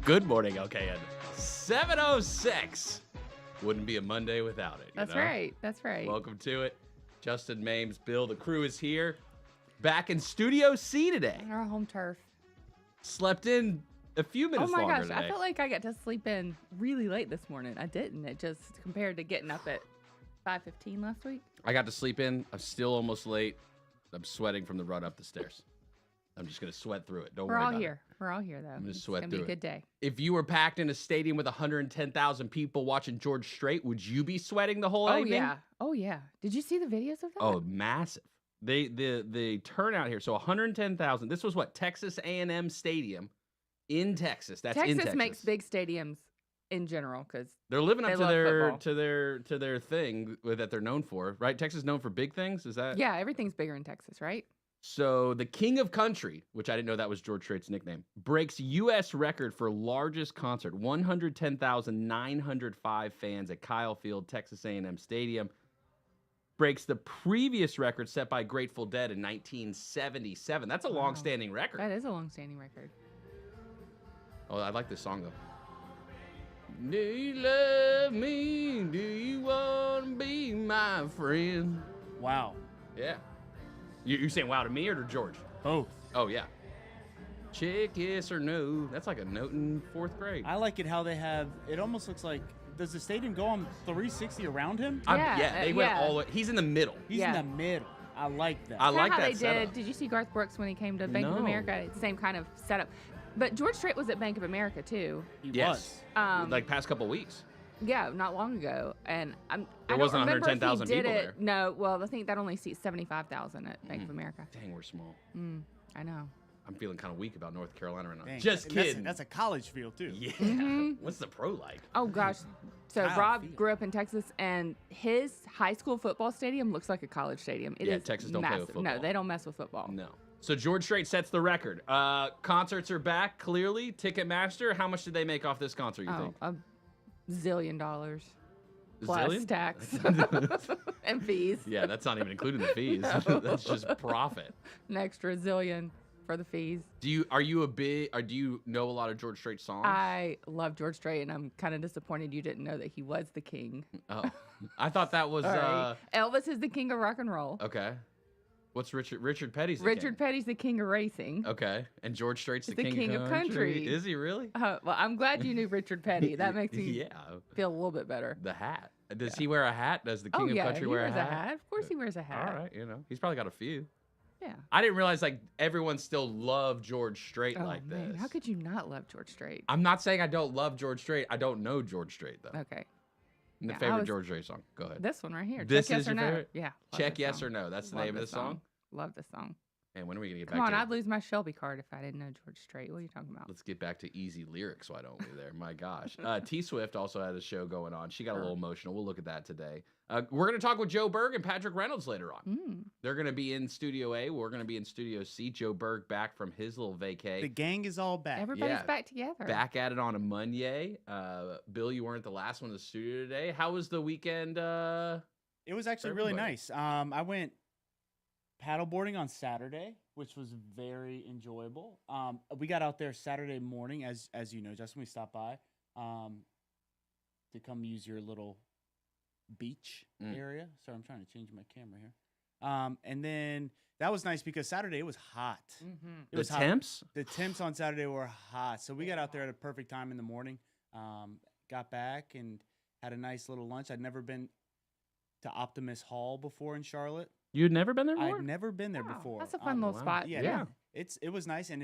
Good morning, LKN. 7:06. Wouldn't be a Monday without it. That's right. That's right. Welcome to it. Justin, Mames, Bill, the crew is here. Back in Studio C today. Our home turf. Slept in a few minutes longer Oh my gosh, today. I felt like I got to sleep in really late this morning. I didn't. It just compared to getting up at 5:15 last week. I got to sleep in. I'm still almost late. I'm sweating from the run up the stairs. I'm just going to sweat through it. Don't We're worry all about here. We're all here, though. I'm gonna It's sweat gonna be through a good it. day. If you were packed in a stadium with 110,000 people watching George Strait, would you be sweating the whole Oh evening? yeah. Oh yeah. Did you see the videos of that? Oh, massive. The turnout here. So 110,000. This was what? Texas A&M Stadium in Texas. That's in Texas. Texas makes big stadiums in general because They're living up they to love their football. to their thing that they're known for, right? Texas is known for big things. Is that? yeah, everything's bigger in Texas, right? So the King of Country, which I didn't know that was George Strait's nickname, breaks U.S. record for largest concert. 110,905 fans at Kyle Field, Texas A&M Stadium. Breaks the previous record set by Grateful Dead in 1977. That's a Wow. long-standing record. That is a long-standing record. Oh, I like this song, though. Do you love me? Do you want to be my friend? Wow. Yeah. You saying wow to me or to George? Both. Oh, yeah. Check yes or no. That's like a note in fourth grade. I like it how they have, it almost looks like, does the stadium go on 360 around him? Yeah, They went yeah. all the way. He's in the middle. He's Yeah. in the middle. I like that. I Is like how that they setup. did. Did you see Garth Brooks when he came to Bank of No. America? It's the same kind of setup. But George Strait was at Bank of America too. He Yes. was. Like past couple weeks. Yeah, not long ago, and I There don't wasn't remember if he 110,000 did people it. there. No, well, I think that only seats 75,000 at Bank of America. Dang, we're small. I know. I'm feeling kind of weak about North Carolina right now. Dang. Just And that's- kidding. That's a college field, too. Yeah. Mm-hmm. What's the pro like? Oh gosh. So Kyle Rob Field. grew up in Texas, and his high school football stadium looks like a college stadium. It is Yeah, Texas don't play with massive. football. No, they don't mess with football. No. So George Strait sets the record. Concerts are back, clearly. Ticketmaster, how much did they make off this concert, you Oh, think? $1 zillion plus Zillion? tax and fees. Yeah, that's not even including the fees. No. That's just profit. An extra zillion for the fees. Do you know a lot of George Strait songs? I love George Strait, and I'm kind of disappointed you didn't know that he was the king. Oh. I thought that was Sorry. Elvis is the king of rock and roll. okay. What's Richard Petty's the Richard king? Petty's the king of racing. Okay. And George Strait's the, He's king of country. Is he really? Well, I'm glad you knew Richard Petty. That makes me Yeah. feel a little bit better. The hat. Does he wear a hat? Does the king Oh of yeah, country he wear wears a hat. Of course, he wears a hat. All right, he's probably got a few. Yeah. I didn't realize like everyone still loved George Strait Oh like man, this. how could you not love George Strait? I'm not saying I don't love George Strait. I don't know George Strait though. Okay, And the yeah, I favorite was- George Strait song. Go ahead. this one right here. This Check yes is or your no. favorite? Yeah. love Check this yes song. or no. That's the Love name of the song. Love this song. And when are we gonna get Come back on, to? I'd lose my Shelby card if I didn't know George Strait. What are you talking about? Let's get back to easy lyrics. Why don't we? There, my gosh. T Swift also had a show going on. She got a little emotional. We'll look at that today. We're gonna talk with Joe Berg and Patrick Reynolds later on. Mm. They're gonna be in Studio A. We're gonna be in Studio C. Joe Berg back from his little vacay. The gang is all back. Everybody's Yeah. back together. Back at it on a Monday. Bill, you weren't the last one in the studio today. How was the weekend? It was actually really Everybody. nice. I went paddleboarding on Saturday, which was very enjoyable. We got out there Saturday morning, as you know, Justin. We stopped by to come use your little beach area. Sorry, I'm trying to change my camera here. And then that was nice because Saturday it was hot. Mm-hmm. It was hot. temps? The temps on Saturday were hot, so we got out there at a perfect time in the morning. Got back and had a nice little lunch. I'd never been to Optimus Hall before in Charlotte. You'd never been there before? I'd never been there Wow, before. that's a fun little wow. spot. Yeah, it was nice, and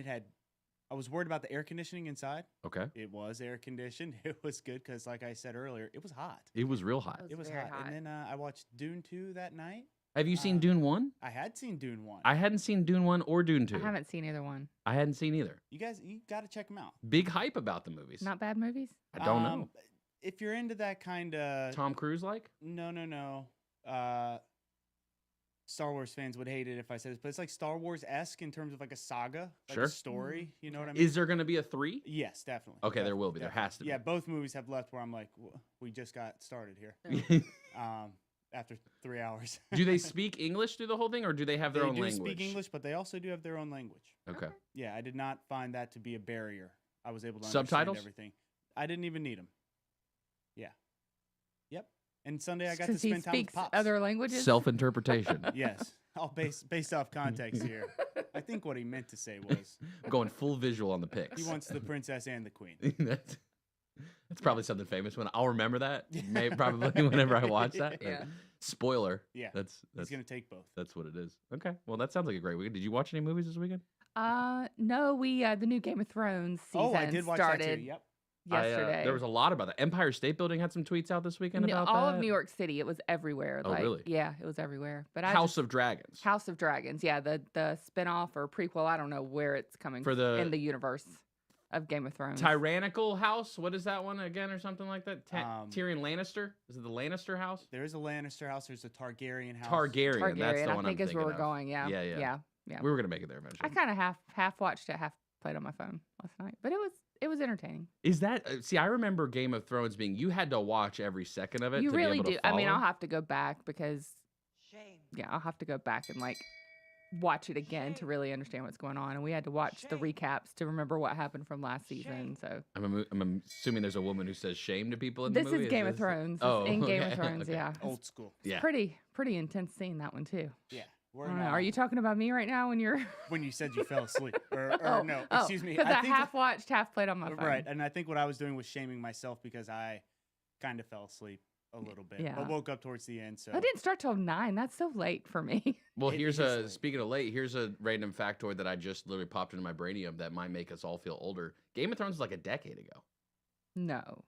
I was worried about the air conditioning inside. Okay. It was air conditioned. It was good because, like I said earlier, it was hot. It was real hot. It was very hot. And then I watched Dune 2 that night. Have you seen Dune 1? I had seen Dune 1. I hadn't seen Dune 1 or Dune 2. I haven't seen either one. I hadn't seen either. You guys, you got to check them out. Big hype about the movies. Not bad movies. I don't know. If you're into that kind of Tom Cruise like? No. Star Wars fans would hate it if I said this, but it's like Star Wars-esque in terms of like a saga, like Sure. a story. You know what I mean? Is there going to be a 3? Yes, definitely. Okay, there will be. Definitely. There has to be. Yeah, both movies have left where I'm like, we just got started here. After 3 hours. Do they speak English through the whole thing, or do they have their They own do language? speak English, but they also do have their own language. Okay. Yeah, I did not find that to be a barrier. I was able to Subtitles? understand everything. I didn't even need them. Yeah. Yep. And Sunday I got to Because he spend time with speaks Pops. other languages. Self-interpretation. Yes. All based off context here. I think what he meant to say was Going full visual on the pics. he wants the princess and the queen. That's probably something famous. When I'll remember that, probably whenever I watch that. Yeah. Spoiler. Yeah. That's He's going to take both. That's what it is. Okay. Well, that sounds like a great weekend. Did you watch any movies this weekend? No, we the new Game of Thrones season Oh, I did watch started that too. Yep. yesterday. There was a lot about that. Empire State Building had some tweets out this weekend about all that. of New York City. It was everywhere. Oh, really? Yeah, it was everywhere. But House of Dragons. House of Dragons. Yeah, the spinoff or prequel. I don't know where it's coming For the- in the universe of Game of Thrones. Tyrannical House. What is that one again, or something like that? Tyrion Lannister. Is it the Lannister house? There is a Lannister house. There's a Targaryen house. Targaryen. That's the I one think I'm is where we're of. going. Yeah. Yeah. Yeah. We were gonna make it there eventually. I kind of half watched it, half played on my phone last night, but it was entertaining. Is that see? I remember Game of Thrones being you had to watch every second of it. You to really be able do. To I mean, follow. I'll have to go back because I'll have to go back and like watch it again to really understand what's going on. And we had to watch the recaps to remember what happened from last season. So I'm assuming there's a woman who says shame to people in this the movie. is Game of Thrones. Oh, in Game okay, of Thrones, okay. yeah. Old school. Yeah. Pretty intense scene, that one too. Yeah. I don't know. Are you talking about me right now when you're when you said you fell asleep? Or no, oh, excuse me. Because I think half watched, half played on my phone. Right, and I think what I was doing was shaming myself because I kind of fell asleep a little bit. Yeah. But woke up towards the end. So I didn't start till 9. That's so late for me. Well, It here's is late. speaking of late, here's a random factoid that I just literally popped into my brainium that might make us all feel older. Game of Thrones is like a decade ago. No.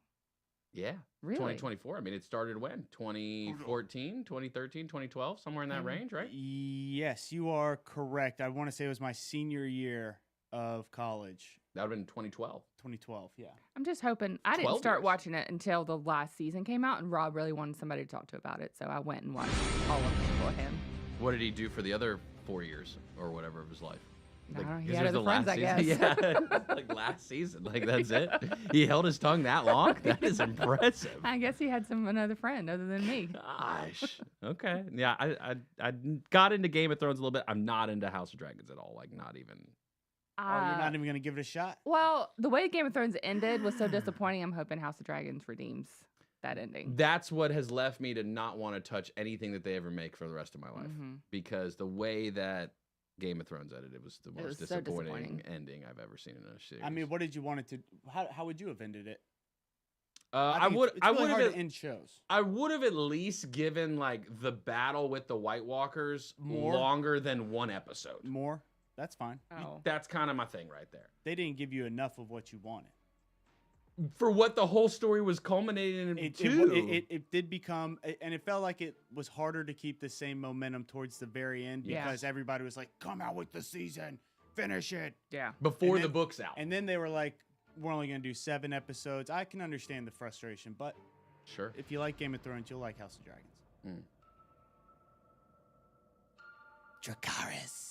Yeah. Really? 2024. I mean, it started when? 2014, 2013, 2012, somewhere in that range, right? Yes, you are correct. I want to say it was my senior year of college. That would have been 2012. 2012, yeah. I'm just hoping. I didn't 12 start years. watching it until the last season came out, and Rob really wanted somebody to talk to about it, so I went and watched all of it for him. What did he do for the other 4 years or whatever of his life? I don't know, he is had there other the friends, last I season? guess. Yeah, like last season. Like that's it. He held his tongue that long. That is impressive. I guess he had another friend other than me. Gosh. Okay. Yeah, I got into Game of Thrones a little bit. I'm not into House of Dragons at all. Like not even. Oh, you're not even going to give it a shot? Well, the way Game of Thrones ended was so disappointing. I'm hoping House of Dragons redeems that ending. That's what has left me to not want to touch anything that they ever make for the rest of my life. Mhm. Because the way that Game of Thrones ended, it was the most was so disappointing disappointing. ending I've ever seen in a series. I mean, what did you want it to? How would you have ended it? I would. It's I really would hard have. to end shows. I would have at least given like the battle with the White Walkers More? longer than one episode. More? That's fine. Oh. That's kind of my thing right there. They didn't give you enough of what you wanted. For what the whole story was culminating into. It did become, and it felt like it was harder to keep the same momentum towards the very end Yeah. because everybody was like, "Come out with the season, finish it." Yeah. Before and the then- book's out. And then they were like, "We're only going to do 7 episodes." I can understand the frustration, but Sure. if you like Game of Thrones, you'll like House of Dragons. Mm. Dracarys.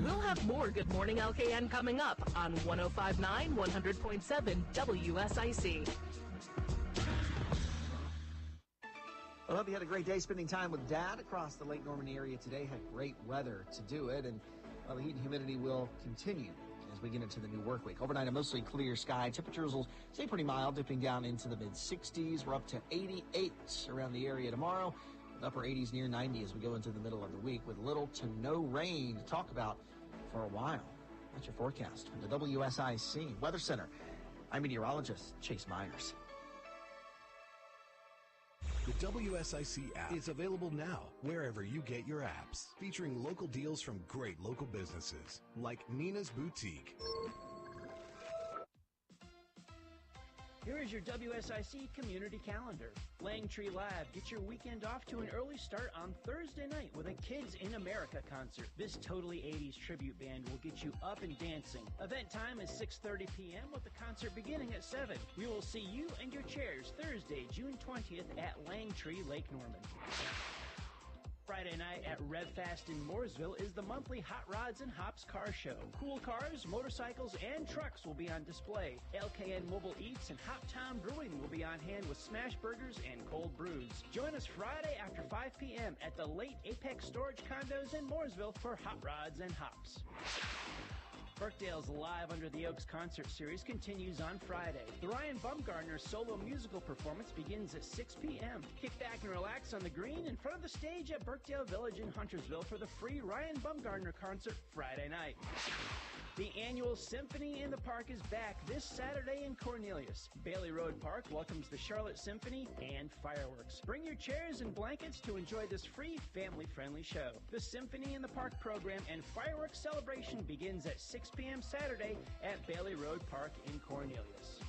We'll have more Good Morning LKN coming up on 105.9, 100.7 WSIC. Well, I hope you had a great day spending time with Dad across the Lake Norman area today. Had great weather to do it, and well, the heat and humidity will continue as we get into the new work week. Overnight, a mostly clear sky. Temperatures will stay pretty mild, dipping down into the mid-60s. We're up to 88 around the area tomorrow. Upper 80s near 90 as we go into the middle of the week with little to no rain to talk about for a while. That's your forecast from the WSIC Weather Center. I'm meteorologist Chase Myers. The WSIC app is available now wherever you get your apps, featuring local deals from great local businesses like Nina's Boutique. Here is your WSIC community calendar. Langtree Lab gets your weekend off to an early start on Thursday night with a Kids in America concert. This totally 80s tribute band will get you up and dancing. Event time is 6:30 p.m. with the concert beginning at 7. We will see you and your chairs Thursday, June 20th at Langtree, Lake Norman. Friday night at RevFast in Mooresville is the monthly Hot Rods and Hops Car Show. Cool cars, motorcycles, and trucks will be on display. LKN Mobile Eats and Hoptown Brewing will be on hand with smash burgers and cold brews. Join us Friday after 5 p.m. at the late Apex Storage Condos in Mooresville for Hot Rods and Hops. Birkdale's Live Under the Oaks concert series continues on Friday. The Ryan Bumgarner solo musical performance begins at 6 p.m. Kick back and relax on the green in front of the stage at Birkdale Village in Huntersville for the free Ryan Bumgarner concert Friday night. The annual Symphony in the Park is back this Saturday in Cornelius. Bailey Road Park welcomes the Charlotte Symphony and fireworks. Bring your chairs and blankets to enjoy this free, family-friendly show. The Symphony in the Park program and fireworks celebration begins at 6 p.m. Saturday at Bailey Road Park in Cornelius.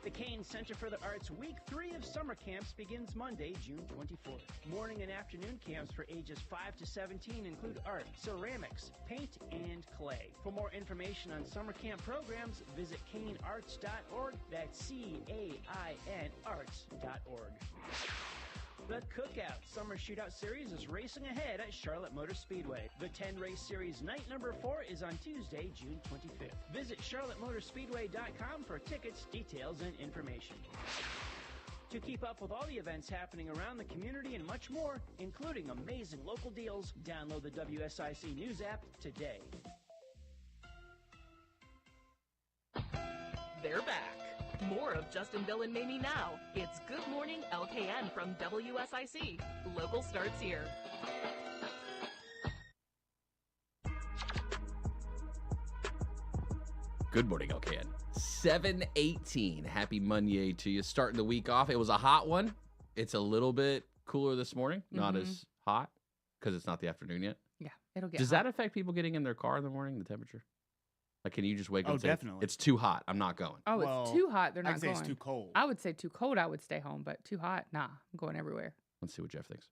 The Kane Center for the Arts Week 3 of summer camps begins Monday, June 24th. Morning and afternoon camps for ages 5 to 17 include art, ceramics, paint, and clay. For more information on summer camp programs, visit canearts.org. That's C-A-I-N arts.org. The Cookout Summer Shootout Series is racing ahead at Charlotte Motor Speedway. The 10-race series night number 4 is on Tuesday, June 25th. Visit charlottemotorspeedway.com for tickets, details, and information. To keep up with all the events happening around the community and much more, including amazing local deals, download the WSIC News app today. They're back. More of Justin, Bill, and Mamie now. It's Good Morning LKN from WSIC. Local starts here. Good morning, LKN. 7:18. Happy Monday to you. Starting the week off. It was a hot one. It's a little bit cooler this morning. Not as hot because it's not the afternoon yet. Yeah, it'll get Does hot. that affect people getting in their car in the morning, the temperature? Like, can you just wake up and say, definitely. it's too hot, I'm not going? Oh, Well, it's too hot. They're not I'd say going. it's too cold. I would say too cold. I would stay home, but too hot, nah. I'm going everywhere. Let's see what Jeff thinks.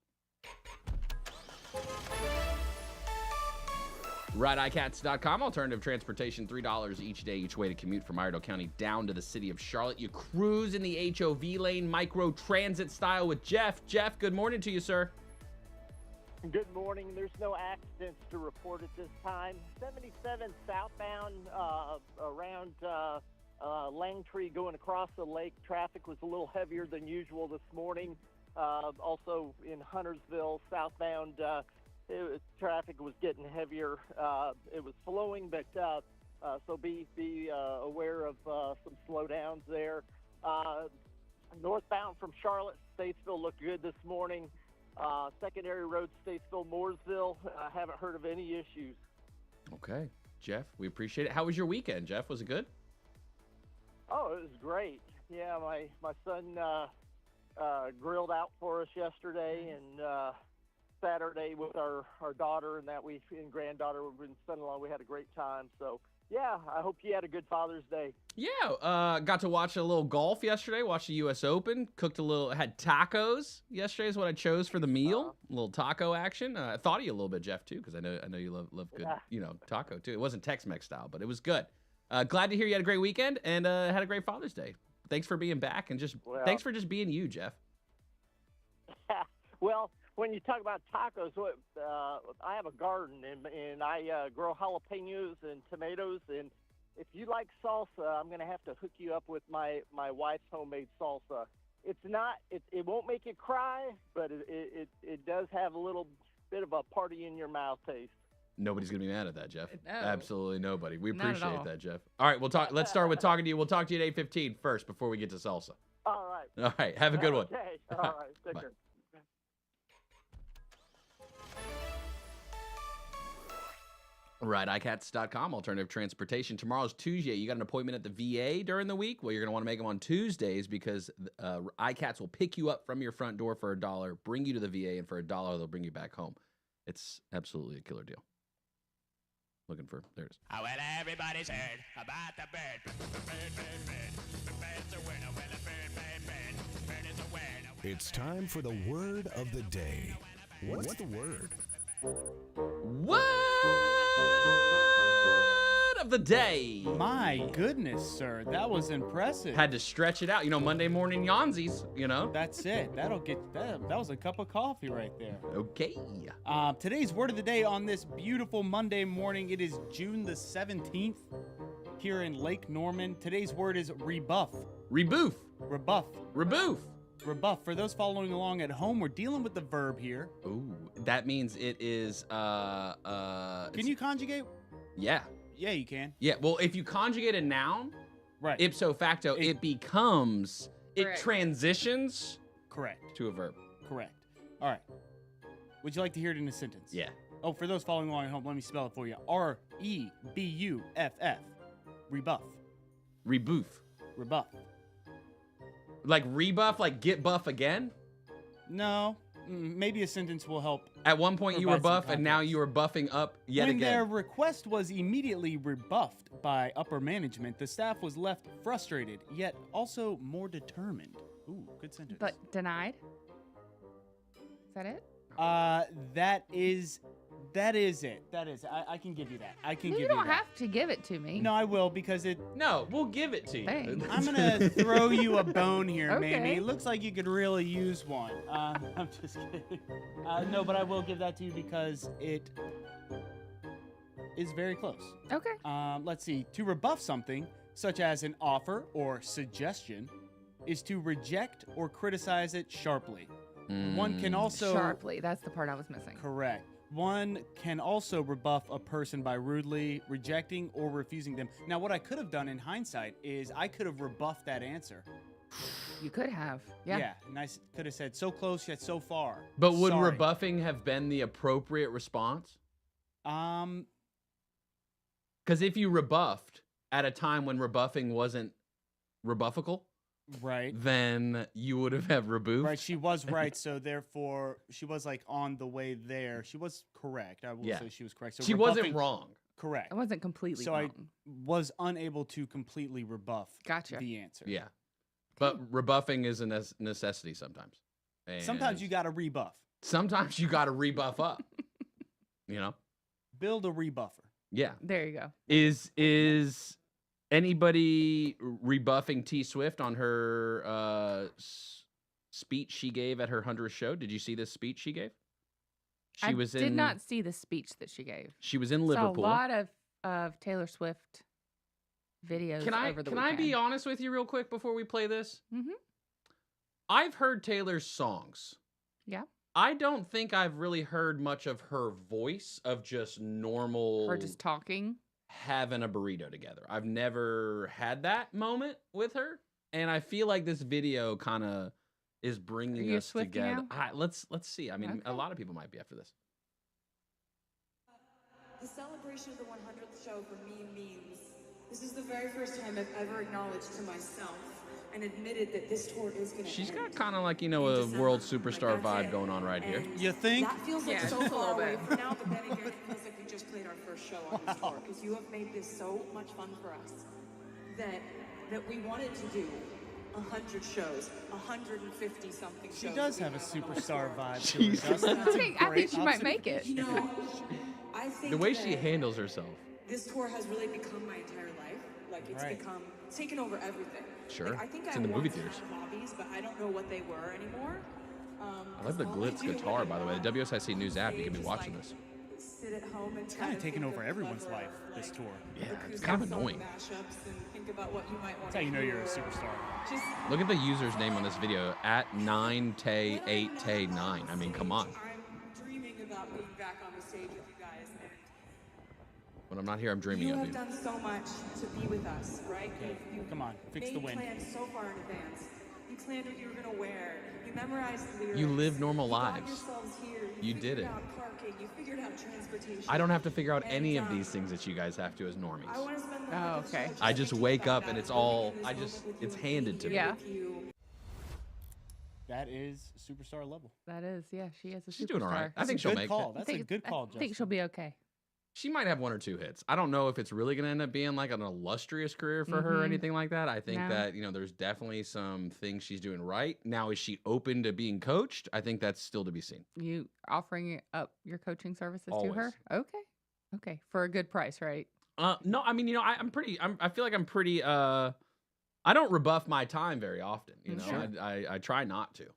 RideICats.com, alternative transportation, $3 each day, each way to commute from Iredell County down to the city of Charlotte. You cruise in the HOV lane, micro transit style with Jeff. Jeff, good morning to you, sir. Good morning. There's no accidents to report at this time. 77 southbound around Langtree going across the lake. Traffic was a little heavier than usual this morning. Also in Huntersville, southbound, traffic was getting heavier. It was flowing, but so be aware of some slowdowns there. Northbound from Charlotte, Statesville looked good this morning. Secondary Road, Statesville, Mooresville. I haven't heard of any issues. Okay, Jeff, we appreciate it. How was your weekend, Jeff? Was it good? Oh, it was great. Yeah, my son grilled out for us yesterday, and Saturday with our daughter and granddaughter and son-in-law. We had a great time. So, yeah, I hope you had a good Father's Day. Yeah, got to watch a little golf yesterday, watched the U.S. Open, had tacos yesterday is what I chose for the meal, a little taco action. I thought of you a little bit, Jeff, too, because I know you love good, taco, too. It wasn't Tex-Mex style, but it was good. Glad to hear you had a great weekend and had a great Father's Day. Thanks for being back and thanks for just being you, Jeff. Well, when you talk about tacos, I have a garden and I grow jalapenos and tomatoes. And if you like salsa, I'm going to have to hook you up with my wife's homemade salsa. It won't make you cry, but it does have a little bit of a party in your mouth taste. Nobody's going to be mad at that, Jeff. No. Absolutely nobody. We Not at appreciate all. that, Jeff. All right, let's start with talking to you. We'll talk to you at 8:15 first before we get to salsa. All right. All right, have a good one. Okay. All right. Take Bye. care. RideICats.com, alternative transportation. Tomorrow's Tuesday. You got an appointment at the VA during the week? Well, you're going to want to make them on Tuesdays because iCats will pick you up from your front door for $1, bring you to the VA, and for $1, they'll bring you back home. It's absolutely a killer deal. There it is. Oh, well, everybody's heard about the bird. The bird. The bird's a winner. Well, the bird is a winner. It's time for the word of the day. What's the word? Word of the day. My goodness, sir. That was impressive. Had to stretch it out. Monday morning yonzies, That's it. That'll get that. That was a cup of coffee right there. Okay. Today's word of the day on this beautiful Monday morning. It is June the 17th here in Lake Norman. Today's word is rebuff. Reboof. Rebuff. Reboof. Rebuff. For those following along at home, we're dealing with the verb here. Ooh, that means it is Can you conjugate? Yeah. Yeah, you can. Yeah, well, if you conjugate a noun, Right. ipso facto, it becomes, Correct. it transitions Correct. to a verb. Correct. All right. Would you like to hear it in a sentence? Yeah. Oh, for those following along at home, let me spell it for you. R-E-B-U-F-F. Rebuff. Rebuff. Rebuff. Like rebuff, like get buff again? No. Maybe a sentence will help. At one point you were provide some buff and now context. you are buffing up yet When their again. request was immediately rebuffed by upper management, the staff was left frustrated, yet also more determined. Ooh, good sentence. But denied? Is that it? That is it. That is it. I can give you that. I can give You you don't that. have to give it to me. No, I will because it. No, we'll give it to you. Thanks. I'm gonna throw you a bone here, Okay. Mamie. It looks like you could really use one. I'm just kidding. No, but I will give that to you because it is very close. Okay. Let's see. To rebuff something, such as an offer or suggestion, is to reject or criticize it sharply. One can also Sharply. That's the part I was missing. correct. One can also rebuff a person by rudely rejecting or refusing them. Now, what I could have done in hindsight is I could have rebuffed that answer. You could have. Yeah. And I could have said, so close yet so far. But would Sorry. rebuffing have been the appropriate response? Um, Because if you rebuffed at a time when rebuffing wasn't rebuffical, right. then you would have rebuffed. Right, she was right, so therefore she was like on the way there. She was correct. I will Yeah. say she was correct. So She wasn't rebuffing- wrong. Correct. I wasn't completely So wrong. I was unable to completely rebuff Gotcha. the answer. Yeah. But rebuffing is a necessity sometimes. Sometimes And you got to rebuff. sometimes you got to rebuff up. You know? Build a rebuffer. Yeah. There you go. Is anybody rebuffing T Swift on her speech she gave at her 100th show? Did you see this speech she gave? I did not see the speech that she gave. She was in Saw Liverpool. a lot of Taylor Swift videos over the Can weekend. I be honest with you real quick before we play this? Mm-hmm. I've heard Taylor's songs. Yeah. I don't think I've really heard much of her voice of just normal Or just talking. having a burrito together. I've never had that moment with her, and I feel like this video kind of is bringing you a us Swiftie together. now? Let's see. I mean, Okay. a lot of people might be after this. The celebration of the 100th show for me means this is the very first time I've ever acknowledged to myself and admitted that this tour is going to She's end. got kind of like, a December. world superstar Like, that's vibe it. going on right here. And You think? That feels like Yeah, so just a far little away bit. from now, but then again, it feels like we just played our first show on this tour because you have made this so much fun for us that we wanted to do 100 shows, 150 something shows. She does that have a we have on our superstar tour. vibe to her, Justin. That's a I think great she might make it. You know, I think The way she that handles herself. this tour has really become my entire life. Like it's Right. it's taken over everything. Sure. Like, I think It's I in the movie once theaters. had hobbies, but I don't know what they were anymore. I love the glitz guitar, by the way. The WSIC News app, you can be watching this. Sit at home and It's kind of taken over everyone's life, this tour. Yeah, it's kind of annoying. Mashups and think about what you might want That's how you know you're a superstar. Just Look at the user's name on this video, at 9tay8tay9. I mean, come on. I'm dreaming about being back on the stage with you guys. And When I'm not here, I'm dreaming you of have you. done so much to be with us, right? You Come on, fix made the wind. plans so far in advance. You planned what you were gonna wear. You memorized the lyrics. You live normal You got lives. yourselves here. You figured did it. out parking. You figured out transportation. I don't have to figure out And, any of these things that you guys have to as I normies. want to spend the Oh, whole okay. show I just thinking wake about up and that, it's all, living in this moment with it's you, handed to being me. Yeah. with you. That is superstar level. That is, yeah, she is a She's doing all right. superstar. I think That's a she'll good make call. it. That's a good call, I think she'll Justin. be okay. She might have one or two hits. I don't know if it's really going to end up being like an illustrious career for her or Mhm. anything like that. I think No. that, there's definitely some things she's doing right. Now, is she open to being coached? I think that's still to be seen. You offering up your coaching services to Always. her? Okay. Okay. For a good price, right? No, I mean, I feel like I'm pretty, I don't rebuff my time very often. Sure. I try not to.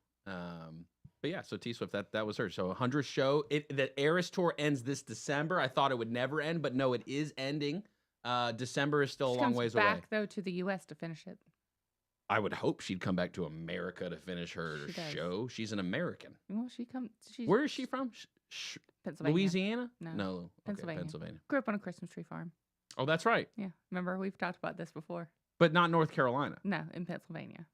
But yeah, so T Swift, that was her. So 100th show. The Eras tour ends this December. I thought it would never end, but no, it is ending. December is still She a long comes ways back away. though to the U.S. to finish it. I would hope she'd come back to America to finish her She does. show. She's an American. Well, she's Where is she from? Pennsylvania. Louisiana? No. No. Okay, Pennsylvania. Pennsylvania. Grew up on a Christmas tree farm. Oh, that's right. Yeah. Remember, we've talked about this before. But not North Carolina. No, in Pennsylvania.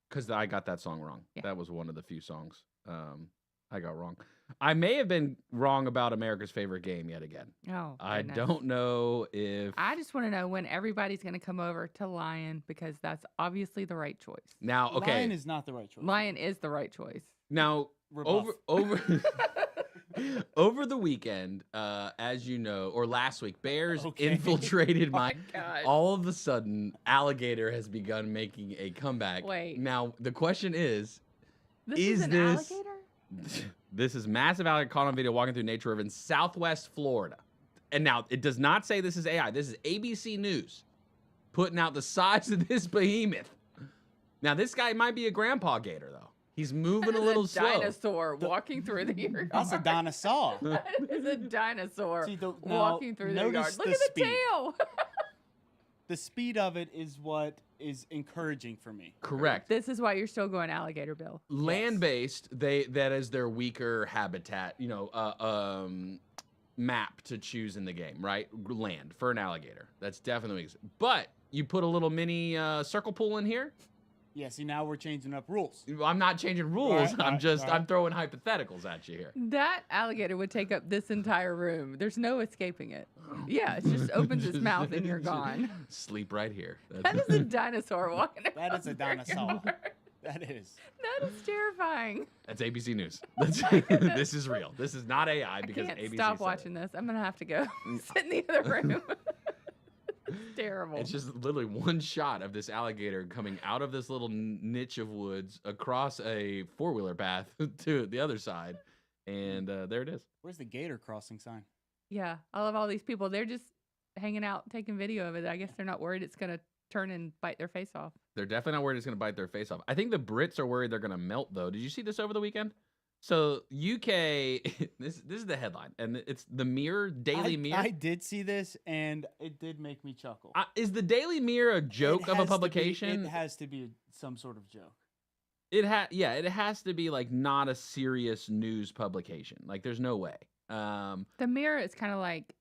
Because I got that song wrong. Yeah. That was one of the few songs I got wrong. I may have been wrong about America's favorite game yet again. Oh, I goodness. don't know if... I just want to know when everybody's going to come over to Lion, because that's obviously the right choice. Now, okay. Lion is not the right choice. Lion is the right choice. Now, Rebuff. over over the weekend, as you know, or last week, bears infiltrated my. gosh. All of a sudden, alligator has begun making a comeback. Wait. Now the question is, This is an alligator? This is massive alligator caught on video walking through nature reserve in Southwest Florida, and now it does not say this is AI. This is ABC News putting out the size of this behemoth. Now this guy might be a grandpa gator though. He's moving a little slow. Dinosaur walking through the yard. That's a dinosaur. That is a dinosaur See, now, walking through the yard. notice Look the at the speed. tail. The speed of it is what is encouraging for me. Correct. This is why you're still going alligator, Bill. Land-based, that is their weaker habitat, map to choose in the game, right? Land for an alligator. That's definitely. But you put a little mini circle pool in here. Yeah, see, now we're changing up rules. I'm not changing rules. Right, I'm throwing hypotheticals at you here. That alligator would take up this entire room. There's no escaping it. Yeah, it just opens its mouth and you're gone. Sleep right here. That is a dinosaur walking around. That is a dinosaur. That is. That is terrifying. That's ABC News. This is real. This is not AI because I can't ABC stop said watching it. this. I'm going to have to go sit in the other room. It's terrible. It's just literally one shot of this alligator coming out of this little niche of woods across a four-wheeler path to the other side, and there it is. Where's the gator crossing sign? Yeah, I love all these people. They're just hanging out, taking video of it. I guess they're not worried it's going to turn and bite their face off. They're definitely not worried it's going to bite their face off. I think the Brits are worried they're going to melt, though. Did you see this over the weekend? So UK, this is the headline, and it's the Mirror, Daily Mirror. I did see this, and it did make me chuckle. Is the Daily Mirror a joke of a publication? It has to be some sort of joke. It has to be like not a serious news publication. Like there's no way. The Mirror is kind of like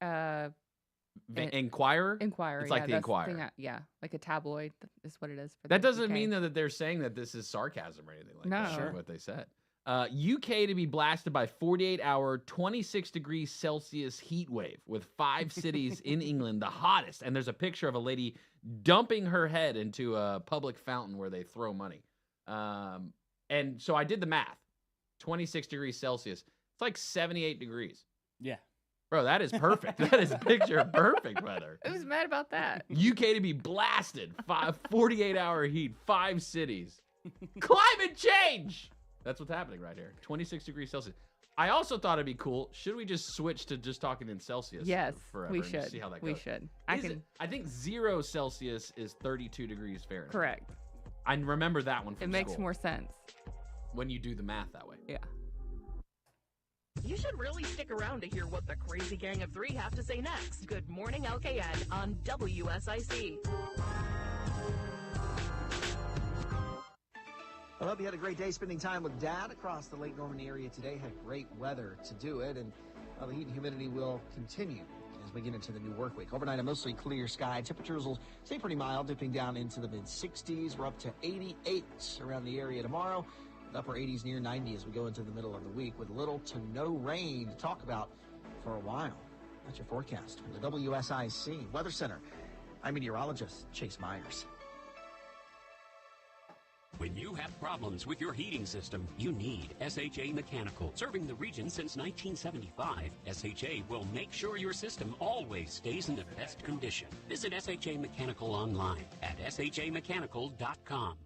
Inquirer. Inquirer. It's like the that's Inquirer. thing like a tabloid is what it is. For That the doesn't UK. mean that they're saying that this is sarcasm or anything like that. No. Sure. What they said. UK to be blasted by 48-hour, 26 degrees Celsius heat wave with 5 cities in England, the hottest. And there's a picture of a lady dumping her head into a public fountain where they throw money. And so I did the math. 26 degrees Celsius. It's like 78 degrees. Yeah. Bro, that is perfect. That is picture perfect weather. Who's mad about that? UK to be blasted. 48-hour heat, 5 cities. Climate change. That's what's happening right here. 26 degrees Celsius. I also thought it'd be cool. Should we just switch to just talking in Celsius? Yes, forever we and just should. see how that We goes? should. I think 0 Celsius is 32 degrees Fahrenheit. Correct. I remember that one from It makes school. more sense. When you do the math that way. Yeah. You should really stick around to hear what the crazy gang of 3 have to say next. Good morning, LKN on WSIC. I hope you had a great day spending time with Dad across the Lake Norman area today. Had great weather to do it, and the heat and humidity will continue as we get into the new work week. Overnight, a mostly clear sky. Temperatures will stay pretty mild, dipping down into the mid-60s. We're up to 88 around the area tomorrow. The upper 80s near 90 as we go into the middle of the week with little to no rain to talk about for a while. That's your forecast from the WSIC Weather Center. I'm meteorologist Chase Myers. When you have problems with your heating system, you need SHA Mechanical. Serving the region since 1975, SHA will make sure your system always stays in the best condition. Visit SHA Mechanical online at shamechanical.com.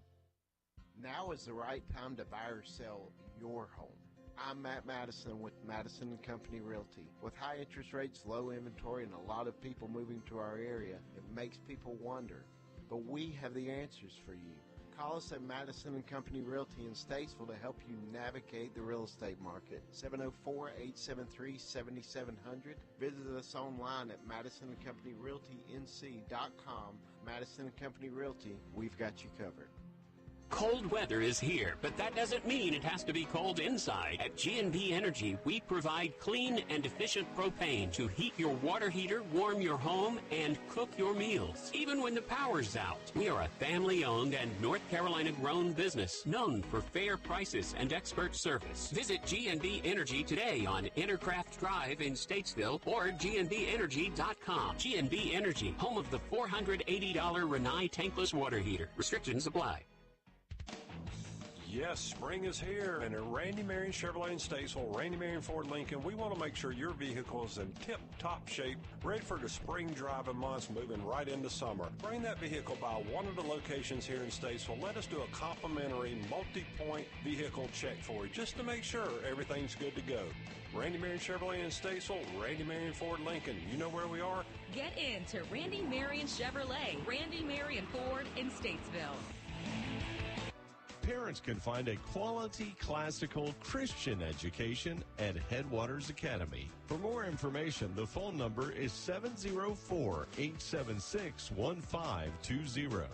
Now is the right time to buy or sell your home. I'm Matt Madison with Madison & Company Realty. With high interest rates, low inventory, and a lot of people moving to our area, it makes people wonder. But we have the answers for you. Call us at Madison & Company Realty in Statesville to help you navigate the real estate market. 704-873-7700. Visit us online at madisonandcompanyrealtync.com. Madison & Company Realty, we've got you covered. Cold weather is here, but that doesn't mean it has to be cold inside. At G&B Energy, we provide clean and efficient propane to heat your water heater, warm your home, and cook your meals, even when the power's out. We are a family-owned and North Carolina-grown business known for fair prices and expert service. Visit G&B Energy today on Intercraft Drive in Statesville or gnbenergy.com. G&B Energy, home of the $480 Rinnai tankless water heater. Restrictions apply. Yes, spring is here, and at Randy Marion Chevrolet in Statesville, Randy Marion Ford Lincoln, we want to make sure your vehicle is in tip-top shape, ready for the spring driving months, moving right into summer. Bring that vehicle by one of the locations here in Statesville. Let us do a complimentary multi-point vehicle check for you, just to make sure everything's good to go. Randy Marion Chevrolet in Statesville, Randy Marion Ford Lincoln. You know where we are? Get in to Randy Marion Chevrolet, Randy Marion Ford in Statesville. Parents can find a quality classical Christian education at Headwaters Academy. For more information, the phone number is 704-876-1520.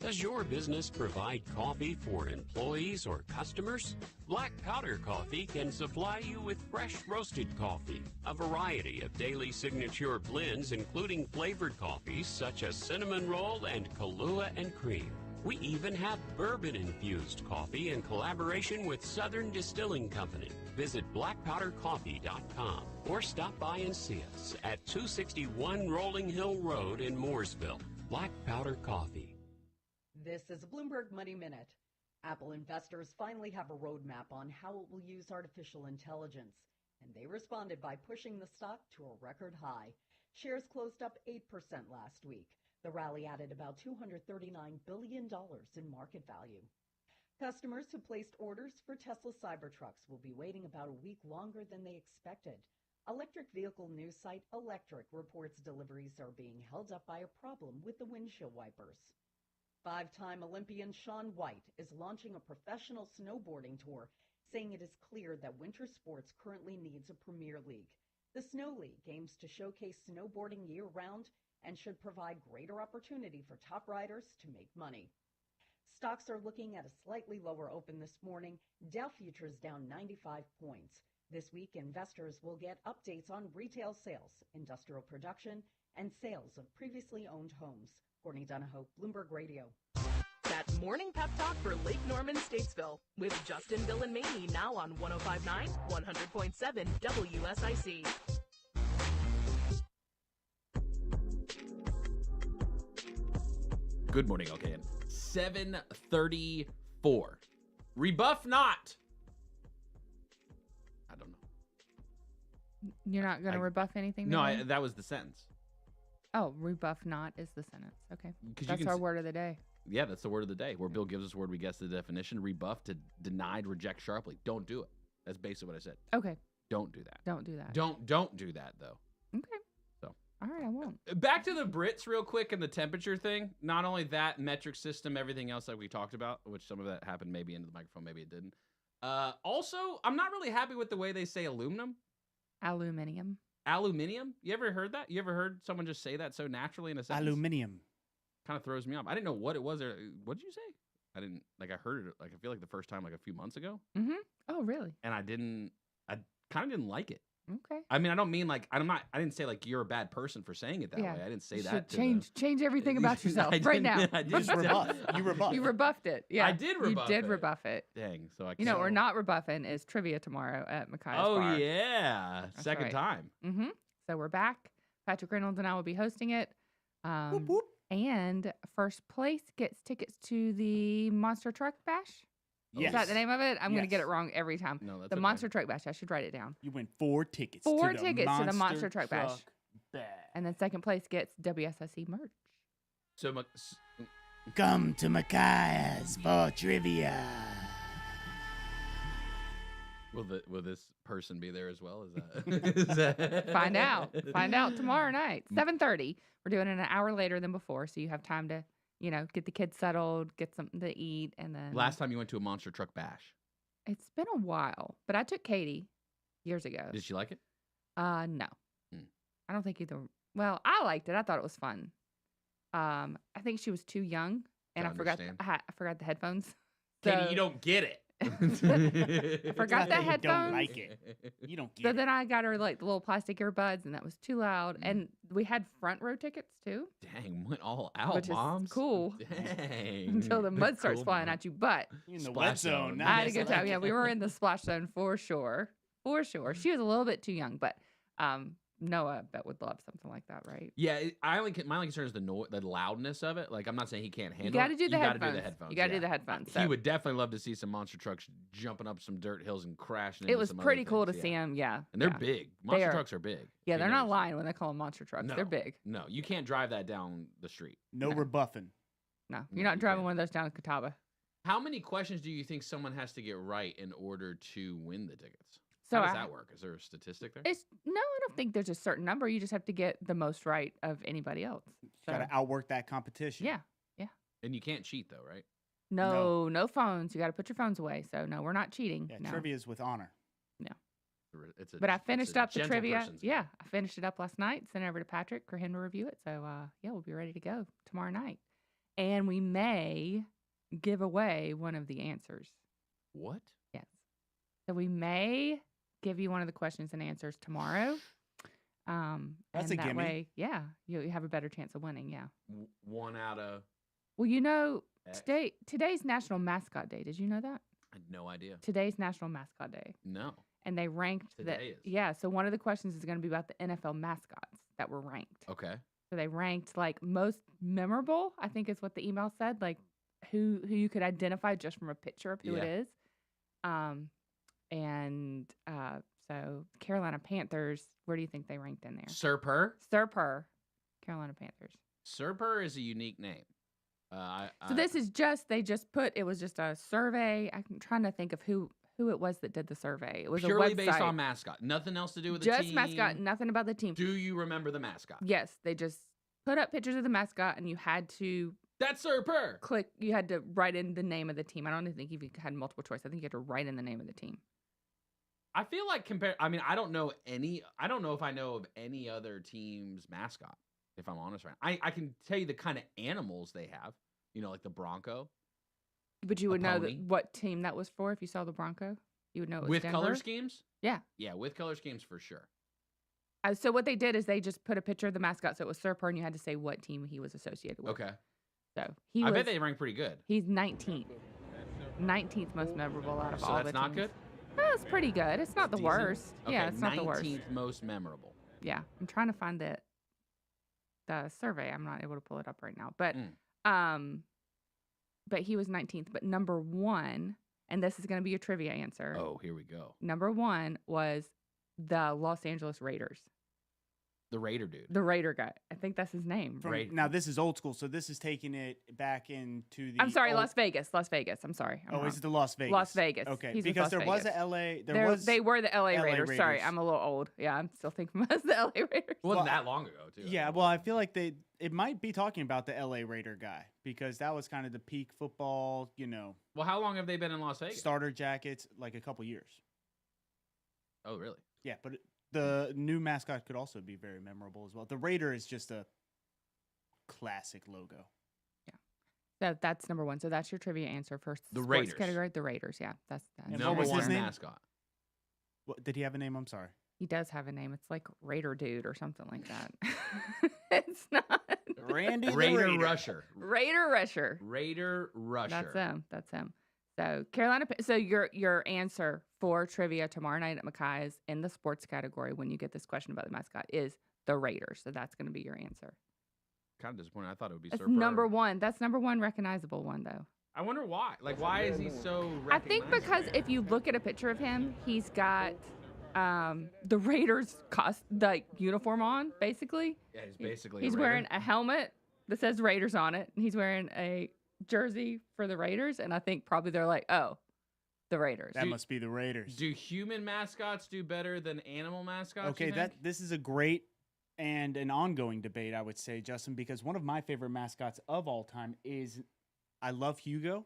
Does your business provide coffee for employees or customers? Black Powder Coffee can supply you with fresh roasted coffee, a variety of daily signature blends including flavored coffees such as cinnamon roll and Kahlua and cream. We even have bourbon-infused coffee in collaboration with Southern Distilling Company. Visit blackpowdercoffee.com or stop by and see us at 261 Rolling Hill Road in Mooresville. Black Powder Coffee. This is a Bloomberg Money Minute. Apple investors finally have a roadmap on how it will use artificial intelligence, and they responded by pushing the stock to a record high. Shares closed up 8% last week. The rally added about $239 billion in market value. Customers who placed orders for Tesla Cybertrucks will be waiting about a week longer than they expected. Electric vehicle news site Electric reports deliveries are being held up by a problem with the windshield wipers. Five-time Olympian Shaun White is launching a professional snowboarding tour, saying it is clear that winter sports currently needs a Premier League. The Snow League aims to showcase snowboarding year-round and should provide greater opportunity for top riders to make money. Stocks are looking at a slightly lower open this morning. Dow futures down 95 points. This week, investors will get updates on retail sales, industrial production, and sales of previously owned homes. Courtney Donahoe, Bloomberg Radio. That morning pep talk for Lake Norman, Statesville, with Justin, Bill, and Mamie now on 105.9, 100.7 WSIC. Good morning, okay. 7:34. Rebuff not. I don't know. You're not going to rebuff anything? No, that was the sentence. Oh, rebuff not is the sentence. Okay. 'Cause That's our word of the day. Yeah, that's the word of the day. Where Bill gives us a word, we guess the definition. Rebuff, to denied, reject sharply. Don't do it. That's basically what I said. Okay. Don't do that. Don't do that. Don't do that, though. Okay. So. All right, I won't. Back to the Brits real quick and the temperature thing. Not only that, metric system, everything else that we talked about, which some of that happened maybe into the microphone, maybe it didn't. Also, I'm not really happy with the way they say aluminum. Aluminium. Aluminium? You ever heard that? You ever heard someone just say that so naturally in a sentence? Aluminium. Kind of throws me off. I didn't know what it was. What did you say? I didn't, I heard it, I feel like the first time, a few months ago. Mm-hmm. Oh, really? And I kind of didn't like it. Okay. I mean, I don't mean I didn't say you're a bad person for saying it that way. I didn't say that. Change everything about yourself right now. I just You rebuffed. You rebuffed it. Yeah. I did rebuff You did rebuff it. Dang. So we're not rebuffing is trivia tomorrow at Mackay's Oh, Bar. yeah. That's Second right. time. Mm-hmm. So we're back. Patrick Reynolds and I will be hosting it. Whoop, whoop. And first place gets tickets to the Monster Truck Bash. Yes. Is that the name of it? I'm going to Yes. get it wrong every time. No, that's the okay. Monster Truck Bash. I should write it down. You win 4 tickets. Four to tickets to the Monster Truck Bash. Bash. And then second place gets WSIC merch. So, Come to Mackay's for trivia. will this person be there as well? Is that Find out. Find out tomorrow night. 7:30. We're doing it an hour later than before, so you have time to, get the kids settled, get something to eat, and then. Last time you went to a Monster Truck Bash? It's been a while, but I took Katie years ago. Did she like it? No. I don't think either. Well, I liked it. I thought it was fun. I think she was too young, and I forgot the headphones. Katie, So- you don't get it. I forgot the You headphones. don't like it. You don't get So it. then I got her like the little plastic earbuds, and that was too loud. And we had front row tickets too, Dang, went all out, which moms. is cool. Dang. Until the mud starts Cool, flying Mom. at you. But You in the Splash wet zone. zone. I had a Nice. good time. Yeah, we were in the splash zone for sure. For sure. She was a little bit too young, but Noah, I bet, would love something like that, right? Yeah, my only concern is the loudness of it. Like, I'm not saying he can't handle You got to it. do the gotta headphones. do the headphones. You got to yeah. do the headphones. He So would definitely love to see some monster trucks jumping up some dirt hills and crashing. it into was some pretty other cool to things, see him. Yeah. And they're yeah. big. They Monster are. trucks are big. Yeah, If they're you not notice. lying when they call them monster trucks. No. They're big. No, you can't drive that down the street. No No. rebuffing. No, No, you're not you driving can't. one of those down to Catawba. How many questions do you think someone has to get right in order to win the tickets? So How does I- that work? Is there a statistic there? It's no, I don't think there's a certain number. You just have to get the most right of anybody else. So, Got to outwork that competition. yeah. And you can't cheat though, right? No phones. You got to put your phones away. So no, we're not cheating. Yeah, no. trivia is with honor. It's a, But I it's finished a up the gentle trivia. person's game. Yeah, I finished it up last night. Sent it over to Patrick for him to review it. So yeah, we'll be ready to go tomorrow night. And we may give away one of the answers. What? Yes. So we may give you one of the questions and answers tomorrow. That's and a that gimme. way, yeah, you have a better chance of winning. Yeah. One out of. Well, you know, X. today's National Mascot Day. Did you know that? I had no idea. Today's National Mascot Day. No. And they ranked Today is. Yeah, so one of the questions is going to be about the NFL mascots that were ranked. Okay. So they ranked like most memorable, I think is what the email said, like who you could identify just from a picture of who Yeah. it is. So Carolina Panthers, where do you think they ranked in there? Sir Purr. Sir Purr, Carolina Panthers. Sir Purr is a unique name. So this is they just put, it was just a survey. I'm trying to think of who it was that did the survey. It was purely a website. based on mascot. Nothing else to do with the Just team. mascot, nothing about the team. Do you remember the mascot? Yes, they just put up pictures of the mascot, and you had to That's Sir Purr. click. You had to write in the name of the team. I don't think you had multiple choice. I think you had to write in the name of the team. I feel like I mean, I don't know if I know of any other team's mascot, if I'm honest right now. I can tell you the kind of animals they have, like the Bronco. But you would know pony. what team that was for if you saw the Bronco. You would know it was With Denver. color schemes? Yeah. Yeah, with color schemes for sure. So what they did is they just put a picture of the mascot, so it was Sir Purr, and you had to say what team he was associated with. Okay. So I bet they ranked pretty good. He's 19th. 19th most memorable out of So all that's the not teams. good? Well, it's pretty good. It's not the Decent? worst. Okay, Yeah, it's not the worst. 19th most memorable. Yeah, I'm trying to find the survey. I'm not able to pull it up right now. But but he was 19th. But number one, and this is going to be your trivia answer. Oh, here we go. Number one was the Los Angeles Raiders. The Raider dude. The Raider guy. I think that's his name. Now this is old school, so this is taking it back into the. I'm sorry, old- Las Vegas. Las Vegas. I'm sorry. I'm Oh, wrong. is it the Las Vegas? Las Vegas. Okay, He's with because Las there was Vegas. a LA. They were the LA, LA Raiders. Sorry, Raiders. I'm a little old. Yeah, I'm still thinking as the LA Raiders. It wasn't that long ago, too. Yeah, well, I feel like it might be talking about the LA Raider guy because that was kind of the peak football, Well, how long have they been in Las Vegas? starter jackets, like a couple years. Oh, really? Yeah, but the new mascot could also be very memorable as well. The Raider is just a classic logo. So that's number one. So that's your trivia answer for The sports Raiders. category. The Raiders. Yeah, that's And Number what was one his name? mascot. What, did he have a name? I'm sorry. He does have a name. It's like Raider Dude or something like that. It's not. Randy the Raider Raider. Rusher. Raider Rusher. Raider Rusher. That's him. So Carolina. So your answer for trivia tomorrow night at Mackay is in the sports category. When you get this question about the mascot, is the Raiders. So that's going to be your answer. Kind of disappointed. I thought it would be That's Sir Purr. number one. That's number one recognizable one though. I wonder why. Like, why is he so I think recognizable? because if you look at a picture of him, he's got the Raiders uniform on, basically. Yeah, he's basically He's a Raider. wearing a helmet that says Raiders on it, and he's wearing a jersey for the Raiders, and I think probably they're like, oh, the Raiders. That must be the Raiders. Do human mascots do better than animal mascots? Okay, you think? this is a great and an ongoing debate, I would say, Justin, because one of my favorite mascots of all time is I love Hugo.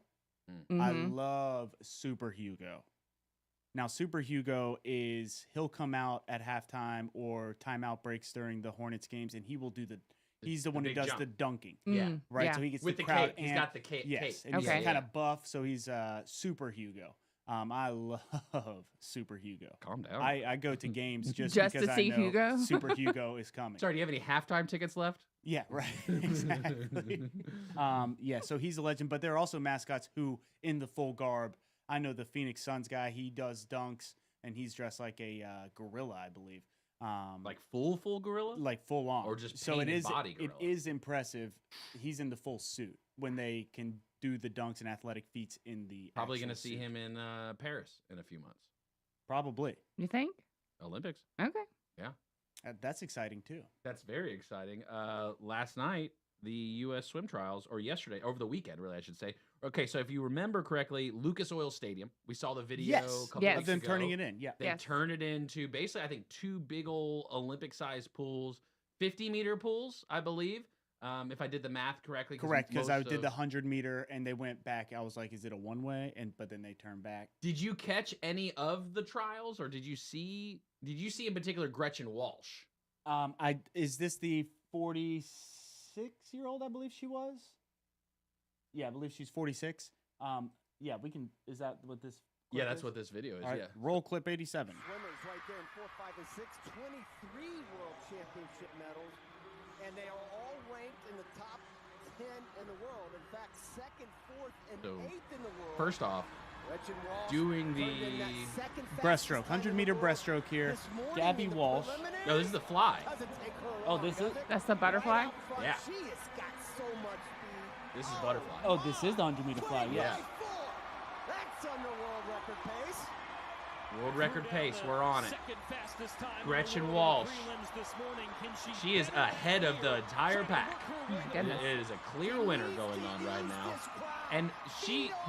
I Mhm. love Super Hugo. Now, Super Hugo he'll come out at halftime or timeout breaks during the Hornets games, and he will do He's the one who big does jump. the dunking. Yeah. Right. Yeah. So he gets With the the crowd. cape. He's amped. got the cape. Yes. And Okay. he's kind of buff, so he's Super Hugo. I love Super Hugo. Calm down. I go to games just Just because to see I know Hugo? Super Hugo is coming. Sorry, do you have any halftime tickets left? Yeah, right. Exactly. Yeah, so he's a legend, but there are also mascots who, in the full garb, I know the Phoenix Suns guy, he does dunks, and he's dressed like a gorilla, I believe. Like full gorilla? Like full on. Or just so it painted is body it gorilla? is impressive. He's in the full suit when they can do the dunks and athletic feats in the Probably going to see him in Paris in a few months. Probably. You think? Olympics. Okay. Yeah. That's exciting too. That's very exciting. Last night, the U.S. swim trials, or yesterday, over the weekend, really, I should say. Okay, so if you remember correctly, Lucas Oil Stadium, we saw the video a couple Of weeks them ago. turning it in. Yeah. They turned it into basically, I think, 2 big old Olympic-sized pools, 50-meter pools, I believe, if I did the math correctly. Correct, because I did the of- 100-meter, and they went back. I was like, is it a one-way? But then they turned back. Did you catch any of the trials, or did you see in particular Gretchen Walsh? Is this the 46-year-old? I believe she was. Yeah, I believe she's 46. Yeah, we can. Is that what this? Yeah, clip that's is? what this video is. All right, Yeah. roll clip 87. Swimmers right there in 4, 5, and 6, 23 world championship medals, and they are all ranked in the top 10 in the world. In fact, second, fourth, and So, eighth in the world. First off, Gretchen Walsh doing turned in the that second Breaststroke, fastest time in the 100-meter world. breaststroke here. This morning Gabby in the Walsh. preliminary, No, this is the fly. doesn't take her Oh, long, this does is? it? That's the butterfly? Right out front, Yeah. She has got so much speed. This is butterfly. Oh, this is the 100-meter fly. Yeah. 29.4. That's under world record pace. World record pace. We're on it. Gretchen Walsh. She is ahead of the entire pack. It is a clear winner going on right now. And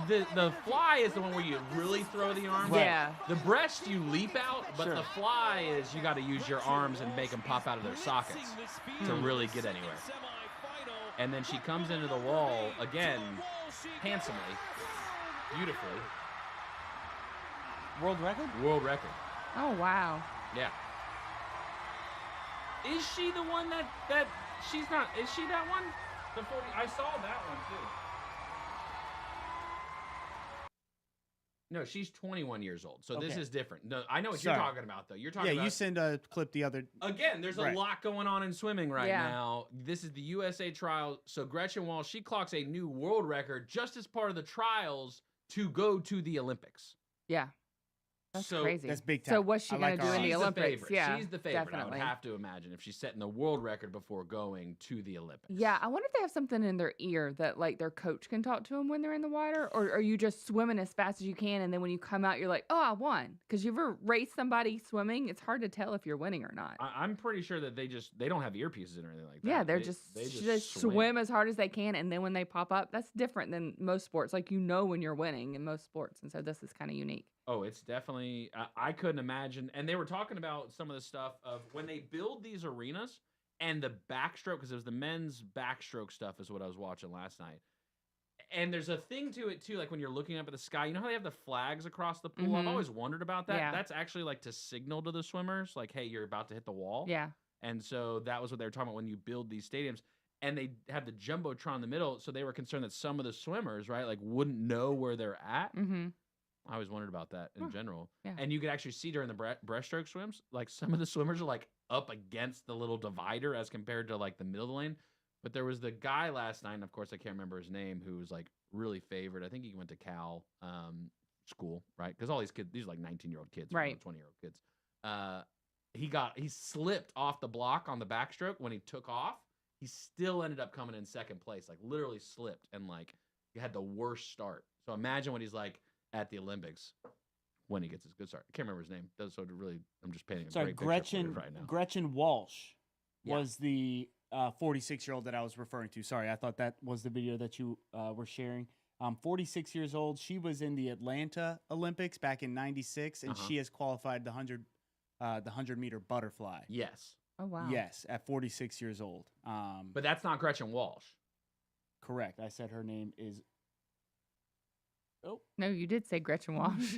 the fly is the one where you really throw the arms. Right. Yeah. The breast you leap out, but Sure. the fly is you got to use your arms and make them pop out of their sockets to really get anywhere. And then she comes into the wall again, handsomely, beautifully. World record? World record. Oh, wow. Yeah. Is she the one that she's not? Is she that one? The 40. I saw that one too. No, she's 21 years old. So this Okay. is different. No, I know what Sorry. you're talking about though. You're talking Yeah, about you send a clip the other. Again, there's a Right. lot going on in swimming right Yeah. now. This is the USA trial. So Gretchen Walsh, she clocks a new world record just as part of the trials to go to the Olympics. Yeah. That's So- crazy. That's big So time. what's she I going like to do our in the odds. Olympics? Favorite. Yeah, She's the favorite. definitely. I would have to imagine if she's setting the world record before going to the Olympics. Yeah, I wonder if they have something in their ear that like their coach can talk to them when they're in the water, or are you just swimming as fast as you can and then when you come out you're like, oh, I won? Because you ever race somebody swimming, it's hard to tell if you're winning or not. I'm pretty sure that they don't have earpieces or anything like that. Yeah, they're They just swim as hard as they can, and then when they pop up, that's different than most sports. Like when you're winning in most sports, and so this is kind of unique. Oh, it's definitely. I couldn't imagine. And they were talking about some of the stuff of when they build these arenas and the backstroke, because it was the men's backstroke stuff, is what I was watching last night. And there's a thing to it too, like when you're looking up at the sky. You know how they have the flags across the pool? I've Mhm. always wondered about that. Yeah. That's actually like to signal to the swimmers, like, hey, you're about to hit the wall. Yeah. And so that was what they were talking about when you build these stadiums. And they have the jumbotron in the middle, so they were concerned that some of the swimmers, right, like wouldn't know where they're at. Mm-hmm. I always wondered about that in general. Yeah. And you could actually see during the breaststroke swims, like some of the swimmers are like up against the little divider as compared to like the middle of the lane. But there was the guy last night, and of course I can't remember his name, who was like really favored. I think he went to Cal school, right? Because all these kids, these are like 19-year-old kids, Right. 20-year-old kids. He slipped off the block on the backstroke when he took off. He still ended up coming in second place, like literally slipped, and like he had the worst start. So imagine what he's like at the Olympics when he gets his good start. I can't remember his name. So really, I'm just painting a Sorry, great picture for you Gretchen right now. Gretchen Walsh Yeah. was the 46-year-old that I was referring to. Sorry, I thought that was the video that you were sharing. 46 years old. She was in the Atlanta Olympics back in '96, and Uh-huh. she has qualified the 100-meter butterfly. Yes. Oh wow. Yes, at 46 years old. But that's not Gretchen Walsh. Correct. I said her name is. Oh. No, you did say Gretchen Walsh.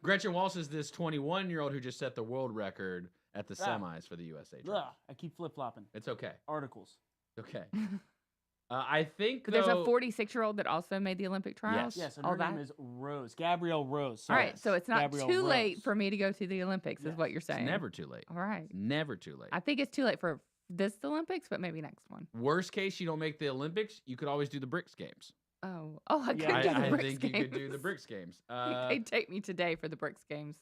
Gretchen Walsh is this 21-year-old who just set the world record at the Ah. semis for the USA. trial. Ugh, I keep flip-flopping. It's okay. Articles. Okay. I think But there's a though- 46-year-old that also made the Olympic trials. Yes, and All her name that? is Rose. Gabrielle Rose. All right, so it's not Gabrielle too late Rose. for me to go to the Olympics, is what you're saying. It's never too late. All right. Never too late. I think it's too late for this Olympics, but maybe next one. Worst case, you don't make the Olympics. You could always do the Bricks games. Oh, I could I do the Bricks think games. you could do the Bricks games. They take me today for the Bricks games.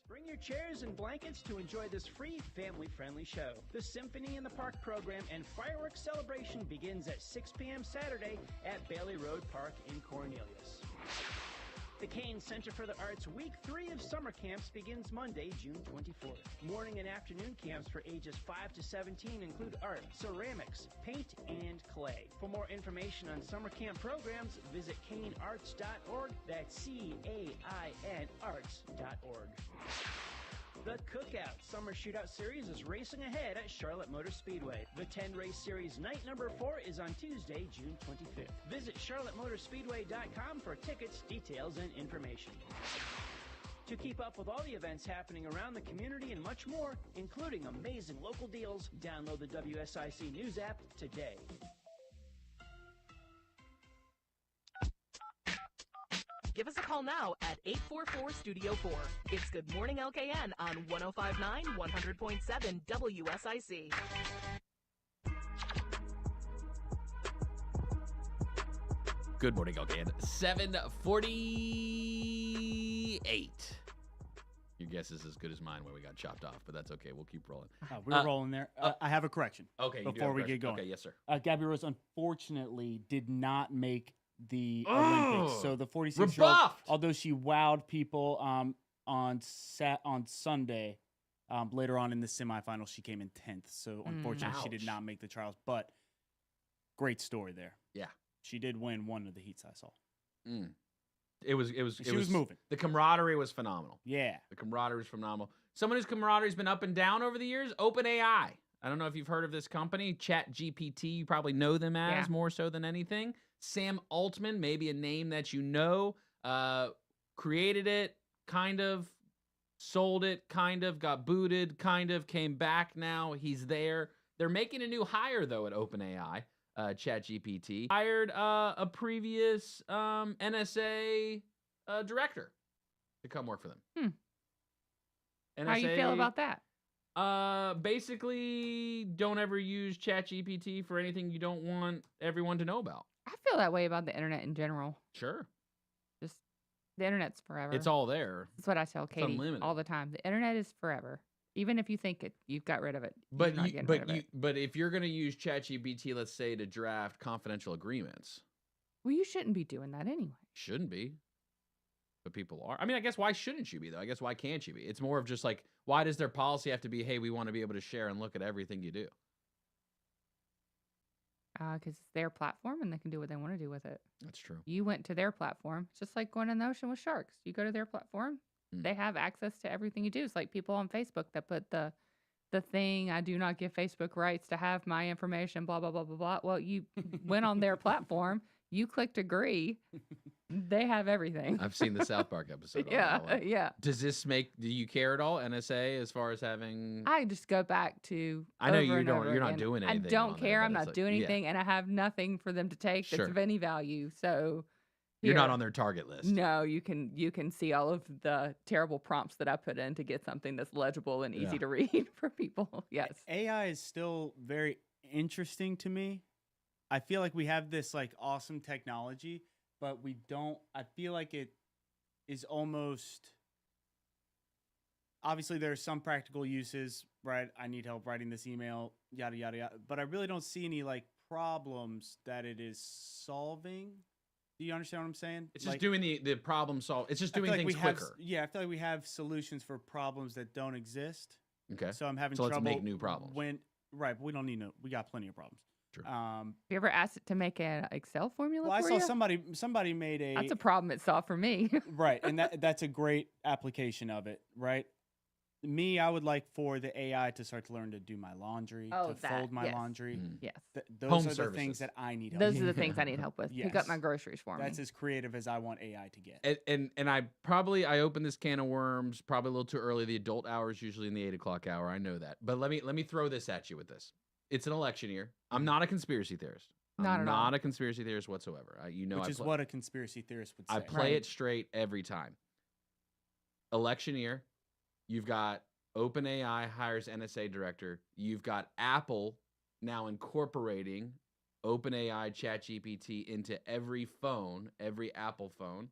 Bring your chairs and blankets to enjoy this free, family-friendly show. The Symphony in the Park program and fireworks celebration begins at 6 p.m. Saturday at Bailey Road Park in Cornelius. The Kane Center for the Arts Week 3 of summer camps begins Monday, June 24th. Morning and afternoon camps for ages 5 to 17 include art, ceramics, paint, and clay. For more information on summer camp programs, visit canearts.org. That's C-A-I-N arts.org. The Cookout Summer Shootout Series is racing ahead at Charlotte Motor Speedway. The 10-race series night number 4 is on Tuesday, June 25th. Visit charlottemotorspeedway.com for tickets, details, and information. To keep up with all the events happening around the community and much more, including amazing local deals, download the WSIC News app today. Give us a call now at 844-STUDIO-4. It's Good Morning LKN on 105.9, 100.7 WSIC. Good morning, LKN. 7:48. Your guess is as good as mine when we got chopped off, but that's okay. We'll keep rolling. We're rolling there. I have a correction. Okay, you do before have a we correction. get going. Okay, yes, sir. Gabby Rose unfortunately did not make the Olympics. So the 46-year-old, Rebuffed! although she wowed people on Sunday, later on in the semifinals, she came in 10th. So unfortunately, she did Ouch. not make the trials. But great story there. Yeah. She did win one of the heats I saw. It was moving. The camaraderie was phenomenal. Yeah. The camaraderie was phenomenal. Someone whose camaraderie's been up and down over the years, OpenAI. I don't know if you've heard of this company, ChatGPT. You probably know them as more so than anything. Sam Altman, maybe a name that you know, created it, kind of, sold it, kind of, got booted, kind of, came back now. He's there. They're making a new hire, though, at OpenAI. ChatGPT hired a previous NSA director to come work for them. NSA, How you feel about that? Basically, don't ever use ChatGPT for anything you don't want everyone to know about. I feel that way about the internet in general. Sure. Just the internet's forever. It's all there. That's what I tell Katie unlimited. all the time. The internet is forever. Even if you think you've got rid of it. But you're not getting rid of it. but if you're going to use ChatGPT, let's say, to draft confidential agreements, Well, you shouldn't be doing that anyway. shouldn't be. But people are. I mean, I guess why shouldn't you be, though? I guess why can't you be? It's more of just like, why does their policy have to be, hey, we want to be able to share and look at everything you do? Because it's their platform and they can do what they want to do with it. That's true. You went to their platform. It's just like going in the ocean with sharks. You go to their platform, they have access to everything you do. It's like people on Facebook that put the thing, I do not give Facebook rights to have my information, blah, blah, blah, blah, blah. Well, you went on their platform. You clicked agree. They have everything. I've seen the South Park episode. Yeah, on that one. yeah. Does this do you care at all, NSA, as far as having? I just go back to. I know over you and don't. over You're not again. doing I anything. don't on there, care. but I'm it's not like- doing yeah. anything, and I have nothing for them to take that's Sure. of any value. So You're not here. on their target list. No, you can see all of the terrible prompts that I put in to get something that's legible and easy Yeah. to read for people. Yes. AI is still very interesting to me. I feel like we have this like awesome technology, but we don't. I feel like it is almost. Obviously, there are some practical uses, right? I need help writing this email, yada yada yada. But I really don't see any like problems that it is solving. Do you understand what I'm saying? It's just Like, doing the problem solve. It's just I feel doing like things we have quicker. I feel like we have solutions for problems that don't exist. Okay. So I'm having So let's trouble. make new problems. Right, but we don't need no. We got plenty of problems. True. Have you ever asked it to make an Excel formula Well, I for saw you? somebody made a. That's a problem it solved for me. Right, and that's a great application of it, right? Me, I would like for the AI to start to learn to do my laundry, Oh, to that, fold my yes. laundry. Yes. Those Home are the services. things that I need help Those with. are the things I need help with. Pick up my Yes. groceries for That's me. as creative as I want AI to get. And I opened this can of worms probably a little too early. The adult hour is usually in the 8 o'clock hour. I know that, but let me throw this at you with this. It's an election year. I'm not a conspiracy theorist. Not I'm at all. not a conspiracy theorist whatsoever. Which is what a conspiracy theorist would say. I play it straight every time. Election year, you've got OpenAI hires NSA director. You've got Apple now incorporating OpenAI ChatGPT into every phone, every Apple phone.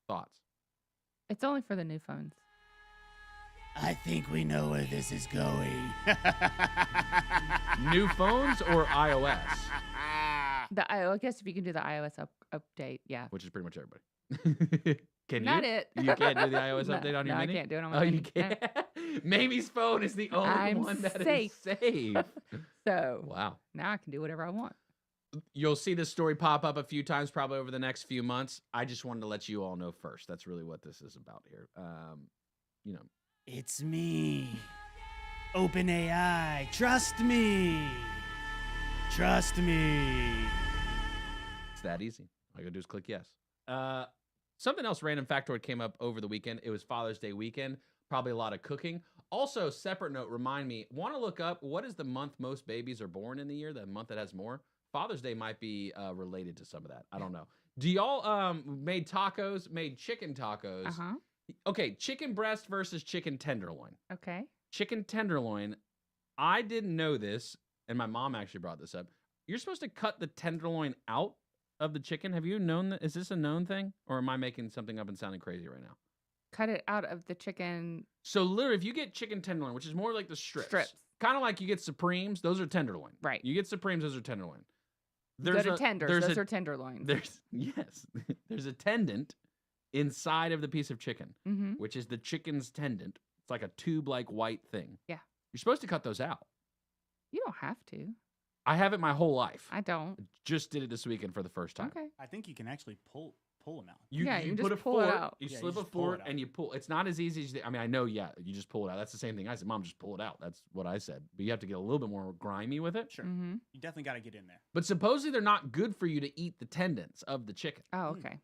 Thoughts? It's only for the new phones. I think we know where this is going. New phones or iOS? I guess if you can do the iOS update, yeah. Which is pretty much everybody. Can you? Not it. You can't do the iOS update on your Mini? I can't do it on my Oh, you Mini. No. can't? Mamie's phone is the only one that is safe. So Wow. now I can do whatever I want. You'll see this story pop up a few times probably over the next few months. I just wanted to let you all know first. That's really what this is about here. You know. It's me. OpenAI. Trust me. Trust me. It's that easy. All you gotta do is click yes. Something else, random factoid, came up over the weekend. It was Father's Day weekend. Probably a lot of cooking. Also, separate note, remind me, want to look up what is the month most babies are born in the year, the month that has more? Father's Day might be related to some of that. I don't know. Do y'all made chicken tacos? Uh-huh. Okay, chicken breast versus chicken tenderloin. Okay. Chicken tenderloin, I didn't know this, and my mom actually brought this up. You're supposed to cut the tenderloin out of the chicken. Have you known that? Is this a known thing? Or am I making something up and sounding crazy right now? Cut it out of the chicken. So literally, if you get chicken tenderloin, which is more like the strips. Kind of like you get Supremes, those are tenderloin. Right. You get Supremes, those are tenderloin. Go to tenders, those are tenderloins. There's a tendon inside of the piece of chicken, Mm-hmm. which is the chicken's tendon. It's like a tube-like white thing. Yeah. You're supposed to cut those out. You don't have to. I haven't my whole life. I don't. Just did it this weekend for the first time. Okay. I think you can actually pull them out. You just put a pull it fork, out. you Yeah, slip you a just pull fork it out. and you pull. It's not as easy as I mean, I know, yeah, you just pull it out. That's the same thing I said. Mom, just pull it out. That's what I said. But you have to get a little bit more grimy with it. Sure. Mm-hmm. You definitely got to get in there. But supposedly they're not good for you to eat the tendons of the chicken. Oh, okay.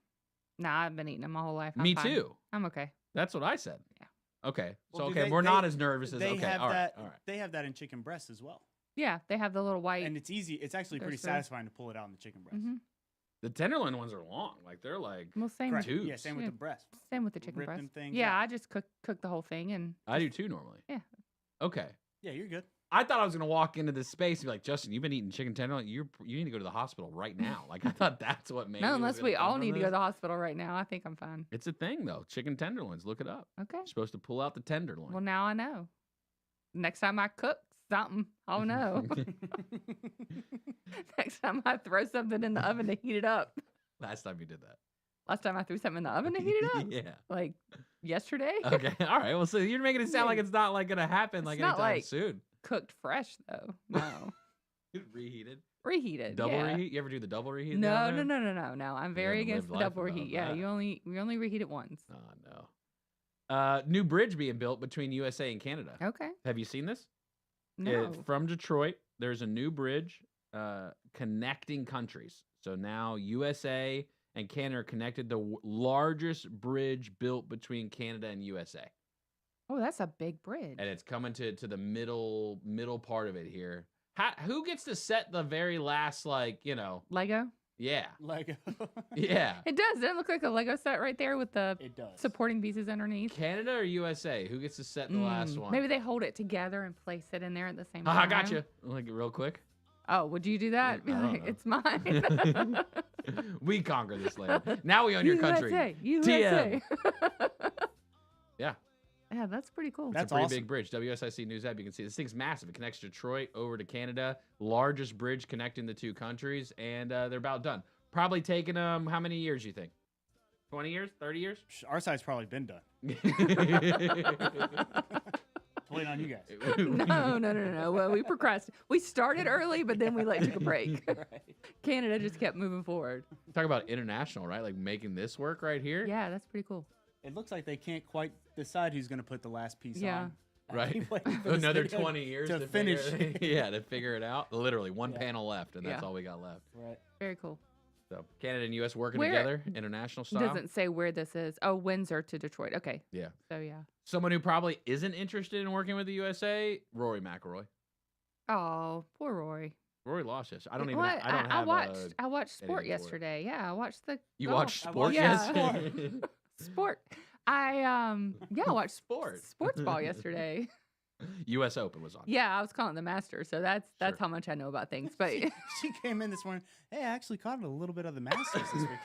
Nah, I've been eating them my whole life. I'm Me fine. too. I'm okay. That's what I said. Yeah. Okay. Well, So do we're they- not as nervous as they okay. have All right. that. All right. They have that in chicken breast as well, Yeah, they have the little white. and it's easy. It's actually Goes pretty through. satisfying to pull it out in the chicken breast. Mm-hmm. The tenderloin ones are long. Like they're like Well, same. Correct. tubes. Yeah, same with the breast. Same with the chicken Ripping breast. things Yeah, out. I just cook the whole thing and I do too normally. Yeah. Okay. Yeah, you're good. I thought I was gonna walk into this space and be like, Justin, you've been eating chicken tenderloin. You need to go to the hospital right now. Like I thought that's what made. no, unless we all need to go to the hospital right now. I think I'm fine. It's a thing though. Chicken tenderloins. Look it up. Okay. You're supposed to pull out the tenderloin. Well, now I know. Next time I cook something, I'll know. Next time I throw something in the oven to heat it up. Last time you did that. Last time I threw something in the oven to heat it up. Yeah. Like yesterday. Okay. All right. Well, so you're making it sound like it's not like gonna happen It's like not anytime like- soon. Cooked fresh though. No. Reheated. Reheated. Double yeah. reheat. You ever do the double reheat? No, down no, there? no, no, no, no. I'm very haven't against the lived life double reheat. without Yeah, that. we only reheat it once. Oh no. New bridge being built between USA and Canada. Okay. Have you seen this? No. From Detroit, there's a new bridge connecting countries. So now USA and Canada are connected. The largest bridge built between Canada and USA. Oh, that's a big bridge. And it's coming to the middle part of it here. Who gets to set the very last, Lego? Yeah. Lego. Yeah. It does. Doesn't it look like a Lego set right there with the It does. supporting pieces underneath? Canada or USA? Who gets to set the last one? Maybe they hold it together and place it in there at the same I time. got you. Like real quick. Oh, would you do that? Be I don't like, know. it's mine. We conquer this land. Now we own your country. USA. Yeah. Yeah, that's pretty cool. It's a pretty big bridge. WSIC News app. You can see this thing's massive. It connects Detroit over to Canada. Largest bridge connecting the two countries, and they're about done. Probably taking them. How many years you think? 20 years? 30 years? Our side's probably been done. Waiting on you guys. No. Well, we procrastinated. We started early, but then we took a break. Canada just kept moving forward. Talk about international, right? Like making this work right here. Yeah, that's pretty cool. It looks like they can't quite decide who's going to put the last piece Yeah. on. Right. Waiting for this Another video 20 years to finish. to figure it out. Literally one Yeah. panel left, and that's Yeah. all we got left. Right. Very cool. So Canada and U.S. working Where- together, international style. Doesn't say where this is. Oh, Windsor to Detroit. Okay. Yeah. So yeah. Someone who probably isn't interested in working with the USA, Rory McIlroy. Oh, poor Rory. Rory lost yesterday. I don't even. What? I don't have. I watched sport anything for it. yesterday. Yeah, I watched the. You golf. watched sport Yeah. yesterday? Sport. I watched sports ball yesterday. U.S. Open was on. Yeah, I was calling the Masters, so that's how much I know about things. But She came in this morning. Hey, I actually caught a little bit of the Masters this weekend.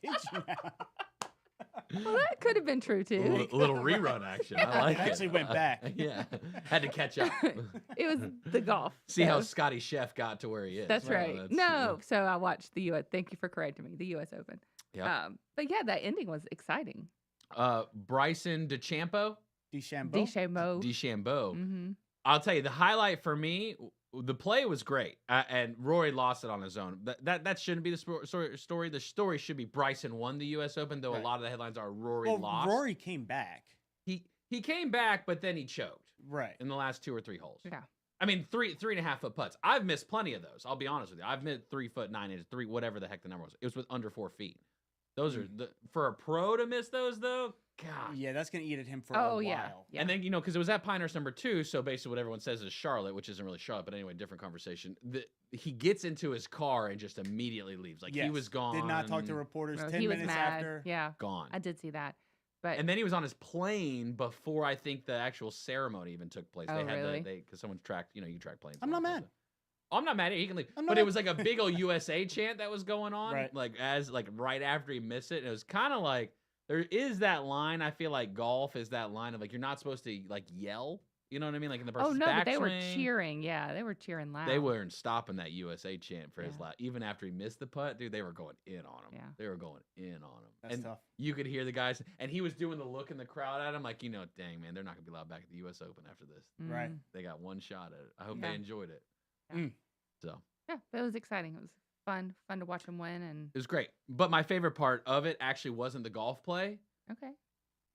Did you now? well, that could have been true too. A little rerun action. I like it. Actually went back. Yeah, had to catch up. It was the golf. See how so- Scotty Chef got to where he is. That's So right. So I watched the U.S. Thank you for correcting me. The U.S. Open. Yep. But yeah, that ending was exciting. Bryson DeChambeau. DeChambeau. Mm-hmm. I'll tell you, the highlight for me, the play was great, and Rory lost it on his own. That shouldn't be the story. The story should be Bryson won the U.S. Open, though a lot of the headlines are Rory lost. Rory came back. He came back, but then he choked. Right. In the last 2 or 3 holes. Yeah. I mean, 3.5 foot putts. I've missed plenty of those. I'll be honest with you. I've missed 3 foot 9 inches, whatever the heck the number was. It was with under 4 feet. Those are for a pro to miss those though. God. Yeah, that's gonna eat at him for a while. Yeah. And then because it was at Pinehurst number 2, so basically what everyone says is Charlotte, which isn't really Charlotte, but anyway, different conversation. He gets into his car and just immediately leaves. Like he was gone. Did not talk to reporters. No, 10 he was minutes mad. after. Yeah. Gone. I did see that. But And then he was on his plane before I think the actual ceremony even took place. Oh, They had really? because someone tracked. You track planes. I'm not mad. I'm not mad at it. He can leave. I'm But not- it was like a big old USA chant that was going on. Right. Like right after he missed it. And it was kind of like there is that line. I feel like golf is that line of like you're not supposed to like yell. You know what I mean? Like in the person's but they were backswing. cheering. Yeah, they were cheering loud. They weren't stopping that USA chant for his Yeah. last. Even after he missed the putt, dude, they were going in on him. Yeah. They were going in on him. That's and tough. you could hear the guys, and he was doing the look in the crowd at him, like, dang, man, they're not going to be allowed back at the U.S. Open after this. Right. They got one shot at it. I hope Yeah. they enjoyed it. Yeah. So Yeah, but it was exciting. It was fun to watch him win. And it was great. But my favorite part of it actually wasn't the golf play. okay.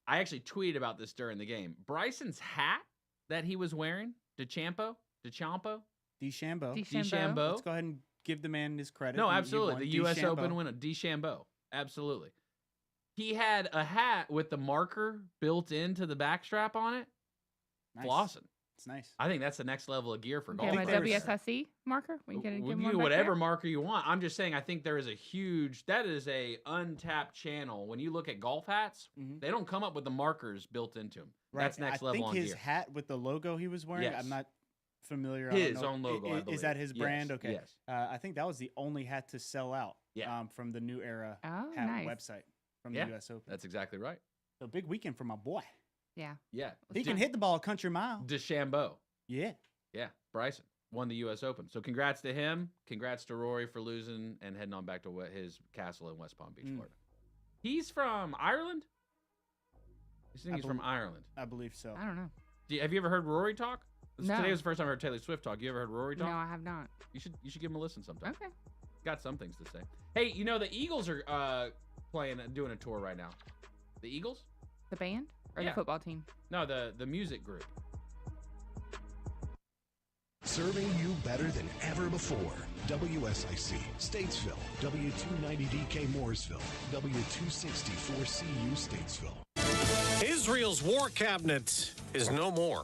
I actually tweeted about this during the game. Bryson's hat that he was wearing, DeChambeau. DeChambeau. DeChambeau. Let's go ahead and give the man his credit. No, He absolutely. won. The U.S. DeChambeau. Open winner, DeChambeau. Absolutely. He had a hat with the marker built into the backstrap on it. Nice. Flossing. It's nice. I think that's the next level of gear for golf. Okay, my players. WSIC marker. We can get We him can one do back whatever there? marker you want. I'm just saying, I think there is that is a untapped channel. When you look at golf hats, they don't come up with the markers built into them. Right. That's next level on I think his gear. hat with the logo he was wearing. Yes. I'm not familiar. I don't His know. own logo, I Is believe. that his brand? Yes, Okay. yes. I think that was the only hat to sell out. Yeah. From the New Era Oh, hat nice. website from Yeah, the U.S. Open. That's exactly right. So big weekend for my boy. Yeah. Yeah. He can hit the ball a country mile. DeChambeau. Yeah. Yeah. Bryson won the U.S. Open. So congrats to him. Congrats to Rory for losing and heading on back to his castle in West Palm Beach, Florida. He's from Ireland? I think he's from Ireland. I believe so. I don't know. Have you ever heard Rory talk? No. Today was the first time I heard Taylor Swift talk. You ever heard Rory talk? No, I have not. You should give him a listen sometime. Okay. Got some things to say. Hey, the Eagles are doing a tour right now. The Eagles? The band or Yeah. the football team? No, the music group. Serving you better than ever before. WSIC, Statesville, W290DK Mooresville, W264CU Statesville. Israel's war cabinet is no more.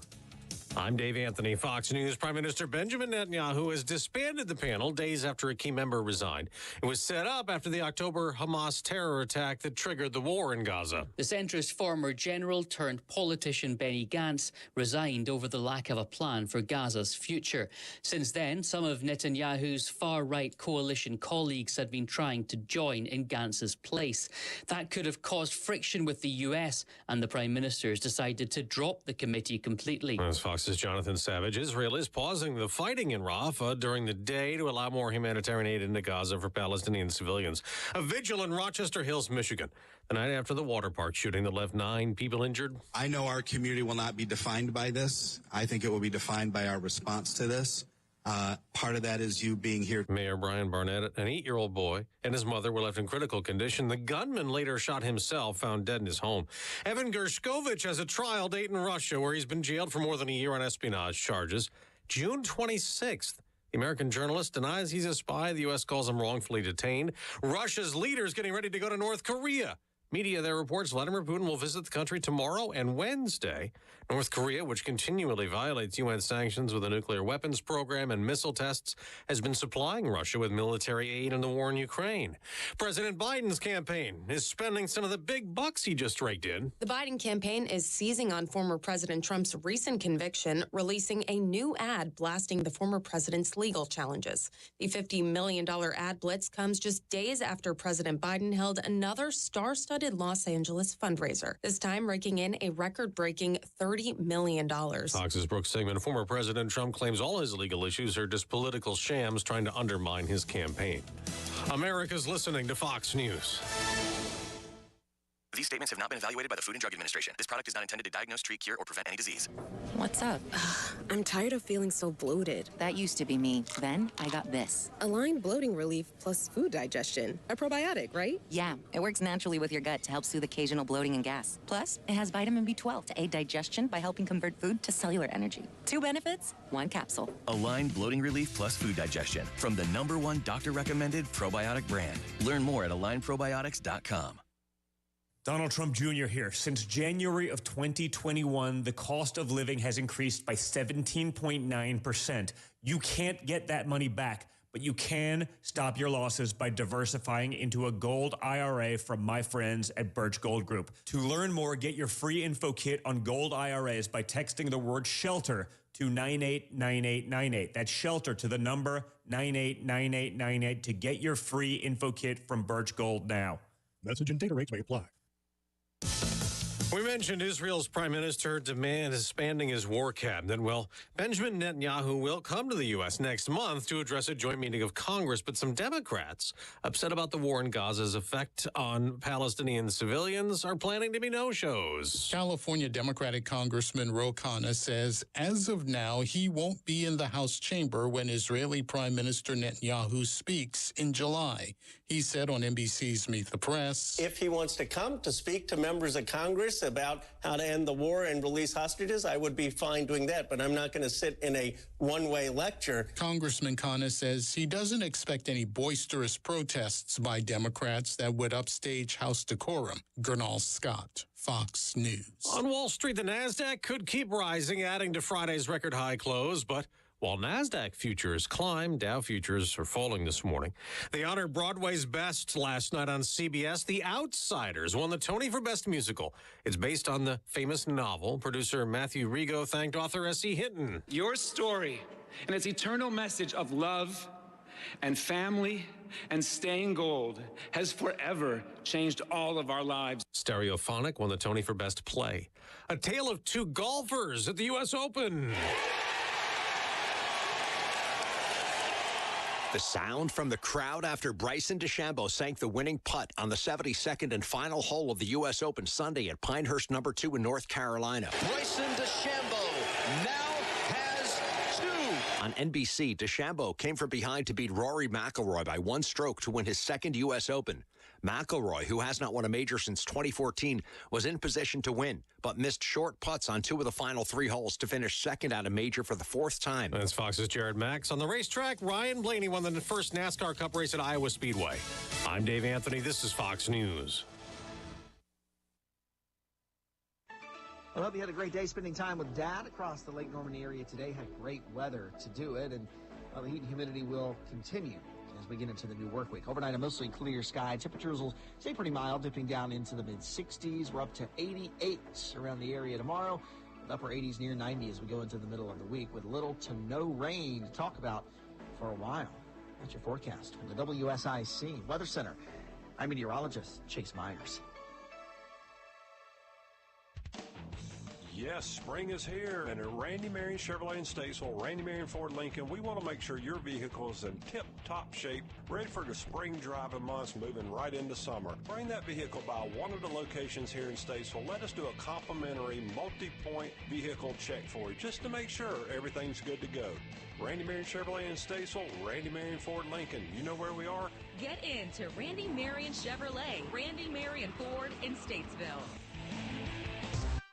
I'm Dave Anthony, Fox News. Prime Minister Benjamin Netanyahu has disbanded the panel days after a key member resigned. It was set up after the October Hamas terror attack that triggered the war in Gaza. The centrist former general turned politician Benny Gantz resigned over the lack of a plan for Gaza's future. Since then, some of Netanyahu's far-right coalition colleagues had been trying to join in Gantz's place. That could have caused friction with the U.S., and the Prime Minister's decided to drop the committee completely. As Fox's Jonathan Savage, Israel is pausing the fighting in Rafah during the day to allow more humanitarian aid into Gaza for Palestinian civilians. A vigil in Rochester Hills, Michigan, the night after the water park shooting that left 9 people injured. I know our community will not be defined by this. I think it will be defined by our response to this. Part of that is you being here. Mayor Brian Barnett, an 8-year-old boy, and his mother were left in critical condition. The gunman later shot himself, found dead in his home. Evan Gershkovich has a trial date in Russia where he's been jailed for more than a year on espionage charges. June 26th. The American journalist denies he's a spy. The U.S. calls him wrongfully detained. Russia's leader is getting ready to go to North Korea. Media there reports Vladimir Putin will visit the country tomorrow and Wednesday. North Korea, which continually violates UN sanctions with a nuclear weapons program and missile tests, has been supplying Russia with military aid in the war in Ukraine. President Biden's campaign is spending some of the big bucks he just raked in. The Biden campaign is seizing on former President Trump's recent conviction, releasing a new ad blasting the former president's legal challenges. The $50 million ad blitz comes just days after President Biden held another star-studded Los Angeles fundraiser, this time raking in a record-breaking $30 million. Fox's Brooke Sigmund, former President Trump claims all his legal issues are just political shams trying to undermine his campaign. America's listening to Fox News. These statements have not been evaluated by the Food and Drug Administration. This product is not intended to diagnose, treat, cure, or prevent any disease. What's up? I'm tired of feeling so bloated. That used to be me. Then I got this. Align Bloating Relief plus food digestion. A probiotic, right? Yeah, it works naturally with your gut to help soothe occasional bloating and gas. Plus, it has vitamin B12 to aid digestion by helping convert food to cellular energy. 2 benefits, 1 capsule. Align Bloating Relief plus food digestion from the #1 doctor-recommended probiotic brand. Learn more at alignprobiotics.com. Donald Trump Jr. here. Since January of 2021, the cost of living has increased by 17.9%. You can't get that money back, but you can stop your losses by diversifying into a gold IRA from my friends at Birch Gold Group. To learn more, get your free info kit on gold IRAs by texting the word SHELTER to 989898. That's SHELTER to the number 989898 to get your free info kit from Birch Gold now. Message and data rates may apply. We mentioned Israel's prime minister expanding his war cabinet. Well, Benjamin Netanyahu will come to the U.S. next month to address a joint meeting of Congress, but some Democrats upset about the war in Gaza's effect on Palestinian civilians are planning to be no-shows. California Democratic Congressman Ro Khanna says as of now, he won't be in the House chamber when Israeli Prime Minister Netanyahu speaks in July. He said on NBC's Meet the Press, if he wants to come to speak to members of Congress about how to end the war and release hostages, I would be fine doing that, but I'm not going to sit in a one-way lecture. Congressman Khanna says he doesn't expect any boisterous protests by Democrats that would upstage House decorum. Gernal Scott, Fox News. On Wall Street, the NASDAQ could keep rising, adding to Friday's record high close, but while NASDAQ futures climb, Dow futures are falling this morning. They honored Broadway's best last night on CBS. The Outsiders won the Tony for Best Musical. It's based on the famous novel. Producer Matthew Rigo thanked author S.E. Hinton. Your story and its eternal message of love and family and staying gold has forever changed all of our lives. Stereophonic won the Tony for Best Play. A tale of 2 golfers at the U.S. Open. The sound from the crowd after Bryson DeChambeau sank the winning putt on the 72nd and final hole of the U.S. Open Sunday at Pinehurst No. 2 in North Carolina. Bryson DeChambeau now has 2. On NBC, DeChambeau came from behind to beat Rory McIlroy by 1 stroke to win his 2nd U.S. Open. McIlroy, who has not won a major since 2014, was in position to win, but missed short putts on 2 of the final 3 holes to finish 2nd at a major for the 4th time. That's Fox's Jared Max. On the racetrack, Ryan Blaney won the first NASCAR Cup race at Iowa Speedway. I'm Dave Anthony. This is Fox News. I hope you had a great day spending time with Dad across the Lake Norman area today. Had great weather to do it, and the heat and humidity will continue as we get into the new work week. Overnight, a mostly clear sky. Temperatures will stay pretty mild, dipping down into the mid-60s. We're up to 88 around the area tomorrow, with upper 80s near 90 as we go into the middle of the week, with little to no rain to talk about for a while. That's your forecast from the WSIC Weather Center. I'm meteorologist Chase Myers. Yes, spring is here, and at Randy Marion Chevrolet in Statesville, Randy Marion Ford Lincoln, we want to make sure your vehicle is in tip-top shape, ready for the spring driving months, moving right into summer. Bring that vehicle by one of the locations here in Statesville. Let us do a complimentary multi-point vehicle check for you, just to make sure everything's good to go. Randy Marion Chevrolet in Statesville, Randy Marion Ford Lincoln. You know where we are? Get in to Randy Marion Chevrolet, Randy Marion Ford in Statesville.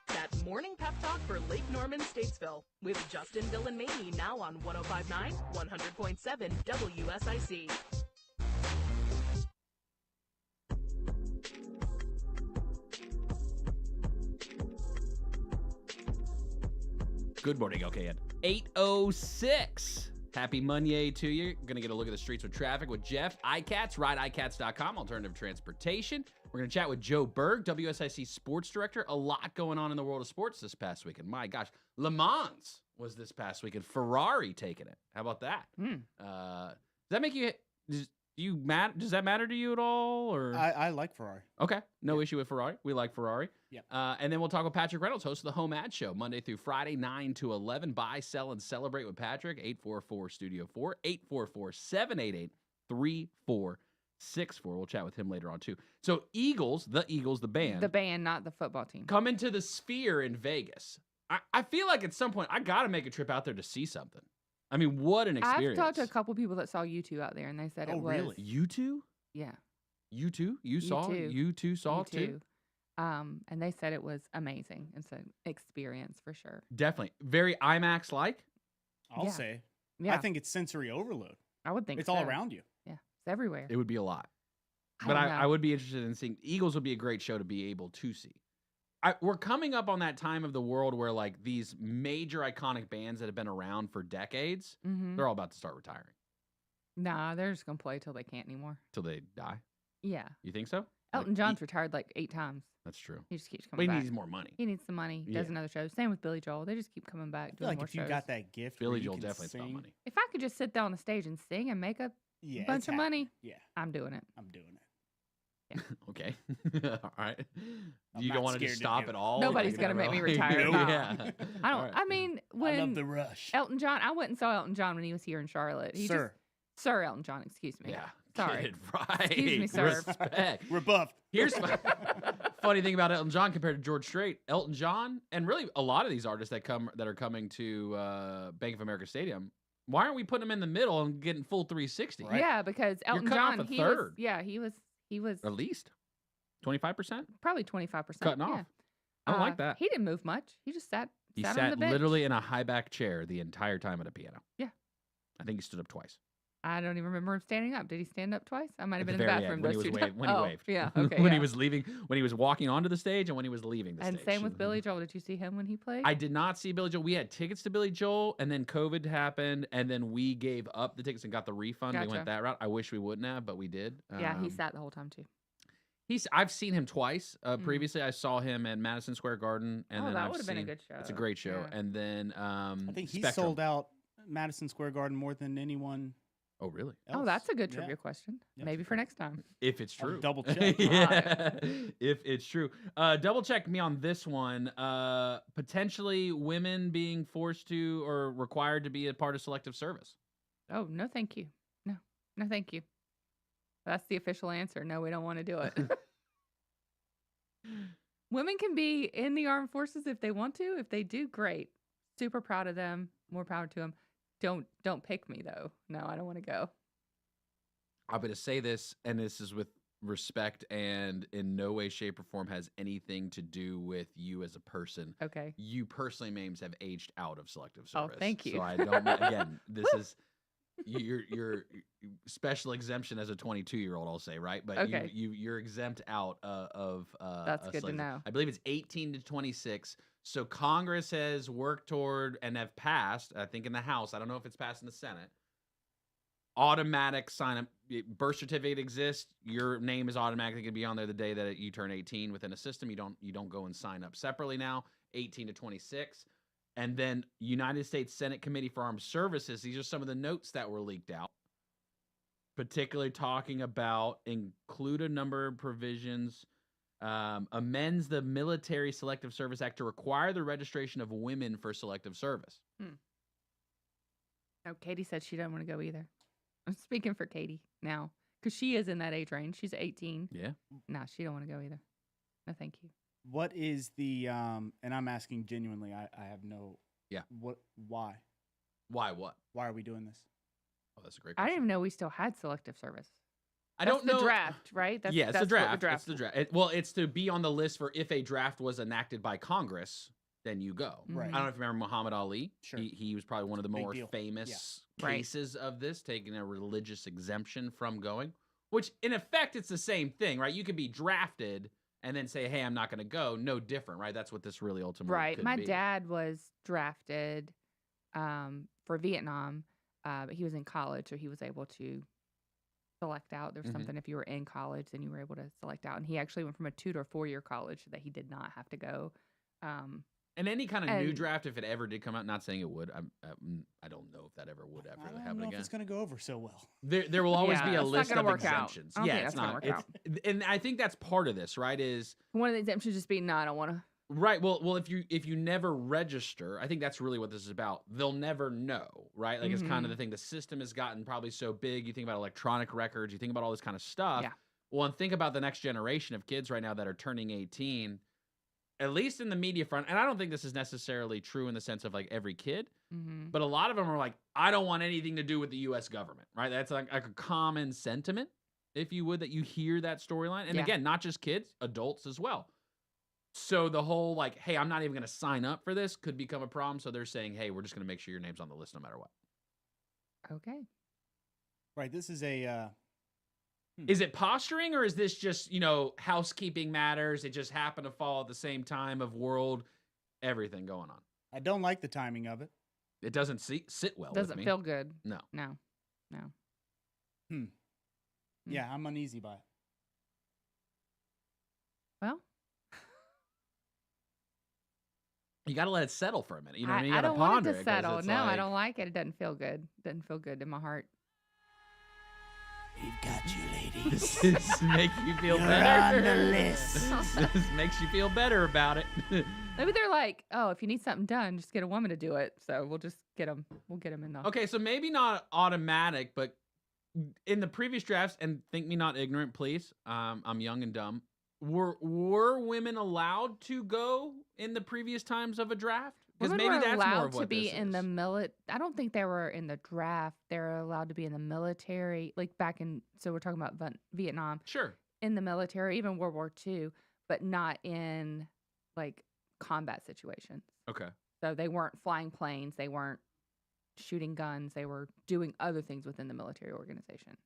That morning pep talk for Lake Norman, Statesville, with Justin, Bill, and Mamie now on 105.9, 100.7 WSIC. Good morning, LKN. 8:06. Happy Monday to you. Going to get a look at the streets with traffic with Jeff. iCats, rideicats.com, alternative transportation. We're going to chat with Joe Berg, WSIC sports director. A lot going on in the world of sports this past weekend. My gosh. Le Mans was this past weekend. Ferrari taking it. How about that? Does that make you... Does that matter to you at all? Or I like Ferrari. Okay. No issue with Ferrari. We like Ferrari. Yep. And then we'll talk with Patrick Reynolds, host of the Home Ad Show, Monday through Friday, 9 to 11. Buy, sell, and celebrate with Patrick. 844-STUDIO-4, 844-788-3464. We'll chat with him later on, too. So the Eagles, the band. The band, not the football team. Come into the Sphere in Vegas. I feel like at some point, I got to make a trip out there to see something. I mean, what an experience. I've talked to a couple people that saw U2 out there, and they said it was. Really? U2? Yeah. U2? U2 saw it too? And they said it was amazing. It's an experience for sure. Definitely. Very IMAX-like? I'll say. Yeah. I think it's sensory overload. I would think it's so. all around you. Yeah. It's everywhere. It would be a lot. But I would be interested in seeing. Eagles would be a great show to be able to see. We're coming up on that time of the world where like these major iconic bands that have been around for decades, they're all about to start retiring. Nah, they're just going to play till they can't anymore. Till they die? Yeah. You think so? Elton John's retired like 8 times. That's true. He just keeps coming back. back. He needs more money. He needs some money. Does another show. Same with Billy Joel. They just keep coming back doing more if shows. you got that gift, Billy Joel definitely spent money. If I could just sit there on the stage and sing and make a bunch of money, I'm doing it. I'm doing it. Okay. All right. You don't want to just stop at all? Nobody's going to make me retire. No. Yeah. I don't. I mean, when I love the rush. Elton John, I went and saw Elton John when he was here in Charlotte. Sir Elton John, excuse me. Yeah. Sorry. Get it right. Excuse me, sir. Respect. Rebuffed. Here's funny thing about Elton John compared to George Strait. Elton John, and really a lot of these artists that are coming to Bank of America Stadium, why aren't we putting them in the middle and getting full 360? Right? Yeah, because Elton John, he was. Yeah, he was at least 25%. Probably 25%. Cutting off. I don't like that. He didn't move much. He just sat. He sat sat on the bench. literally in a high back chair the entire time at a piano. Yeah. I think he stood up twice. I don't even remember him standing up. Did he stand up twice? I might have At been the in the very bathroom. end, when he waved. Yeah. Okay. When he was leaving, when he was walking onto the stage, and when he was leaving the and stage. same with Billy Joel. Did you see him when he played? I did not see Billy Joel. We had tickets to Billy Joel, and then COVID happened, and then we gave up the tickets and got the refund. Gotcha. We went that route. I wish we wouldn't have, but we did. Yeah, he sat the whole time too. I've seen him twice. Previously, I saw him at Madison Square Garden, and then that would have been a good show. It's a great show. Yeah. And then I think he Spectrum. sold out Madison Square Garden more than anyone. Oh, really? Oh, that's a good trivia question. Maybe for next time. If it's true. Double check. Yeah. If it's true. Double check me on this one. Potentially women being forced to or required to be a part of selective service. Oh, no, thank you. No, thank you. That's the official answer. No, we don't want to do it. Women can be in the armed forces if they want to. If they do, great. Super proud of them. More power to them. Don't pick me though. No, I don't want to go. I'm going to say this, and this is with respect and in no way, shape, or form has anything to do with you as a person. Okay. You personally, Mames, have aged out of selective service. Oh, thank you. So I don't, again, this is your special exemption as a 22-year-old, I'll say, right? But okay. you're exempt out of That's good to know. I believe it's 18 to 26. So Congress has worked toward and have passed, I think in the House, I don't know if it's passed in the Senate, automatic sign up. Birth certificate exists. Your name is automatically going to be on there the day that you turn 18 within a system. You don't go and sign up separately now, 18 to 26. And then United States Senate Committee for Armed Services, these are some of the notes that were leaked out, particularly talking about include a number of provisions, amends the Military Selective Service Act to require the registration of women for selective service. Oh, Katie said she doesn't want to go either. I'm speaking for Katie now because she is in that age range. She's 18. Yeah. No, she don't want to go either. No, thank you. What is the and I'm asking genuinely, I have no why? Why what? Why are we doing this? Oh, that's a great I question. didn't even know we still had selective service. I don't know. The draft, right? It's the draft. It's the draft. It's to be on the list for if a draft was enacted by Congress, then you go. Right. I don't know if you remember Muhammad Ali. Sure. He was probably one of the more deal. famous Yeah. Right. cases of this, taking a religious exemption from going, which in effect, it's the same thing, right? You could be drafted and then say, hey, I'm not going to go. No different, right? That's what this really ultimately could My be. dad was drafted for Vietnam, but he was in college, so he was able to select out. There's something if you were in college, then you were able to select out. And he actually went from a 2 to a 4-year college so that he did not have to go. And any kind of new draft, if it ever did come out, not saying it would, I don't know if that ever would ever happen again. I don't know if it's going to go over so well. There will always be a list of exemptions. Yeah, it's not. And I think that's part of this, right? Is one of the exemptions just being, no, I don't want to. Right. Well, if you never register, I think that's really what this is about. They'll never know, right? Like it's kind of the thing. The system has gotten probably so big. You think about electronic records. You think about all this kind of stuff. Yeah. Well, and think about the next generation of kids right now that are turning 18. At least in the media front, and I don't think this is necessarily true in the sense of like every kid, but a lot of them are like, I don't want anything to do with the U.S. government, right? That's like a common sentiment, if you would, that you hear that storyline. And again, not just kids, adults as well. So the whole like, hey, I'm not even going to sign up for this could become a problem. So they're saying, hey, we're just going to make sure your name's on the list no matter what. Okay. Right. This is a... Is it posturing or is this just, housekeeping matters? It just happened to fall at the same time of world everything going on. I don't like the timing of it. It doesn't sit well. Doesn't feel good. No. Yeah, I'm uneasy by it. Well, you got to let it settle for a minute. You know what I mean? You I got to don't ponder want it to settle. No, like... I don't like it. It doesn't feel good. Doesn't feel good in my heart. We've got you, lady. This makes you feel You're better. on the list. This makes you feel better about it. Maybe they're like, oh, if you need something done, just get a woman to do it. So we'll just get them. We'll get them in the. Okay, so maybe not automatic, but in the previous drafts, and think me not ignorant, please. I'm young and dumb. Were women allowed to go in the previous times of a draft? Because maybe that's more of what to be this in is. the military. I don't think they were in the draft. They're allowed to be in the military, like back in. So we're talking about Vietnam. Sure. In the military, even World War II, but not in like combat situations. Okay. So they weren't flying planes. They weren't shooting guns. They were doing other things within the military organization.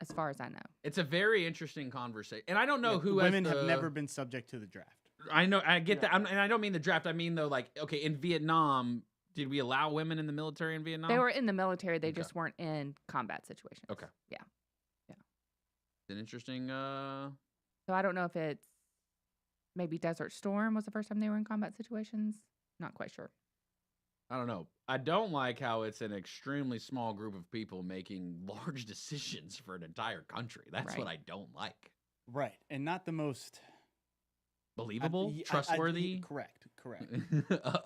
As far as I know. It's a very interesting conversation, and I don't know who women have never been subject to the draft. I know, I get that, and I don't mean the draft. I mean though, like, okay, in Vietnam, did we allow women in the military in Vietnam? They were in the military. They just weren't in combat situations. Okay. Yeah. It's an interesting. So I don't know if it's maybe Desert Storm was the first time they were in combat situations. Not quite sure. I don't know. I don't like how it's an extremely small group of people making large decisions for an entire country. That's what I don't like. Right, and not the most believable, trustworthy. Correct.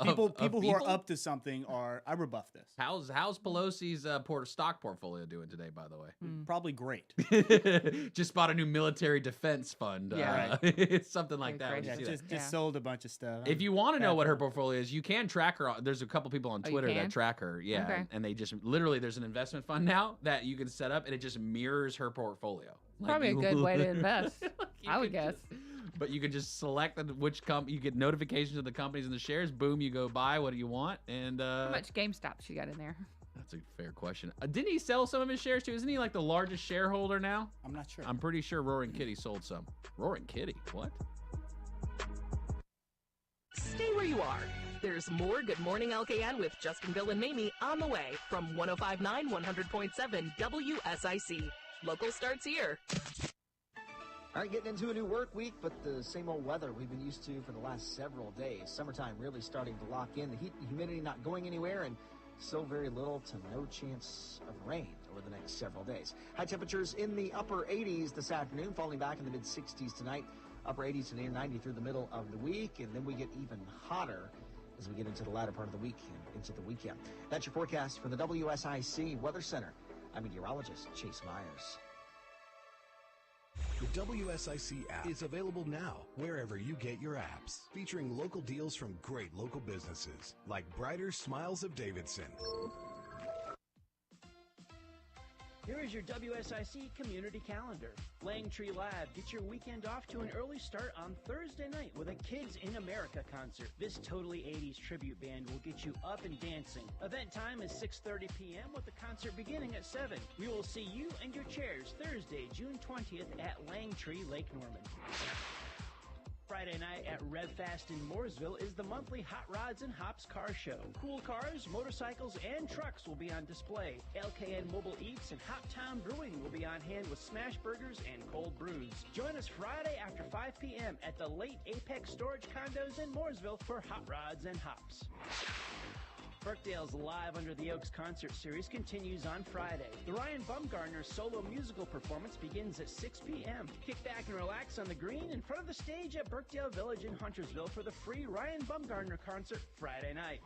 People who are up to something I rebuff this. How's Pelosi's stock portfolio doing today, by the way? Probably great. Just bought a new military defense fund. Yeah, it's something like that. Just sold a bunch of stuff. If you want to know what her portfolio is, you can track her. There's a couple people on Twitter that track her. Yeah, okay. and they just literally there's an investment fund now that you can set up, and it just mirrors her portfolio. Probably a good way to invest. I would guess. But you can just select which company. You get notifications of the companies and the shares. Boom, you go buy what do you want. And how much GameStop she got in there? That's a fair question. Didn't he sell some of his shares too? Isn't he like the largest shareholder now? I'm not sure. I'm pretty sure Roaring Kitty sold some. Roaring Kitty? What? Stay where you are. There's more Good Morning LKN with Justin, Bill, and Mamie on the way from 105.9, 100.7 WSIC. Local starts here. All right, getting into a new work week, but the same old weather we've been used to for the last several days. Summertime really starting to lock in. The heat and humidity not going anywhere, and still very little to no chance of rain over the next several days. High temperatures in the upper 80s this afternoon, falling back in the mid-60s tonight. Upper 80s to near 90 through the middle of the week, and then we get even hotter as we get into the latter part of the week and into the weekend. That's your forecast from the WSIC Weather Center. I'm meteorologist Chase Myers. The WSIC app is available now wherever you get your apps, featuring local deals from great local businesses like Brighter Smiles of Davidson. Here is your WSIC community calendar. Langtree Live, get your weekend off to an early start on Thursday night with a Kids in America concert. This totally 80s tribute band will get you up and dancing. Event time is 6:30 p.m. with the concert beginning at 7. We will see you and your chairs Thursday, June 20th at Langtree, Lake Norman. Friday night at RevFast in Mooresville is the monthly Hot Rods and Hops car show. Cool cars, motorcycles, and trucks will be on display. LKN Mobile Eats and Hot Town Brewing will be on hand with smash burgers and cold brews. Join us Friday after 5 p.m. at the Late Apex Storage Condos in Mooresville for Hot Rods and Hops. Birkdale's Live Under the Oaks concert series continues on Friday. The Ryan Bumgarner solo musical performance begins at 6 p.m. Kick back and relax on the green in front of the stage at Birkdale Village in Huntersville for the free Ryan Bumgarner concert Friday night.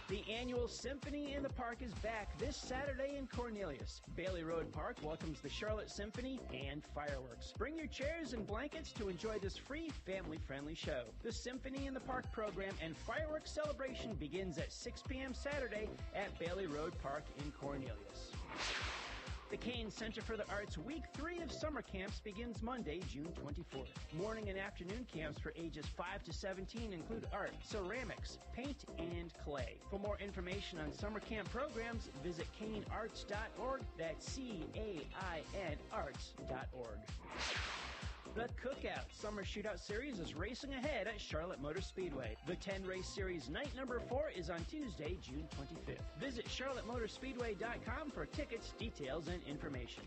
The annual Symphony in the Park is back this Saturday in Cornelius. Bailey Road Park welcomes the Charlotte Symphony and fireworks. Bring your chairs and blankets to enjoy this free, family-friendly show. The Symphony in the Park program and fireworks celebration begins at 6 p.m. Saturday at Bailey Road Park in Cornelius. The Kane Center for the Arts Week 3 of summer camps begins Monday, June 24th. Morning and afternoon camps for ages 5 to 17 include art, ceramics, paint, and clay. For more information on summer camp programs, visit kanearts.org. That's C-A-I-N arts.org. The Cookout Summer Shootout Series is racing ahead at Charlotte Motor Speedway. The 10-race series night number 4 is on Tuesday, June 25th. Visit charlottemotorspeedway.com for tickets, details, and information.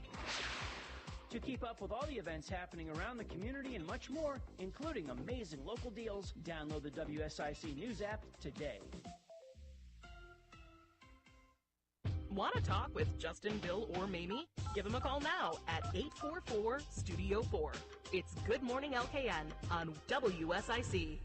To keep up with all the events happening around the community and much more, including amazing local deals, download the WSIC News app today. Want to talk with Justin, Bill, or Mamie? Give them a call now at 844-STUDIO-4. It's Good Morning LKN on WSIC.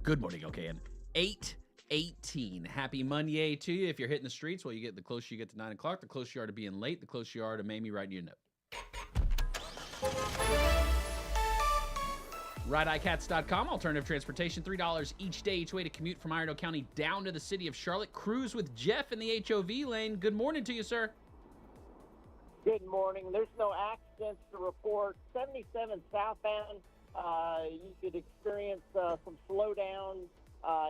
Good morning, LKN. 8:18. Happy Monday to you. If you're hitting the streets, well, you get the closer you get to 9 o'clock, the closer you are to being late, the closer you are to Mamie writing you a note. RideICats.com, alternative transportation, $3 each day, each way to commute from Iredell County down to the city of Charlotte. Cruise with Jeff in the HOV lane. Good morning to you, sir. Good morning. There's no accidents to report. 77 southbound, you could experience some slowdowns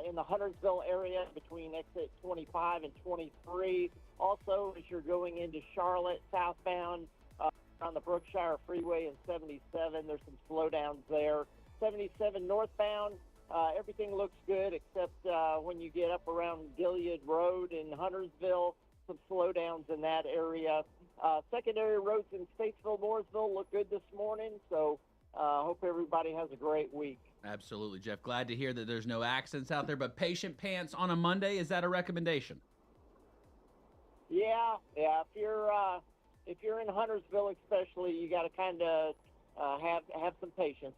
in the Huntersville area between exit 25 and 23. Also, as you're going into Charlotte southbound on the Brookshire Freeway and 77, there's some slowdowns there. 77 northbound, everything looks good except when you get up around Gilead Road in Huntersville, some slowdowns in that area. Secondary roads in Statesville, Mooresville look good this morning, so hope everybody has a great week. Absolutely, Jeff. Glad to hear that there's no accidents out there, but patient pants on a Monday, is that a recommendation? Yeah. If you're in Huntersville especially, you got to kind of have some patience.